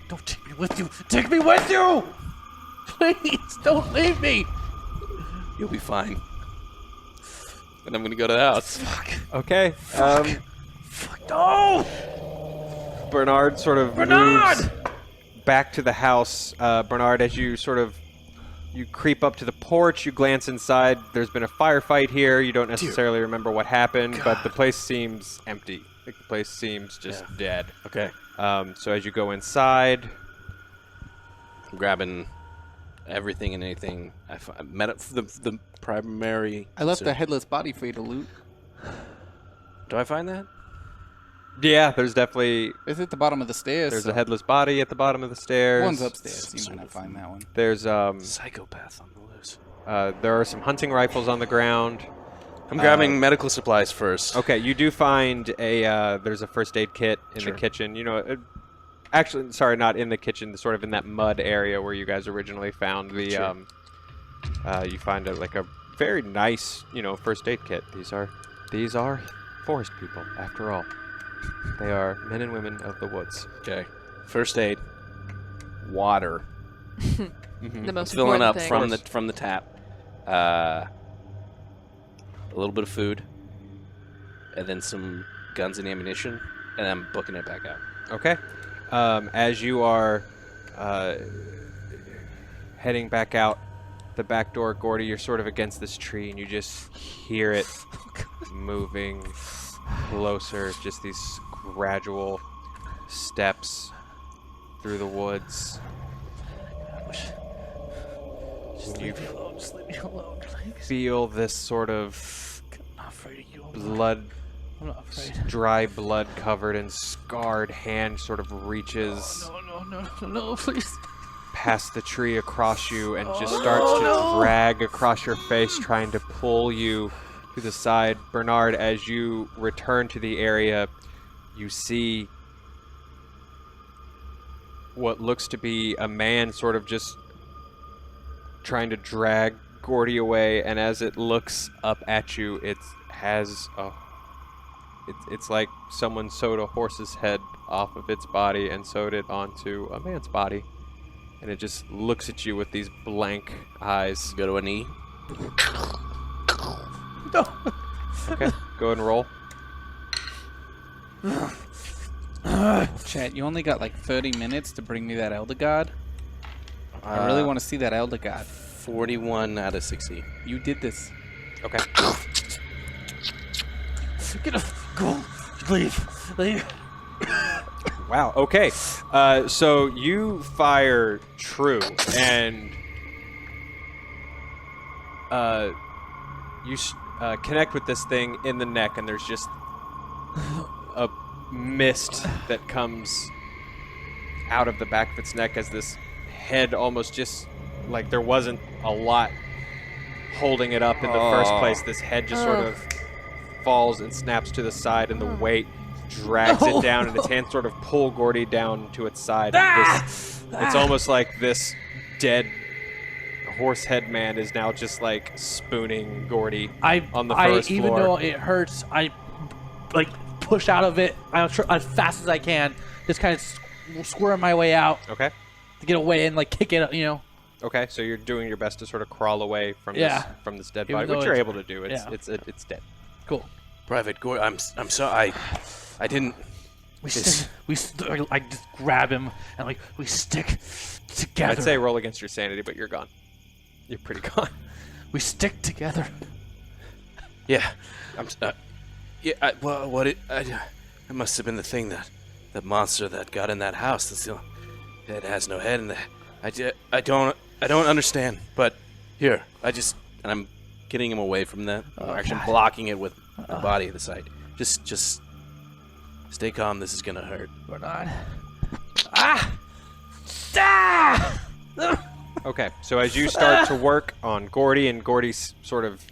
S3: Don't take me with you. Take me with you! Please, don't leave me.
S5: You'll be fine. and I'm gonna go to the house.
S1: Okay.
S3: No!
S1: Bernard sort of moves back to the house. Bernard, as you you creep up to the porch, you glance inside. There's been a firefight here. You don't necessarily remember what happened, but the place seems empty. Like the place seems just dead.
S5: Okay.
S1: So as you go inside,
S5: I'm grabbing everything and anything. I met up the primary.
S2: I left the headless body for you to loot.
S5: Do I find that?
S1: yeah, there's definitely
S2: It's at the bottom of the stairs.
S1: there's
S2: so
S1: a headless body at the bottom of the stairs.
S2: One's upstairs. You might not find that one.
S1: There's
S5: Psychopath on the loose.
S1: there are some hunting rifles on the ground.
S5: I'm grabbing medical supplies first.
S1: Okay, you do find there's a first aid kit in
S5: Sure.
S1: the kitchen. You know, actually, sorry, not in the kitchen. Sort of in that mud area where you guys originally found the.
S5: Sure.
S1: You find like a very nice, first aid kit. These are forest people, after all. They are men and women of the woods.
S5: Okay. First aid. Water.
S4: The most
S5: Filling
S4: important
S5: up
S4: thing.
S5: from the tap. A little bit of food, and then some guns and ammunition, and I'm booking it back out.
S1: Okay. As you are heading back out the back door, Gordy, you're sort of against this tree, and you just hear it moving closer. Just these gradual steps through the woods.
S3: Just leave me alone. Just leave me alone, please.
S1: Feel this sort of
S3: I'm not afraid of you.
S1: blood,
S3: I'm not afraid.
S1: dry blood covered and scarred hand sort of reaches
S3: No, please.
S1: past the tree across you and just starts to drag across your face, trying to pull you to the side. Bernard, as you return to the area, you see what looks to be a man sort of just trying to drag Gordy away, and as it looks up at you, it's like someone sewed a horse's head off of its body and sewed it onto a man's body. And it just looks at you with these blank eyes.
S5: Go to a knee.
S1: Okay, go ahead and roll.
S2: Chat, you only got like 30 minutes to bring me that Elder God. I really want to see that Elder God.
S5: 41 out of 60.
S2: You did this.
S1: Okay.
S3: Get off. Go. Leave.
S1: Wow. Okay. So you fire true, and you connect with this thing in the neck, and there's just a mist that comes out of the back of its neck as this head almost just like there wasn't a lot holding it up in the first place. This head just sort of falls and snaps to the side, and the weight drags it down, and its hands sort of pull Gordy down to its side. It's almost like this dead horse head man is now just like spooning Gordy on the first
S3: even
S1: floor.
S3: though it hurts, I like push out of it as fast as I can. Just kind of squirm my way out
S1: Okay.
S3: to get away and like kick it.
S1: Okay, so you're doing your best to sort of crawl away from this dead
S3: Even
S1: body,
S3: though
S1: which you're
S3: it's-
S1: able to do. It's dead.
S3: Cool.
S5: Private Gore, I'm sorry. I didn't.
S3: I just grab him and like we stick together.
S1: I'd say roll against your sanity, but you're gone. You're pretty gone.
S3: we stick together.
S5: Yeah. It must have been the thing that monster that got in that house. It has no head, and I don't understand. But here, and I'm getting him away from that. I'm actually blocking it with the body of the side. Just stay calm. This is gonna hurt.
S3: Or not.
S1: Okay, so as you start to work on Gordy, and Gordy's sort of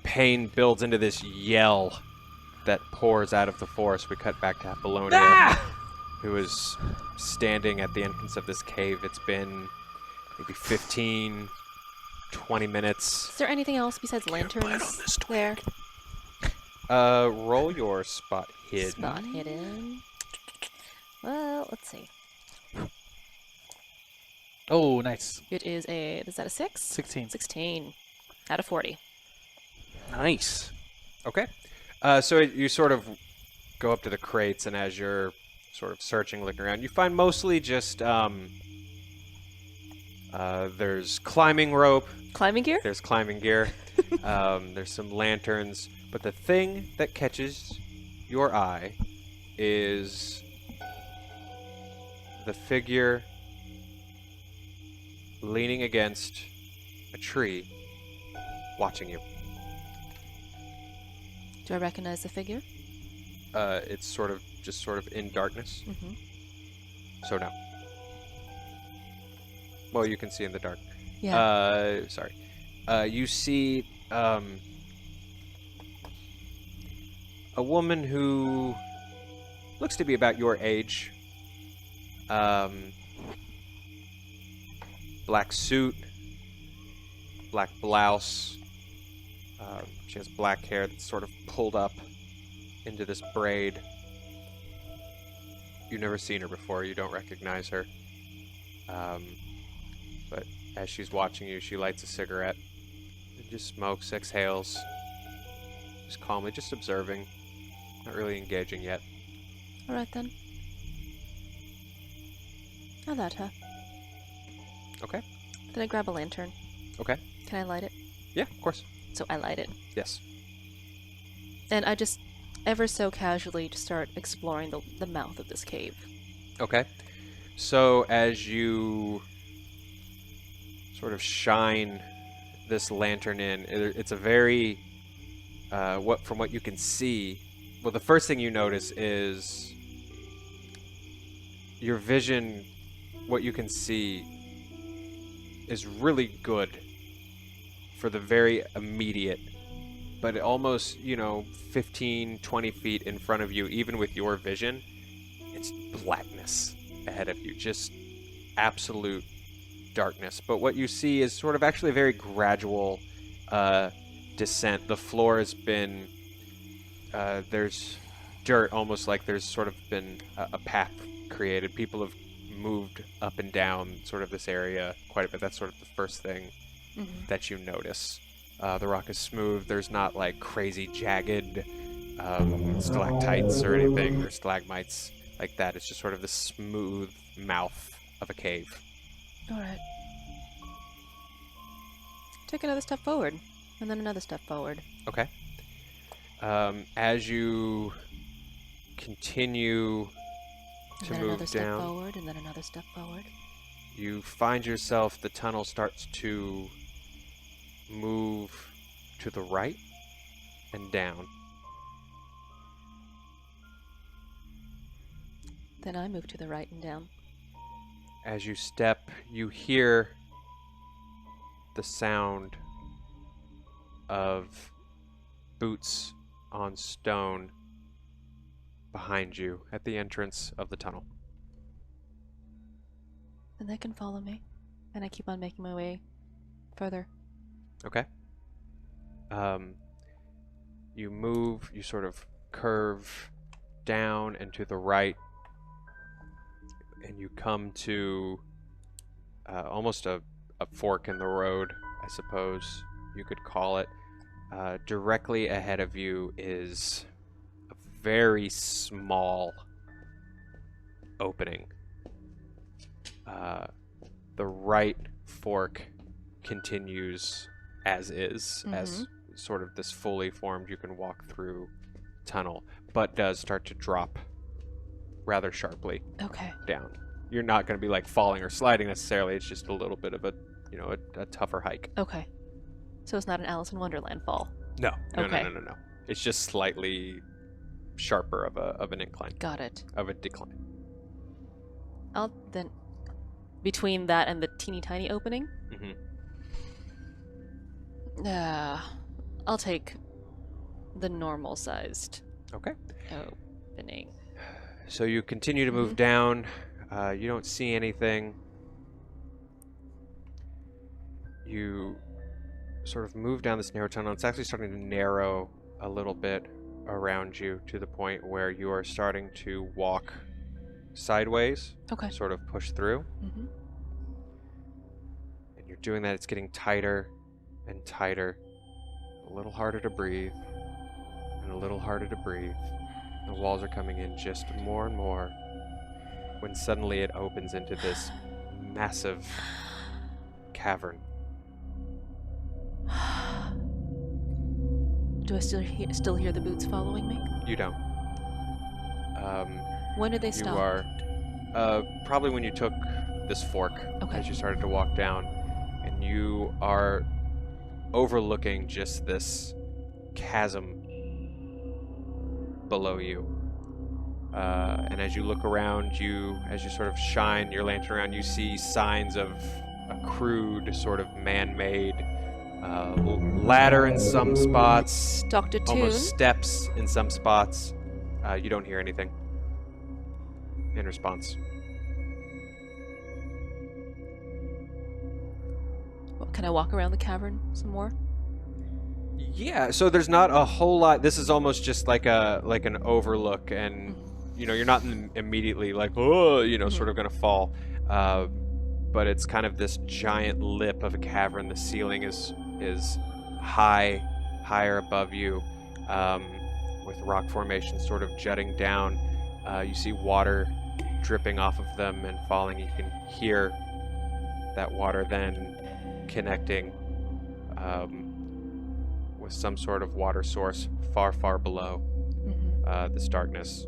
S1: pain builds into this yell that pours out of the forest, we cut back to Apollonia, who is standing at the entrance of this cave. It's been maybe 15, 20 minutes.
S4: Is there anything else besides lanterns there?
S1: Roll your spot hidden.
S4: Spot hidden. Well, let's see.
S3: Oh, nice.
S4: It is is that a 6?
S3: 16.
S4: 16 out of 40.
S5: Nice.
S1: Okay. So you sort of go up to the crates, and as you're sort of searching, looking around, you find mostly just there's climbing rope,
S4: Climbing gear?
S1: there's climbing gear, there's some lanterns, but the thing that catches your eye is the figure leaning against a tree, watching you.
S4: Do I recognize the figure?
S1: It's sort of in darkness.
S4: Mm-hmm.
S1: So no. Well, you can see in the dark.
S4: Yeah.
S1: Sorry. You see a woman who looks to be about your age. Black suit, black blouse. She has black hair that's sort of pulled up into this braid. You've never seen her before. You don't recognize her. But as she's watching you, she lights a cigarette and just smokes, exhales, just calmly, just observing, not really engaging yet.
S4: All right then. I'll let her.
S1: Okay.
S4: Then I grab a lantern.
S1: Okay.
S4: Can I light it?
S1: Yeah, of course.
S4: So I light it.
S1: Yes.
S4: And I just ever so casually just start exploring the mouth of this cave.
S1: Okay. So as you sort of shine this lantern in, it's a very from what you can see. Well, the first thing you notice is your vision. What you can see is really good for the very immediate, but almost 15, 20 feet in front of you, even with your vision, it's blackness ahead of you, just absolute darkness. But what you see is sort of actually a very gradual descent. The floor has been there's dirt, almost like there's sort of been a path created. People have moved up and down sort of this area quite a bit. That's sort of the first thing that you notice. The rock is smooth. There's not like crazy jagged stalactites or anything, or stalagmites like that. It's just sort of the smooth mouth of a cave.
S4: All right. Take another step forward, and then another step forward.
S1: Okay. As you continue
S4: And
S1: to
S4: then
S1: move
S4: another step
S1: down,
S4: forward, and then another step forward.
S1: you find yourself, the tunnel starts to move to the right and down.
S4: Then I move to the right and down.
S1: As you step, you hear the sound of boots on stone behind you at the entrance of the tunnel.
S4: Then they can follow me, and I keep on making my way further.
S1: Okay. You move, you sort of curve down and to the right, and you come to almost a fork in the road, I suppose you could call it. Directly ahead of you is a very small opening. The right fork continues as is, as sort of this fully formed, you can walk through tunnel, but does start to drop rather sharply
S4: Okay.
S1: down. You're not going to be like falling or sliding necessarily. It's just a little bit of a tougher hike.
S4: Okay. So it's not an Alice in Wonderland fall.
S1: No.
S4: Okay.
S1: No. It's just slightly sharper of an incline,
S4: Got it.
S1: of a decline.
S4: I'll then, between that and the teeny tiny opening, I'll take the normal sized
S1: Okay.
S4: opening.
S1: So you continue to move down. You don't see anything. You sort of move down this narrow tunnel. It's actually starting to narrow a little bit around you to the point where you are starting to walk sideways,
S4: Okay.
S1: sort of push through.
S4: Mm-hmm.
S1: And you're doing that. It's getting tighter and tighter. A little harder to breathe, and a little harder to breathe. The walls are coming in just more and more, when suddenly it opens into this massive cavern.
S4: Do I still hear the boots following me?
S1: You don't.
S4: When did they
S1: You
S4: stop?
S1: are probably when you took this fork
S4: Okay.
S1: as you started to walk down, and you are overlooking just this chasm below you. And as you look around you, as you sort of shine your lantern around, you see signs of a crude, sort of man-made ladder in some spots,
S4: Dr. Toon?
S1: almost steps in some spots. You don't hear anything in response.
S4: Well, can I walk around the cavern some more?
S1: Yeah, so there's not a whole lot. This is almost just like an overlook, and you're not immediately like, oh, sort of gonna fall. But it's kind of this giant lip of a cavern. The ceiling is higher above you, with rock formations sort of jutting down. You see water dripping off of them and falling. You can hear that water then connecting with some sort of water source far, far below this darkness.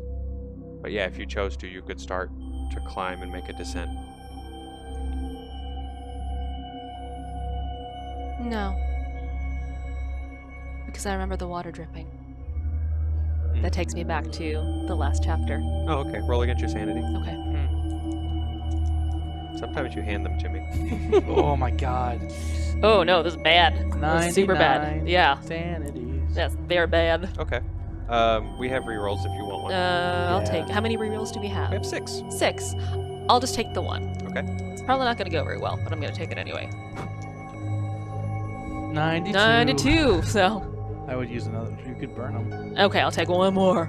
S1: But yeah, if you chose to, you could start to climb and make a descent.
S4: No. Because I remember the water dripping. That takes me back to the last chapter.
S1: Oh, okay. Roll against your sanity.
S4: Okay.
S1: Sometimes you hand them to me.
S3: Oh my god.
S4: Oh no, this is bad. This is super bad.
S3: 99
S4: Yeah.
S3: Sanities.
S4: Yes, they're bad.
S1: Okay. We have rerolls if you want one.
S4: I'll
S3: Yeah.
S4: take. How many rerolls do we have?
S1: We have 6.
S4: 6. I'll just take the one.
S1: Okay.
S4: It's probably not going to go very well, but I'm going to take it anyway.
S3: 92.
S4: 92. So,
S3: I would use another. You could burn them.
S4: okay, I'll take one more.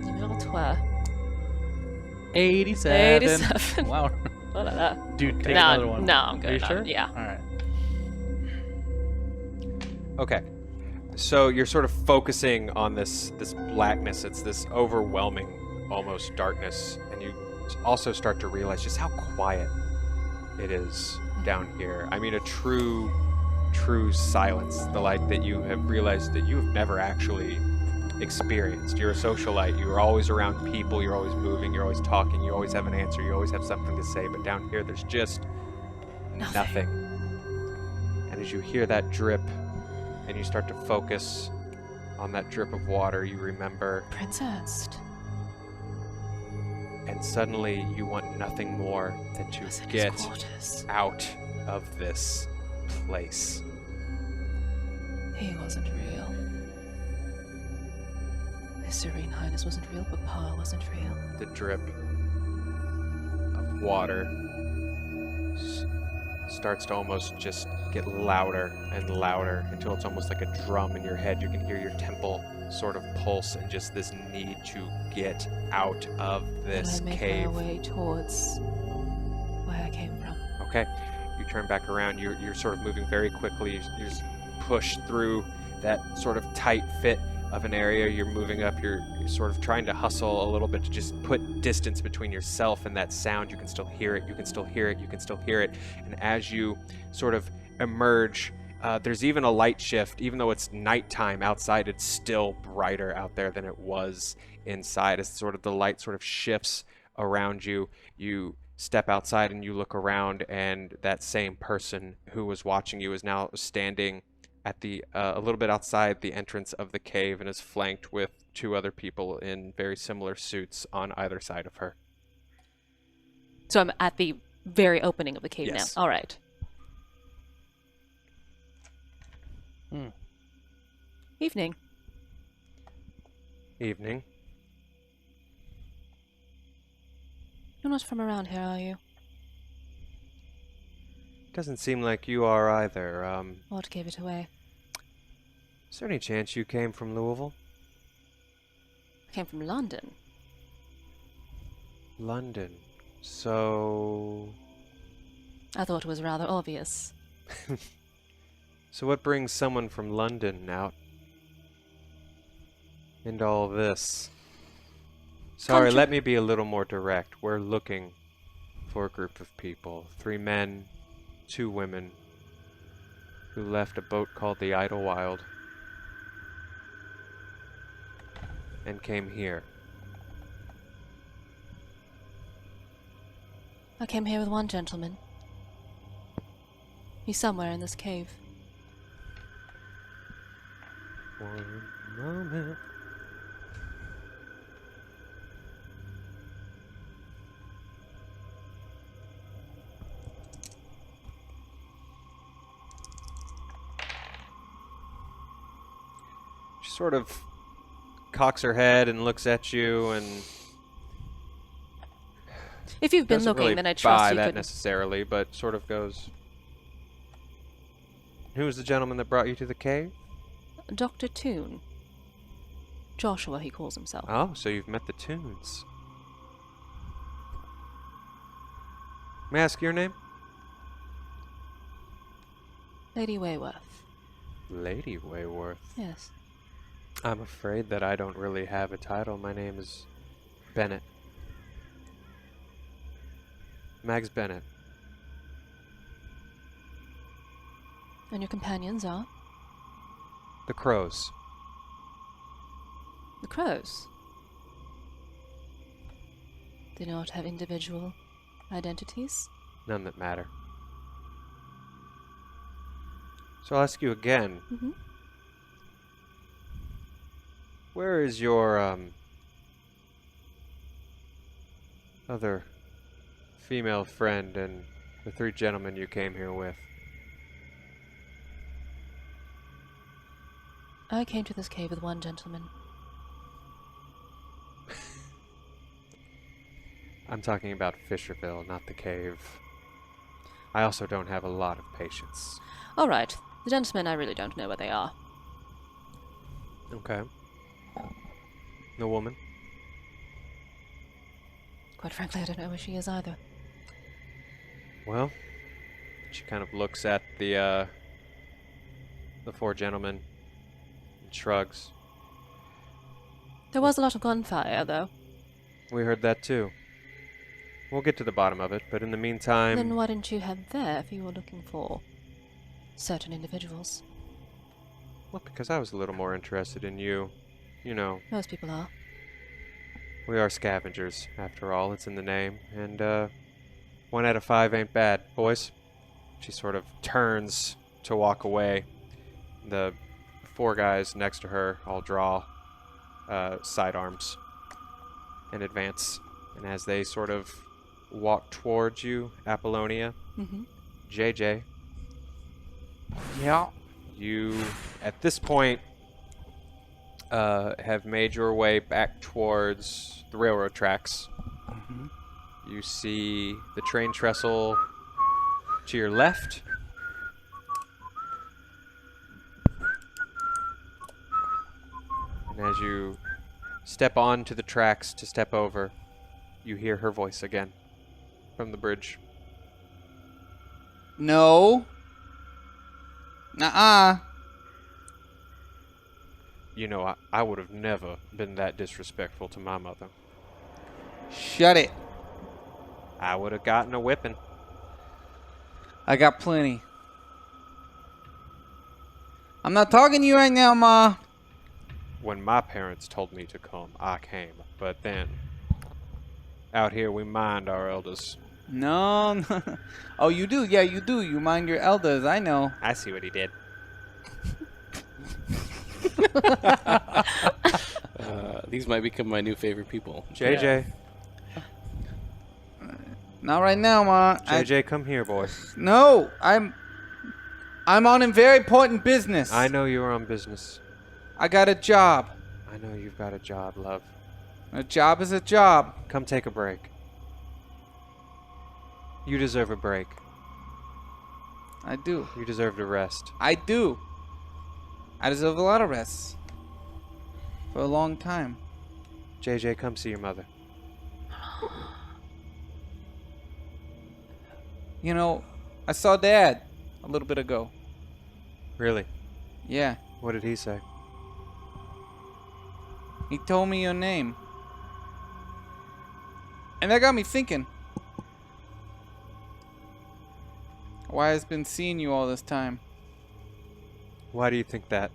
S4: Numéro 3.
S3: 87.
S4: 87.
S3: Wow.
S4: Oh, no, no.
S3: Dude, take
S4: No,
S3: another one.
S4: no, I'm good.
S3: Are you sure?
S4: Yeah.
S3: All right.
S1: Okay. So you're sort of focusing on this blackness. It's this overwhelming, almost darkness, and you also start to realize just how quiet it is down here. I mean, a true silence, the like that you have realized that you have never actually experienced. You're a socialite. You're always around people. You're always moving. You're always talking. You always have an answer. You always have something to say. But down here, there's just nothing. And as you hear that drip, and you start to focus on that drip of water, you remember,
S4: Princess.
S1: and suddenly you want nothing more than to
S4: Was in his
S1: get
S4: quarters.
S1: out of this place.
S4: He wasn't real. His Serene Highness wasn't real, but Pa wasn't real.
S1: The drip of water starts to almost just get louder and louder until it's almost like a drum in your head. You can hear your temple sort of pulse and just this need to get out of this
S4: and I make
S1: cave.
S4: my way towards where I came from.
S1: Okay, you turn back around. You're sort of moving very quickly. You just push through that sort of tight fit of an area. You're moving up. You're sort of trying to hustle a little bit to just put distance between yourself and that sound. You can still hear it. You can still hear it. You can still hear it. And as you sort of emerge, there's even a light shift. Even though it's nighttime outside, it's still brighter out there than it was inside. As sort of the light sort of shifts around you, you step outside and you look around, and that same person who was watching you is now standing at the a little bit outside the entrance of the cave and is flanked with 2 other people in very similar suits on either side of her.
S4: So I'm at the very opening of the cave
S1: Yes.
S4: now. All right. Evening.
S1: Evening.
S4: You're not from around here, are you?
S1: Doesn't seem like you are either.
S4: What gave it away?
S1: Is there any chance you came from Louisville?
S4: I came from London.
S1: London. So...
S4: I thought it was rather obvious.
S1: So what brings someone from London out into all this? Sorry, let me be a little more direct. We're looking for a group of people. 3 men, 2 women, who left a boat called the Idlewild and came here.
S4: I came here with one gentleman. He's somewhere in this cave.
S1: One moment. She sort of cocks her head and looks at you, and
S4: If you've been
S1: doesn't
S4: looking,
S1: really
S4: then I
S1: buy
S4: trust you
S1: that
S4: could.
S1: necessarily, but sort of goes. Who was the gentleman that brought you to the cave?
S4: Dr. Toon. Joshua, he calls himself.
S1: Oh, so you've met the Toons. May I ask your name?
S4: Lady Wayworth.
S1: Lady Wayworth.
S4: Yes.
S1: I'm afraid that I don't really have a title. My name is Bennett. Mags Bennett.
S4: And your companions are?
S1: The Crows.
S4: The crows. They do not have individual identities?
S1: None that matter. So I'll ask you again.
S4: Mm-hmm.
S1: Where is your, other female friend and the 3 gentlemen you came here with?
S4: I came to this cave with one gentleman.
S1: I'm talking about Fisherville, not the cave. I also don't have a lot of patience.
S4: All right. The gentlemen, I really don't know where they are.
S1: Okay. The woman?
S4: Quite frankly, I don't know where she is either.
S1: Well, she kind of looks at the 4 gentlemen and shrugs.
S4: There was a lot of gunfire, though.
S1: We heard that too. We'll get to the bottom of it, but in the meantime...
S4: Then why didn't you head there if you were looking for certain individuals?
S1: Well, because I was a little more interested in you. You know,
S4: Most people are.
S1: we are scavengers, after all. It's in the name. And, 1 out of 5 ain't bad, boys. She sort of turns to walk away. The 4 guys next to her all draw sidearms and advance. And as they sort of walk towards you, Apollonia,
S4: Mm-hmm.
S1: JJ,
S3: Yeah.
S1: you, at this point, have made your way back towards the railroad tracks. You see the train trestle to your left. And as you step onto the tracks to step over, you hear her voice again from the bridge.
S2: No. Nuh-uh.
S1: You know, I would have never been that disrespectful to my mother.
S2: Shut it.
S1: I would have gotten a whipping.
S2: I got plenty. I'm not talking to you right now, Ma.
S1: When my parents told me to come, I came. But then, out here we mind our elders.
S2: No, no. Oh, you do? Yeah, you do. You mind your elders. I know.
S1: I see what he did.
S5: These might become my new favorite people.
S1: JJ,
S2: Not right now, Ma.
S1: JJ, come here, boy.
S2: No, I'm on a very important business.
S1: I know you're on business.
S2: I got a job.
S1: I know you've got a job, love.
S2: A job is a job.
S1: Come take a break. You deserve a break.
S2: I do.
S1: You deserve to rest.
S2: I do. I deserve a lot of rest. For a long time.
S1: JJ, come see your mother.
S2: You know, I saw Dad a little bit ago.
S1: Really?
S2: Yeah.
S1: What did he say?
S2: He told me your name. And that got me thinking. Why has been seeing you all this time?
S1: Why do you think that?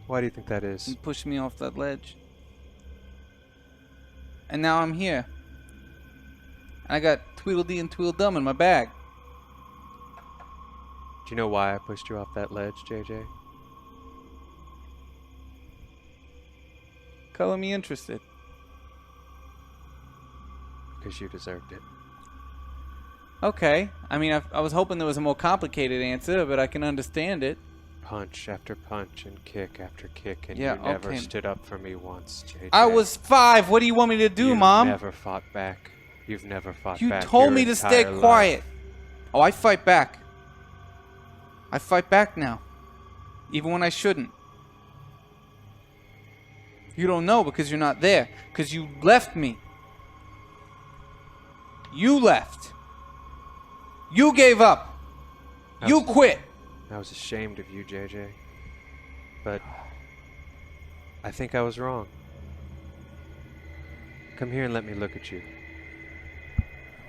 S1: Why do you think that is?
S2: And pushed me off that ledge. And now I'm here. And I got Tweedledee and Tweedledum in my bag.
S1: Do you know why I pushed you off that ledge, JJ?
S2: Color me interested.
S1: Because you deserved it.
S2: Okay. I mean, I was hoping there was a more complicated answer, but I can understand it.
S1: Punch after punch and kick after kick, and
S2: Yeah,
S1: you never
S2: okay.
S1: stood up for me once, JJ.
S2: I was 5. What do you want me to do,
S1: You've
S2: Mom?
S1: never fought back. You've never fought
S2: You
S1: back.
S2: told
S1: your
S2: me to stay
S1: entire life.
S2: quiet. Oh, I fight back. I fight back now. Even when I shouldn't. You don't know because you're not there. Because you left me. You left. You gave up. You quit.
S1: I was ashamed of you, JJ. But I think I was wrong. Come here and let me look at you.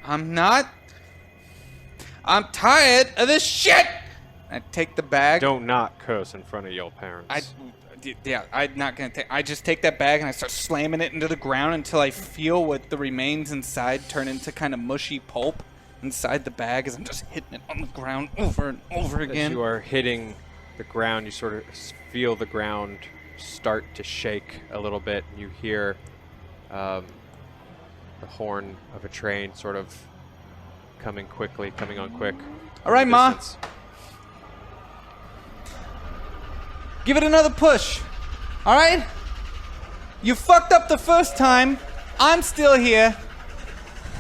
S2: I'm not. I'm tired of this shit. I take the bag.
S1: Don't not curse in front of your parents.
S2: I'm not gonna take. I just take that bag and I start slamming it into the ground until I feel what the remains inside turn into kind of mushy pulp inside the bag as I'm just hitting it on the ground over and over
S1: As
S2: again.
S1: you are hitting the ground, you sort of feel the ground start to shake a little bit. You hear the horn of a train sort of coming on quick.
S2: All right,
S1: in the
S2: Ma.
S1: distance.
S2: Give it another push. All right? You fucked up the first time. I'm still here.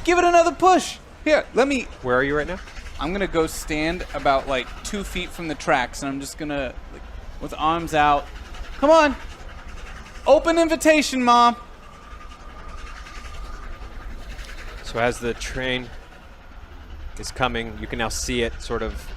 S2: Give it another push. Here, let me.
S1: Where are you right now?
S2: I'm gonna go stand about like 2 feet from the tracks, and I'm just gonna, like, with arms out. Come on. Open invitation, Mom.
S1: So as the train is coming, you can now see it sort of,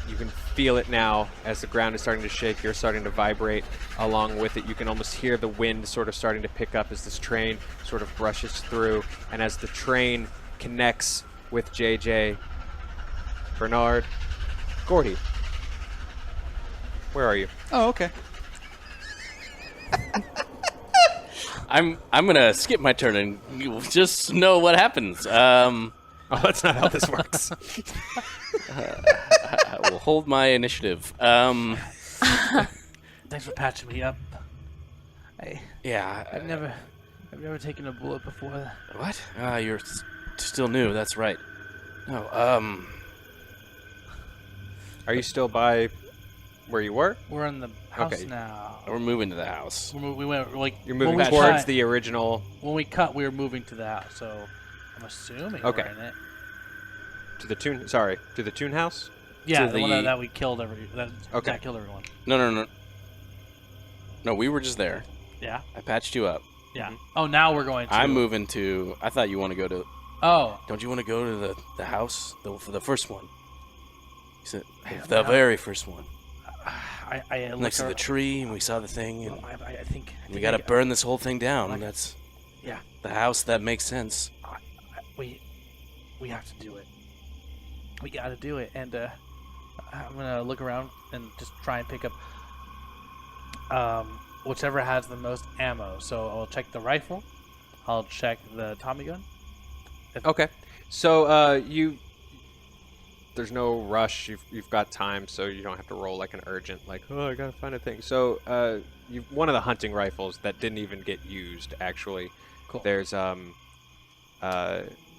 S1: you can feel it now as the ground is starting to shake. You're starting to vibrate along with it. You can almost hear the wind sort of starting to pick up as this train sort of brushes through. And as the train connects with JJ, Bernard, Gordy, where are you?
S2: Oh, okay.
S5: I'm gonna skip my turn and you'll just know what happens.
S1: Oh, that's not how this works.
S5: I will hold my initiative.
S3: Thanks for patching me up.
S5: Yeah.
S3: I've never taken a bullet before.
S5: What? You're still new. That's right. No.
S1: Are you still by where you were?
S3: We're in the house
S1: Okay.
S3: now.
S5: We're moving to the house.
S3: We went like
S1: You're
S3: when
S1: moving
S3: we
S1: towards
S3: cut-
S1: the original.
S3: When we cut, we were moving to the house, so I'm assuming
S1: Okay.
S3: we're in it.
S1: To the Toon House?
S3: Yeah,
S5: To
S3: the one
S5: the-
S3: that we killed
S1: Okay.
S3: that killed everyone.
S5: No. No, we were just there.
S3: Yeah,
S5: I patched you up.
S3: yeah. Oh, now we're going to.
S5: I'm moving to. I thought you want to go to.
S3: Oh,
S5: Don't you want to go to the house for the first one? You said
S3: Yeah,
S5: the
S3: no.
S5: very first one,
S3: I
S5: next to the tree, and we saw the thing, and
S3: I think
S5: we got to burn this whole thing down. That's
S3: Yeah,
S5: the house. That makes sense.
S3: we have to do it. We got to do it, and I'm gonna look around and just try and pick up whichever has the most ammo. So I'll check the rifle. I'll check the Tommy gun.
S1: Okay. So there's no rush. You've got time, so you don't have to roll like an urgent, like, oh, I gotta find a thing. So you've one of the hunting rifles that didn't even get used. Actually,
S3: Cool.
S1: there's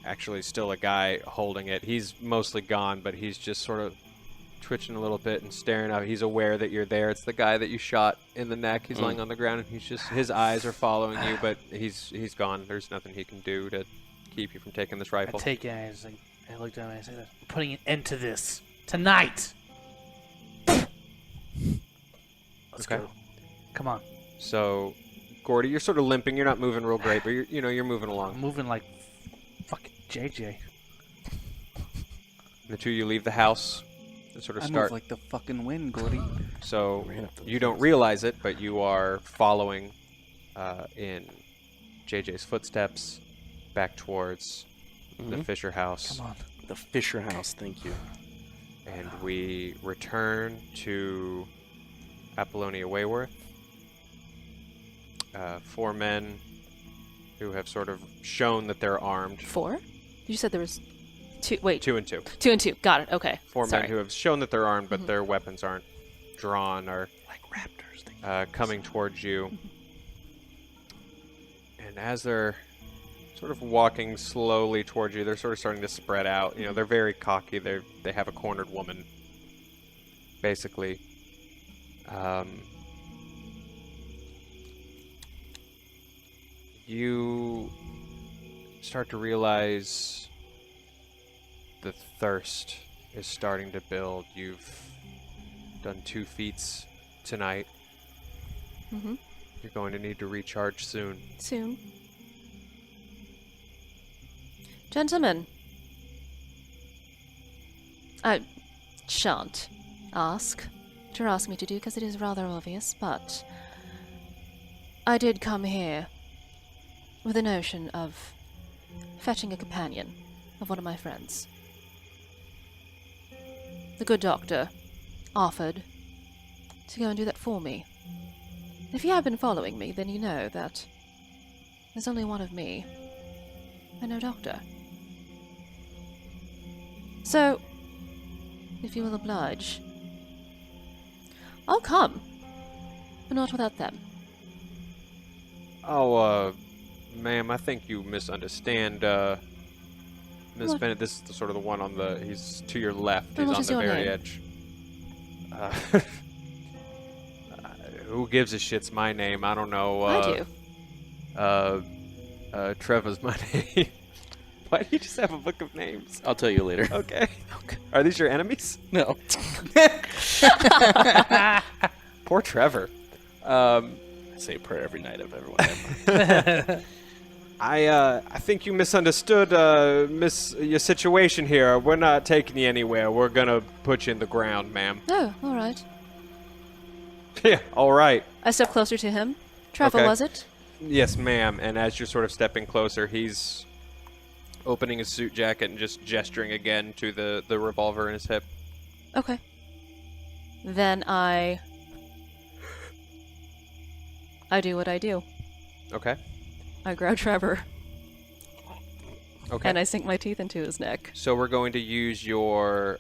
S1: actually still a guy holding it. He's mostly gone, but he's just sort of twitching a little bit and staring out. He's aware that you're there. It's the guy that you shot in the neck. He's lying on the ground, and his eyes are following you, but he's gone. There's nothing he can do to keep you from taking this
S3: I
S1: rifle.
S3: take it and I just like I look down and I say, "I'm putting an end to this tonight." Let's
S1: Okay.
S3: go. Come on.
S1: So, Gordy, you're sort of limping. You're not moving real great, but you're moving
S3: I'm
S1: along.
S3: moving like fucking JJ.
S1: The two of you leave the house. sort of
S2: I
S1: start.
S2: move like the fucking wind, Gordy.
S1: So
S5: Ran up those
S1: you don't realize it, but you are following in JJ's footsteps back towards the Fisher house.
S3: Come on.
S5: The Fisher house, thank you.
S1: And we return to Apollonia Wayworth. 4 men who have sort of shown that they're armed.
S4: 4? You said there was 2. Wait.
S1: 2 and 2.
S4: 2 and 2. Got it. Okay.
S1: 4
S4: Sorry.
S1: men who have shown that they're armed, but their weapons aren't drawn or
S5: Like raptors.
S1: coming towards you. And as they're sort of walking slowly towards you, they're sort of starting to spread out. You know, they're very cocky. They have a cornered woman, basically. You start to realize the thirst is starting to build. You've done 2 feats tonight.
S4: Mm-hmm.
S1: You're going to need to recharge soon.
S4: Soon. Gentlemen, I shan't ask what you're asking me to do because it is rather obvious, but I did come here with the notion of fetching a companion of one of my friends. The good doctor offered to go and do that for me. If you have been following me, then you know that there's only one of me and no doctor. So, if you will oblige, I'll come, but not without them.
S1: Oh, ma'am, I think you misunderstand. Miss
S4: What?
S1: Bennett, this is sort of the one on the. He's to your left.
S4: And
S1: He's
S4: what
S1: on
S4: is
S1: the
S4: your
S1: very
S4: name?
S1: edge. Who gives a shit's my name? I don't know.
S4: I do.
S1: Trevor's my name. Why do you just have a book of names?
S5: I'll tell you later.
S1: Okay. Are these your enemies?
S5: No.
S1: Poor Trevor.
S5: I say a prayer every night of everyone.
S1: I think you misunderstood your situation here. We're not taking you anywhere. We're gonna put you in the ground, ma'am.
S4: Oh, all right.
S1: Yeah, all right.
S4: I step closer to him. Trevor,
S1: Okay.
S4: was it?
S1: Yes, ma'am. And as you're sort of stepping closer, he's opening his suit jacket and just gesturing again to the revolver in his hip.
S4: Okay. Then I do what I do.
S1: Okay.
S4: I grab Trevor
S1: Okay.
S4: and I sink my teeth into his neck.
S1: So we're going to use your.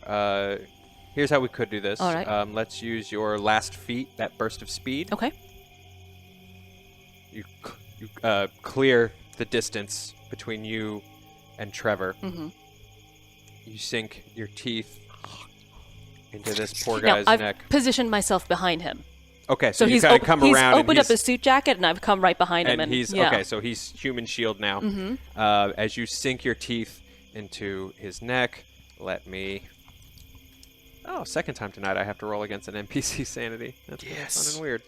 S1: Here's how we could do this.
S4: All right.
S1: Let's use your last feat, that burst of speed.
S4: Okay.
S1: You clear the distance between you and Trevor.
S4: Mm-hmm.
S1: You sink your teeth into this poor
S4: Now,
S1: guy's
S4: I've
S1: neck.
S4: positioned myself behind him.
S1: Okay,
S4: So
S1: you
S4: he's,
S1: kind of come
S4: he's
S1: around and
S4: opened up
S1: he's,
S4: his suit jacket and I've come right behind him.
S1: and he's
S4: yeah.
S1: okay. So he's human shield now.
S4: Mm-hmm.
S1: As you sink your teeth into his neck, let me. Oh, second time tonight I have to roll against an NPC sanity. That's kind of fun and weird.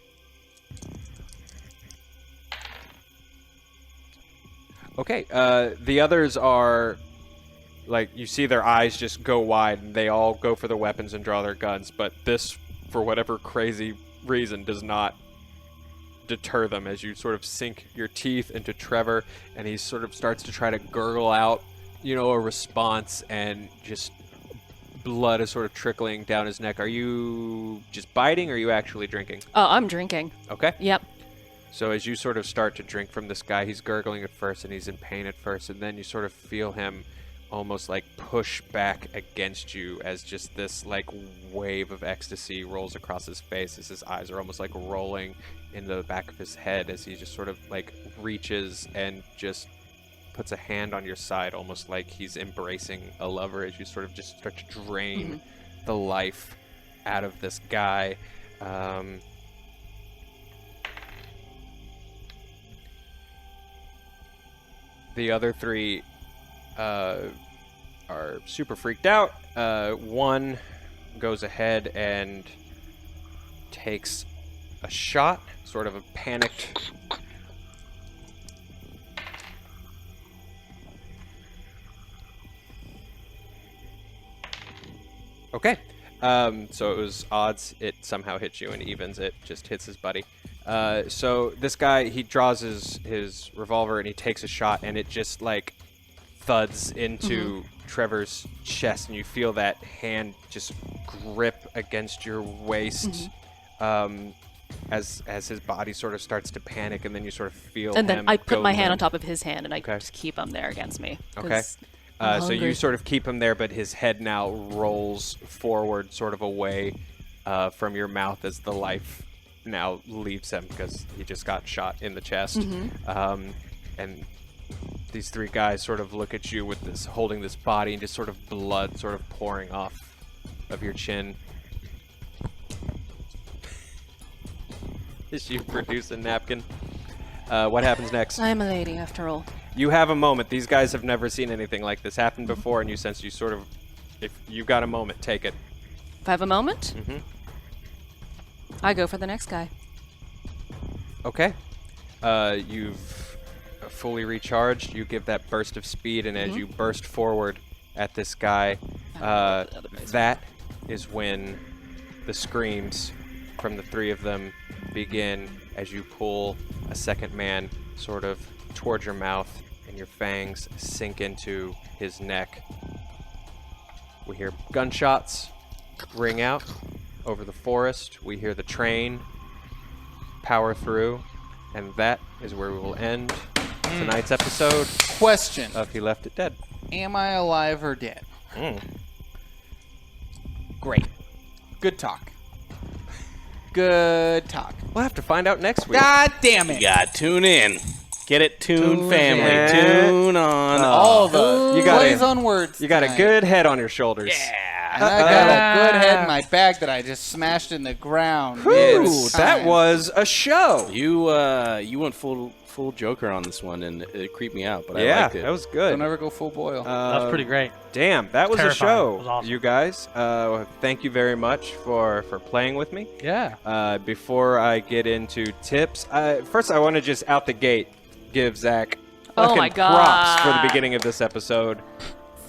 S1: Okay, the others are, like, you see their eyes just go wide, and they all go for their weapons and draw their guns, but this, for whatever crazy reason, does not deter them as you sort of sink your teeth into Trevor, and he sort of starts to try to gurgle out, a response, and just blood is sort of trickling down his neck. Are you just biting, or are you actually drinking?
S4: Oh, I'm drinking.
S1: Okay.
S4: Yep.
S1: So as you sort of start to drink from this guy, he's gurgling at first and he's in pain at first, and then you sort of feel him almost like push back against you as just this like wave of ecstasy rolls across his face as his eyes are almost like rolling in the back of his head as he just sort of like reaches and just puts a hand on your side, almost like he's embracing a lover as you sort of just start to drain the life out of this guy. The other 3 are super freaked out. One goes ahead and takes a shot, sort of a panicked. Okay. So it was odds. It somehow hits you, and evens it just hits his buddy. So this guy, he draws his revolver and he takes a shot, and it just like thuds into Trevor's chest, and you feel that hand just grip against your waist. As his body sort of starts to panic, and then you sort of feel
S4: And then
S1: him
S4: I put
S1: go
S4: my hand on
S1: limp.
S4: top of his hand, and I just keep him there against me.
S1: Okay.
S4: 'cause
S1: So
S4: hungry.
S1: you sort of keep him there, but his head now rolls forward, sort of away from your mouth as the life now leaves him because he just got shot in the chest. And these three guys sort of look at you with this, holding this body, and just sort of blood sort of pouring off of your chin. As you produce a napkin. What happens next?
S4: I'm a lady, after all.
S1: You have a moment. These guys have never seen anything like this happen before, and you sense you sort of, if you've got a moment, take it.
S4: If I have a moment, I go for the next guy.
S1: Okay. You've fully recharged. You give that burst of speed, and as you burst forward at this guy, that is when the screams from the three of them begin as you pull a second man sort of towards your mouth, and your fangs sink into his neck. We hear gunshots ring out over the forest. We hear the train power through, and that is where we will end tonight's episode
S2: Question.
S1: of He Left It Dead.
S2: Am I alive or dead?
S1: Mm.
S2: Great. Good talk. Good talk.
S1: We'll have to find out next week.
S2: God damn it.
S5: You got tune in. Get it, tune family.
S1: in.
S5: Tune on.
S2: All the
S1: You got
S2: plays
S1: it.
S2: on words.
S1: You got a
S2: tonight.
S1: good head on your shoulders.
S2: And I got a good head in my bag that I just smashed in the ground.
S1: Ooh,
S2: It's
S1: that
S2: time.
S1: was a show.
S5: You went full Joker on this one, and it creeped me out, but I
S1: Yeah,
S5: liked it.
S1: that was good.
S2: Don't ever go full boil.
S3: That was pretty great.
S1: Damn, that was
S3: Terrifying.
S1: a show,
S3: It was awesome.
S1: you guys. Thank you very much for playing with me.
S3: Yeah.
S1: Before I get into tips, first I want to just out the gate give Zach
S4: Oh my
S1: fucking props for the
S4: God.
S1: beginning of this episode.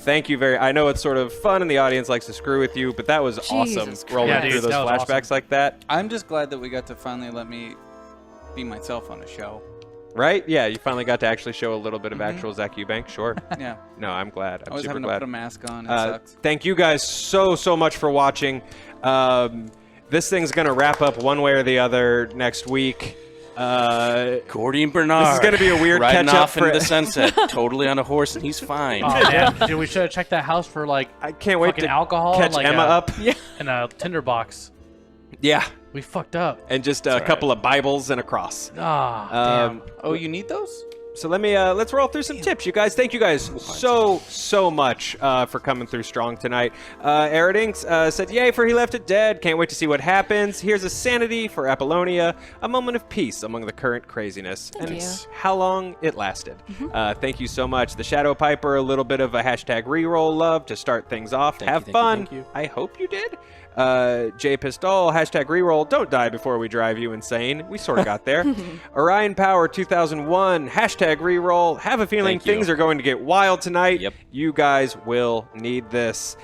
S1: Thank you I know it's sort of fun and the audience likes to screw with you, but that was awesome
S4: Jesus
S1: rolling
S3: Yeah,
S1: through
S3: dude,
S1: those
S3: that was
S1: flashbacks
S3: awesome.
S1: like that.
S2: I'm just glad that we got to finally let me be myself on a show.
S1: Right? Yeah, you finally got to actually show a little bit of actual Zach Eubank. Sure.
S2: Yeah.
S1: No, I'm glad. I'm
S2: Always
S1: super
S2: having
S1: glad.
S2: to put a mask on. It sucks.
S1: Thank you guys so much for watching. This thing's gonna wrap up one way or the other next week.
S5: Gordy and Bernard.
S1: This is gonna be a weird
S5: riding
S1: catch-up
S5: off into
S1: for-
S5: the sunset, totally on a horse, and he's fine.
S3: Oh, man. Dude, we should have checked that house for like
S1: I can't wait
S3: fucking
S1: to
S3: alcohol
S1: catch
S3: and like
S1: Emma
S3: a,
S1: up.
S3: in a tinderbox.
S1: Yeah,
S3: We fucked up.
S1: and just a couple of Bibles and a cross.
S3: Ah,
S2: Oh, you need those?
S1: So let's roll through some tips, you guys. Thank you guys so much for coming through strong tonight. Eridinks said, "Yay for He Left It Dead! Can't wait to see what happens. Here's a sanity for Apollonia, a moment of peace among the current craziness,
S4: Thank
S1: and
S4: you.
S1: how long it lasted." Thank you so much. The Shadow Piper, a little bit of a hashtag reroll love to start things off. Have
S5: you,
S1: fun.
S5: thank you.
S1: I hope you did. J Pistol, hashtag reroll, don't die before we drive you insane. We sort of got there. Orion Power 2001, hashtag reroll. Have a feeling
S5: Thank you.
S1: things are going to get wild tonight.
S5: Yep.
S1: You guys will need this.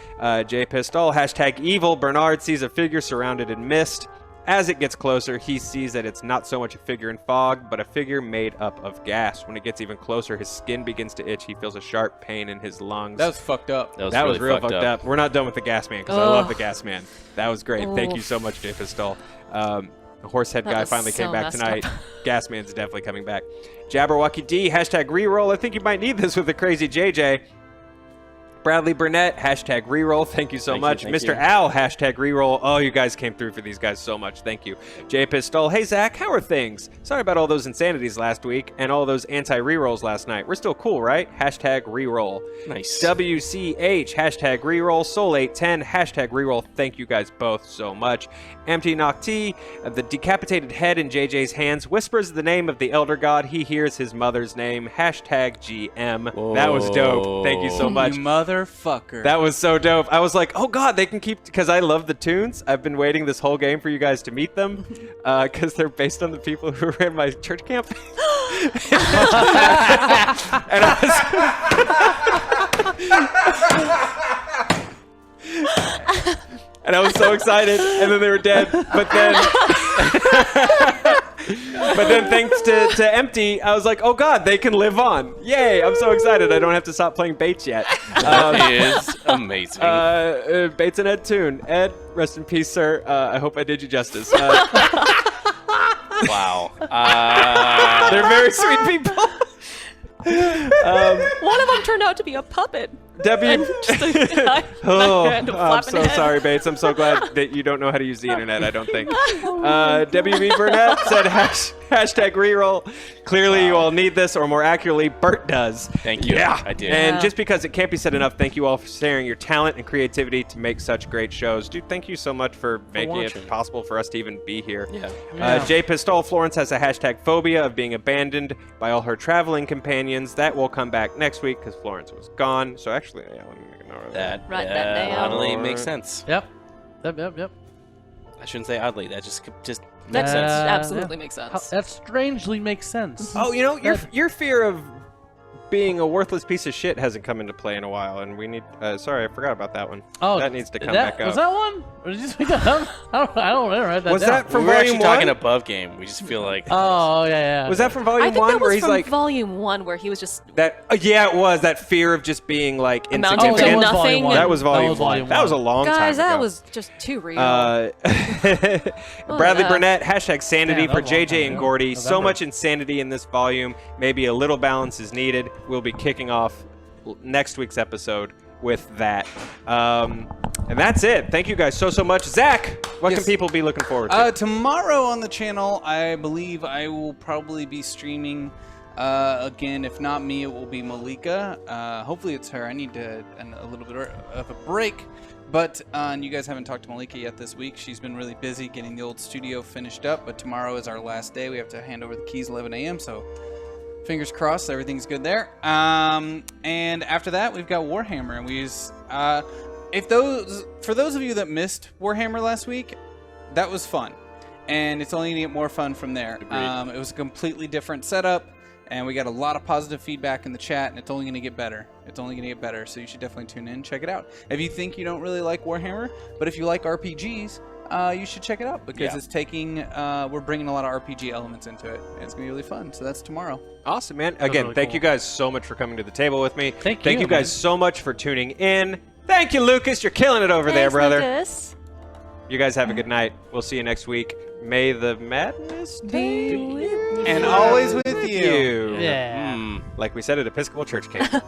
S1: J Pistol, hashtag evil. Bernard sees a figure surrounded in mist. As it gets closer, he sees that it's not so much a figure in fog, but a figure made up of gas. When it gets even closer, his skin begins to itch. He feels a sharp pain in his lungs.
S2: That was fucked up.
S5: That was,
S1: That
S5: really
S1: was real
S5: fucked
S1: fucked up. We're not done with the gas man because I love
S4: Ugh.
S1: the gas man. That was great. Thank you
S4: Oof.
S1: so much, J Pistol. The horsehead
S4: That
S1: guy
S4: was
S1: finally
S4: so
S1: came back
S4: messed
S1: tonight.
S4: up.
S1: Gas man's definitely coming back. Jabberwocky D, hashtag reroll. I think you might need this with the crazy JJ. Bradley Burnett, hashtag reroll. Thank you so
S5: Thank you,
S1: much.
S5: thank
S1: Mr.
S5: you.
S1: Al, hashtag reroll. Oh, you guys came through for these guys so much. Thank you. J Pistol, hey Zach, how are things? Sorry about all those insanities last week and all those anti-rerolls last night. We're still cool, right? Hashtag reroll.
S5: Nice.
S1: WCH, hashtag reroll. Soul810, hashtag reroll. Thank you guys both so much. Empty Nocti, the decapitated head in JJ's hands whispers the name of the elder god. He hears his mother's name. Hashtag GM. That was dope. Thank you so much.
S2: You motherfucker.
S1: That was so dope. I was like, oh god, they can keep, because I love the tunes. I've been waiting this whole game for you guys to meet them, because they're based on the people who ran my church camp. And and I was so excited, and then they were dead. But then, thanks to Empty, I was like, oh god, they can live on. Yay! I'm so excited. I don't have to stop playing Bates yet.
S5: That is amazing.
S1: Bates and Ed Toon. Ed, rest in peace, sir. I hope I did you justice.
S5: Wow.
S1: They're very sweet people.
S4: One of them turned out to be a puppet.
S1: Debbie.
S4: And just a
S1: I'm so sorry, Bates. I'm so glad that you don't know how to use the internet, I don't think. Debbie B. Burnett said hashtag reroll. Clearly you all need this, or more accurately, Bert does.
S5: Thank you.
S1: Yeah.
S5: I did.
S1: And just because it can't be said enough, thank you all for sharing your talent and creativity to make such great shows. Dude, thank you so much for making
S5: watching.
S1: it possible for us to even be here.
S5: Yeah.
S1: J. Pistol Florence has a hashtag phobia of being abandoned by all her traveling companions. That will come back next week because Florence was gone. So actually, yeah, let me make a note of that.
S4: Write that down.
S5: Oddly makes sense.
S3: Yep.
S5: I shouldn't say oddly. That just
S4: That
S5: makes sense.
S4: absolutely makes sense.
S3: That strangely makes sense.
S1: Oh, you know, your fear of being a worthless piece of shit hasn't come into play in a while, and we need. Sorry, I forgot about that one.
S3: Oh,
S1: that needs to come back up.
S3: Was that one? Or did you speak that up? I don't remember. Write that
S1: Was
S3: down.
S1: that from
S5: we were
S1: Volume
S5: actually talking
S1: 1?
S5: above game. We just feel like.
S3: Oh yeah.
S1: Was that from
S4: I
S1: Volume
S4: think
S1: 1
S4: that
S1: where
S4: was
S1: he's
S4: from
S1: like
S4: Volume 1 where he was just
S1: that? Yeah, it was that fear of just being like
S4: amounting
S1: insignificant.
S4: to
S3: was
S4: nothing.
S3: Volume one.
S1: That was Volume
S3: was
S1: 1.
S3: Volume
S1: That was a
S3: one.
S1: long time
S4: Guys,
S1: ago.
S4: that was just too real.
S1: Bradley
S4: yeah.
S1: Burnett, hashtag sanity
S3: Yeah, that
S1: for
S3: was a long
S1: JJ
S3: time
S1: and
S3: ago.
S1: Gordy. So
S3: November.
S1: much insanity in this volume. Maybe a little balance is needed. We'll be kicking off next week's episode with that. And that's it. Thank you guys so much. Zach, what can
S2: Yes.
S1: people be looking forward to?
S2: Tomorrow on the channel, I believe I will probably be streaming again. If not me, it will be Malika. Hopefully it's her. I need a little bit of a break. But you guys haven't talked to Malika yet this week. She's been really busy getting the old studio finished up. But tomorrow is our last day. We have to hand over the keys 11 a.m. So fingers crossed, everything's good there. And after that, we've got Warhammer, and we use. For those of you that missed Warhammer last week, that was fun, and it's only gonna get more fun from there. It was a completely different setup, and we got a lot of positive feedback in the chat, and it's only gonna get better. It's only gonna get better, so you should definitely tune in, check it out. If you think you don't really like Warhammer, but if you like RPGs, you should check it out because it's taking. We're bringing a lot of RPG elements into it. And it's gonna be really fun. So that's tomorrow.
S1: Awesome, man. Again,
S3: really
S1: thank
S3: cool.
S1: you guys so much for coming to the table with me.
S3: Thank
S1: you
S3: you,
S1: guys
S3: man.
S1: so much for tuning in. Thank you, Lucas. You're killing it over there,
S4: Thanks,
S1: brother.
S4: Lucas.
S1: You guys have a good night. We'll see you next week. May the madness be
S2: And always with you.
S3: Yeah.
S1: Like we said at Episcopal Church Camp.